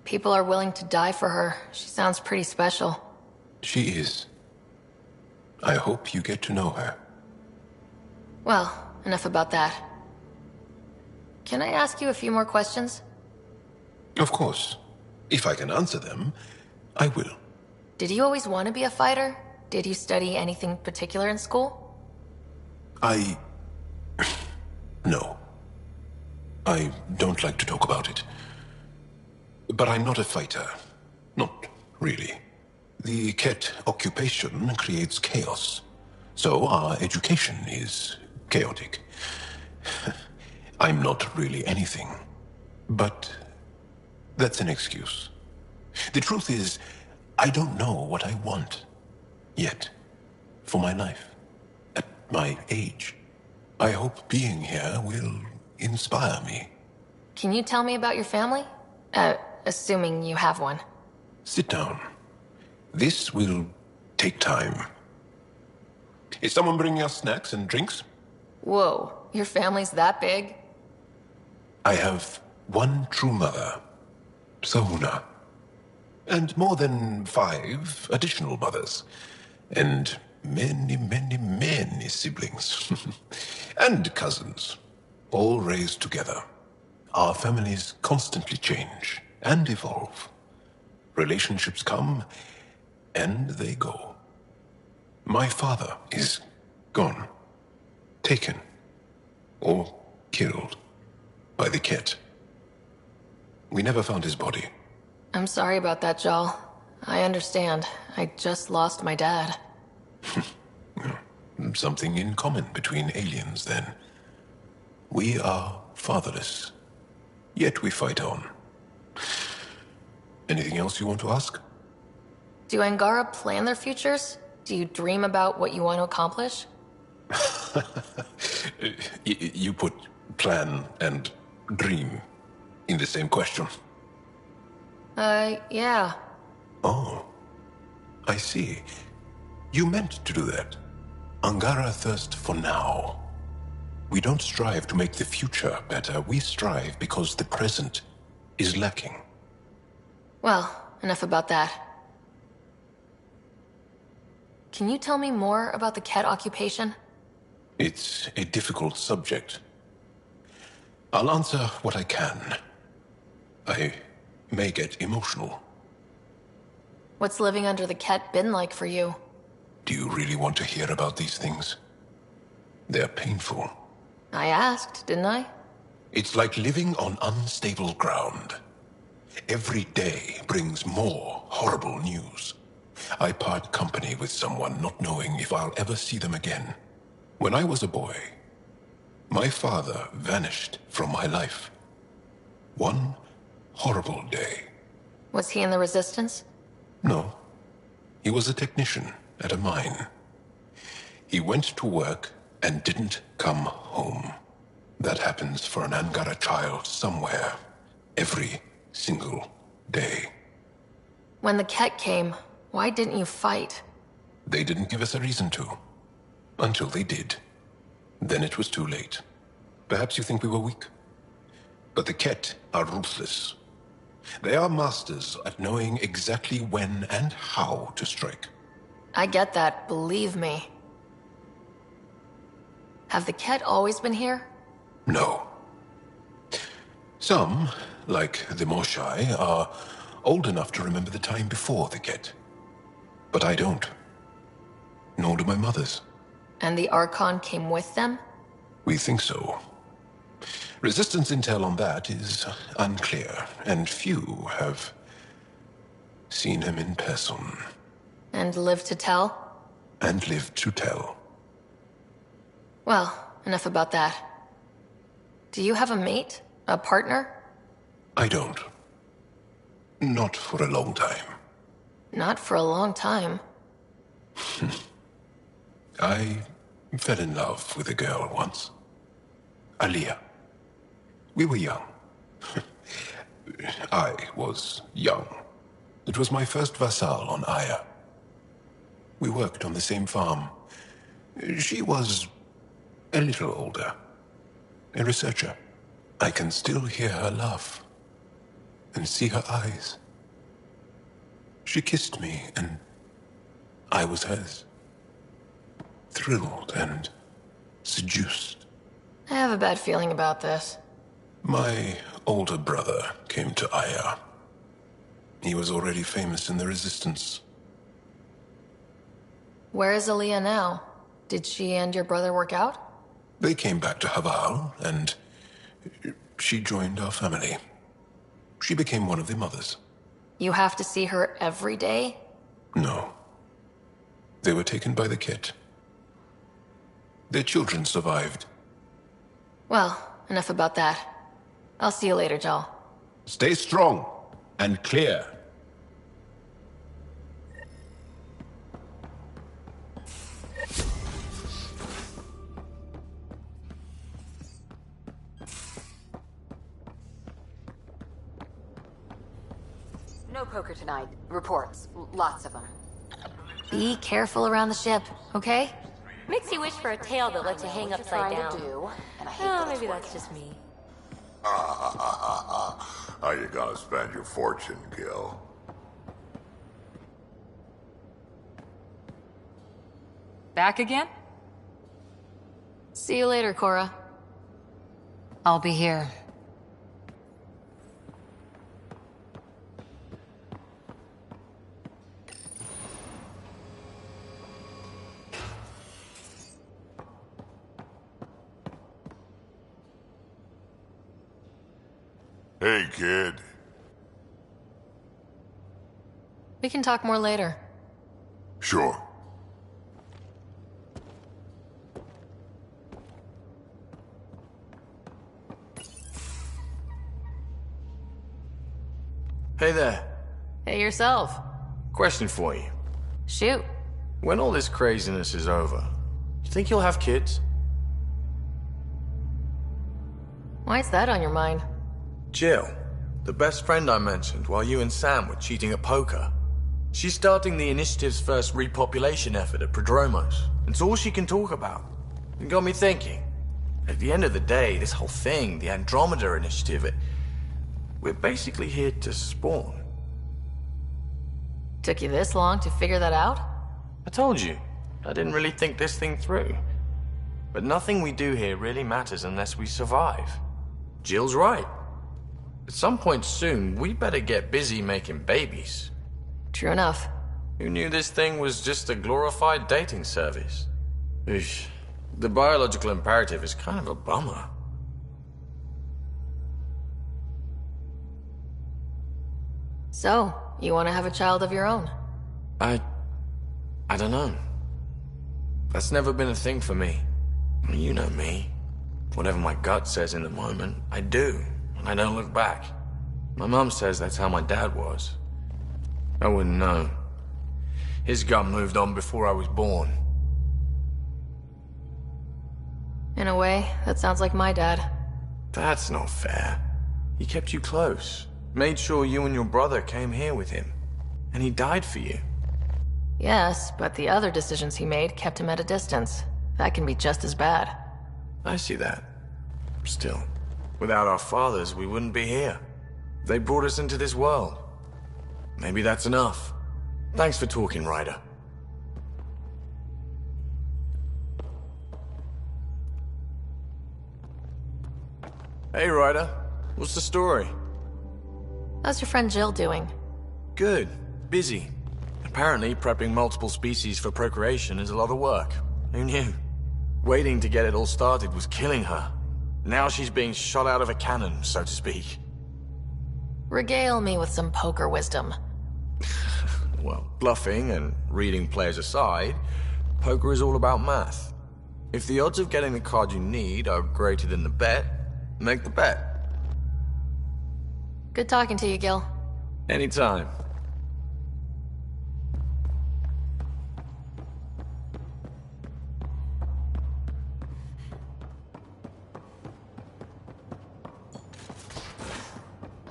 People are willing to die for her. She sounds pretty special. She is. I hope you get to know her. Well, enough about that. Can I ask you a few more questions? Of course. If I can answer them, I will. Did you always want to be a fighter? Did you study anything particular in school? No. I don't like to talk about it. But I'm not a fighter. Not really. The Ket occupation creates chaos. So our education is chaotic. I'm not really anything. But that's an excuse. The truth is, I don't know what I want. Yet. For my life. At my age. I hope being here will inspire me. Can you tell me about your family? Assuming you have one. Sit down. This will take time. Is someone bringing us snacks and drinks? Whoa, your family's that big? I have one true mother, Sahuna, and more than 5 additional mothers, and many siblings, and cousins, all raised together. Our families constantly change and evolve. Relationships come and they go. My father is gone, taken, or killed by the Ket. We never found his body. I'm sorry about that, Jal. I understand. I just lost my dad. Something in common between aliens, then. We are fatherless, yet we fight on. Anything else you want to ask? Do Angara plan their futures? Do you dream about what you want to accomplish? You put plan and dream in the same question. Yeah. Oh, I see. You meant to do that. Angara thirst for now. We don't strive to make the future better. We strive because the present is lacking. Well, enough about that. Can you tell me more about the Ket occupation? It's a difficult subject. I'll answer what I can. I may get emotional. What's living under the Ket been like for you? Do you really want to hear about these things? They're painful. I asked, didn't I? It's like living on unstable ground. Every day brings more horrible news. I part company with someone not knowing if I'll ever see them again. When I was a boy, my father vanished from my life. One horrible day. Was he in the Resistance? No. He was a technician at a mine. He went to work and didn't come home. That happens for an Angara child somewhere, every single day. When the Ket came, why didn't you fight? They didn't give us a reason to. Until they did. Then it was too late. Perhaps you think we were weak. But the Ket are ruthless. They are masters at knowing exactly when and how to strike. I get that, believe me. Have the Ket always been here? No. Some, like the Moshai, are old enough to remember the time before the Ket. But I don't. Nor do my mothers. And the Archon came with them? We think so. Resistance intel on that is unclear, and few have seen him in person. And live to tell? And lived to tell. Well, enough about that. Do you have a mate? A partner? I don't. Not for a long time. Not for a long time. I fell in love with a girl once. Aliyah. We were young. I was young. It was my first vassal on Aya. We worked on the same farm. She was a little older. A researcher. I can still hear her laugh. And see her eyes. She kissed me, and I was hers. Thrilled and seduced. I have a bad feeling about this. My older brother came to Aya. He was already famous in the Resistance. Where is Aliyah now? Did she and your brother work out? They came back to Haval, and she joined our family. She became one of the mothers. You have to see her every day? No. They were taken by the kit. Their children survived. Well, enough about that. I'll see you later, Jal. Stay strong and clear. No poker tonight. Reports. Lots of them. Be careful around the ship, okay? Makes you wish for a tail that lets you hang upside down. And I hate maybe that's just me. How you gonna spend your fortune, Gil? Back again? See you later, Cora. I'll be here. Hey, kid. We can talk more later. Sure. Hey there. Hey yourself. Question for you. Shoot. When all this craziness is over, you think you'll have kids? Why's that on your mind? Jill, the best friend I mentioned while you and Sam were cheating at poker. She's starting the initiative's first repopulation effort at Prodromos. It's all she can talk about. It got me thinking. At the end of the day, this whole thing, the Andromeda initiative, we're basically here to spawn. Took you this long to figure that out? I told you, I didn't really think this thing through. But nothing we do here really matters unless we survive. Jill's right. At some point soon, we better get busy making babies. True enough. Who knew this thing was just a glorified dating service? Eesh. The biological imperative is kind of a bummer. So, you want to have a child of your own? I don't know. That's never been a thing for me. You know me. Whatever my gut says in the moment, I do. And I don't look back. My mum says that's how my dad was. I wouldn't know. His gut moved on before I was born. In a way, that sounds like my dad. That's not fair. He kept you close. Made sure you and your brother came here with him. And he died for you. Yes, but the other decisions he made kept him at a distance. That can be just as bad. I see that. Still, without our fathers, we wouldn't be here. They brought us into this world. Maybe that's enough. Thanks for talking, Ryder. Hey, Ryder. What's the story? How's your friend Jill doing? Good. Busy. Apparently, prepping multiple species for procreation is a lot of work. Who knew? Waiting to get it all started was killing her. Now she's being shot out of a cannon, so to speak. Regale me with some poker wisdom. Well, bluffing and reading players aside, poker is all about math. If the odds of getting the card you need are greater than the bet, make the bet. Good talking to you, Gil. Anytime.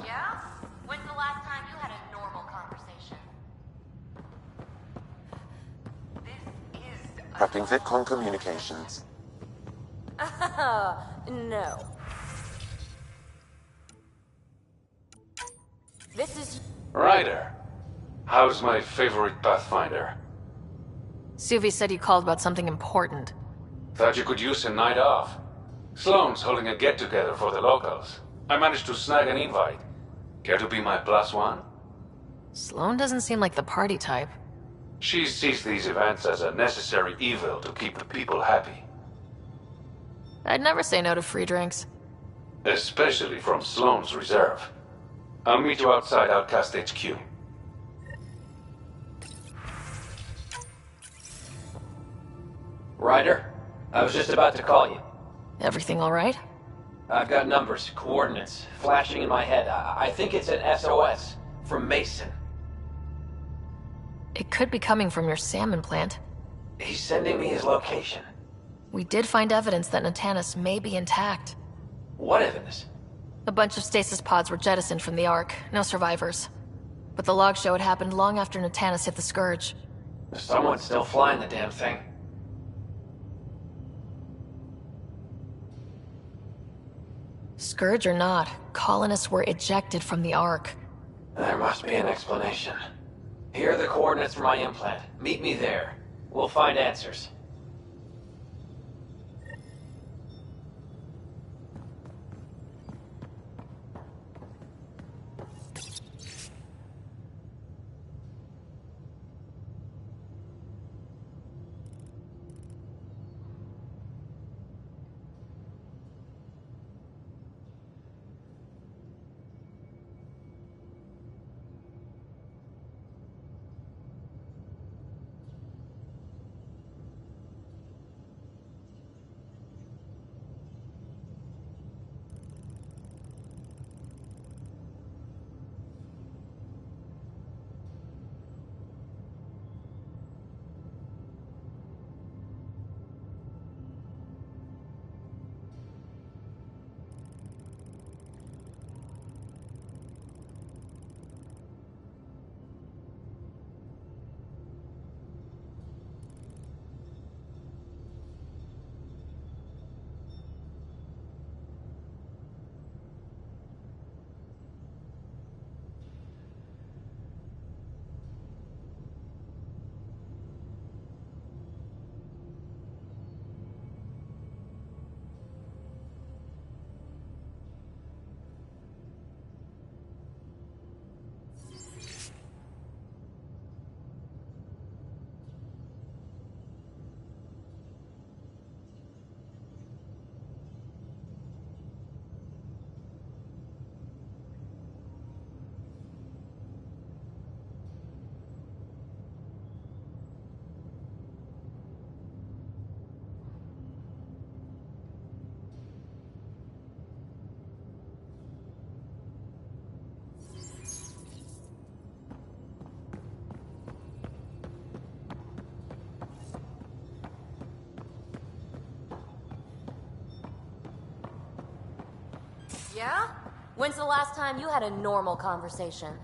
Yeah? When's the last time you had a normal conversation? Prepping VidCon communications. No. This is... Ryder, how's my favorite Pathfinder? Suvi said you called about something important. Thought you could use a night off. Sloane's holding a get-together for the locals. I managed to snag an invite. Care to be my +1? Sloane doesn't seem like the party type. She sees these events as a necessary evil to keep the people happy. I'd never say no to free drinks. Especially from Sloane's reserve. I'll meet you outside Outcast HQ. Ryder, I was just about to call you. Everything all right? I've got numbers, coordinates, flashing in my head. I think it's an SOS from Mason. It could be coming from your salmon plant. He's sending me his location. We did find evidence that Natanus may be intact. What evidence? A bunch of stasis pods were jettisoned from the Ark. No survivors. But the logs show it happened long after Natanus hit the Scourge. Someone's still flying the damn thing. Scourge or not, colonists were ejected from the Ark. There must be an explanation. Here are the coordinates for my implant. Meet me there. We'll find answers. Yeah? When's the last time you had a normal conversation?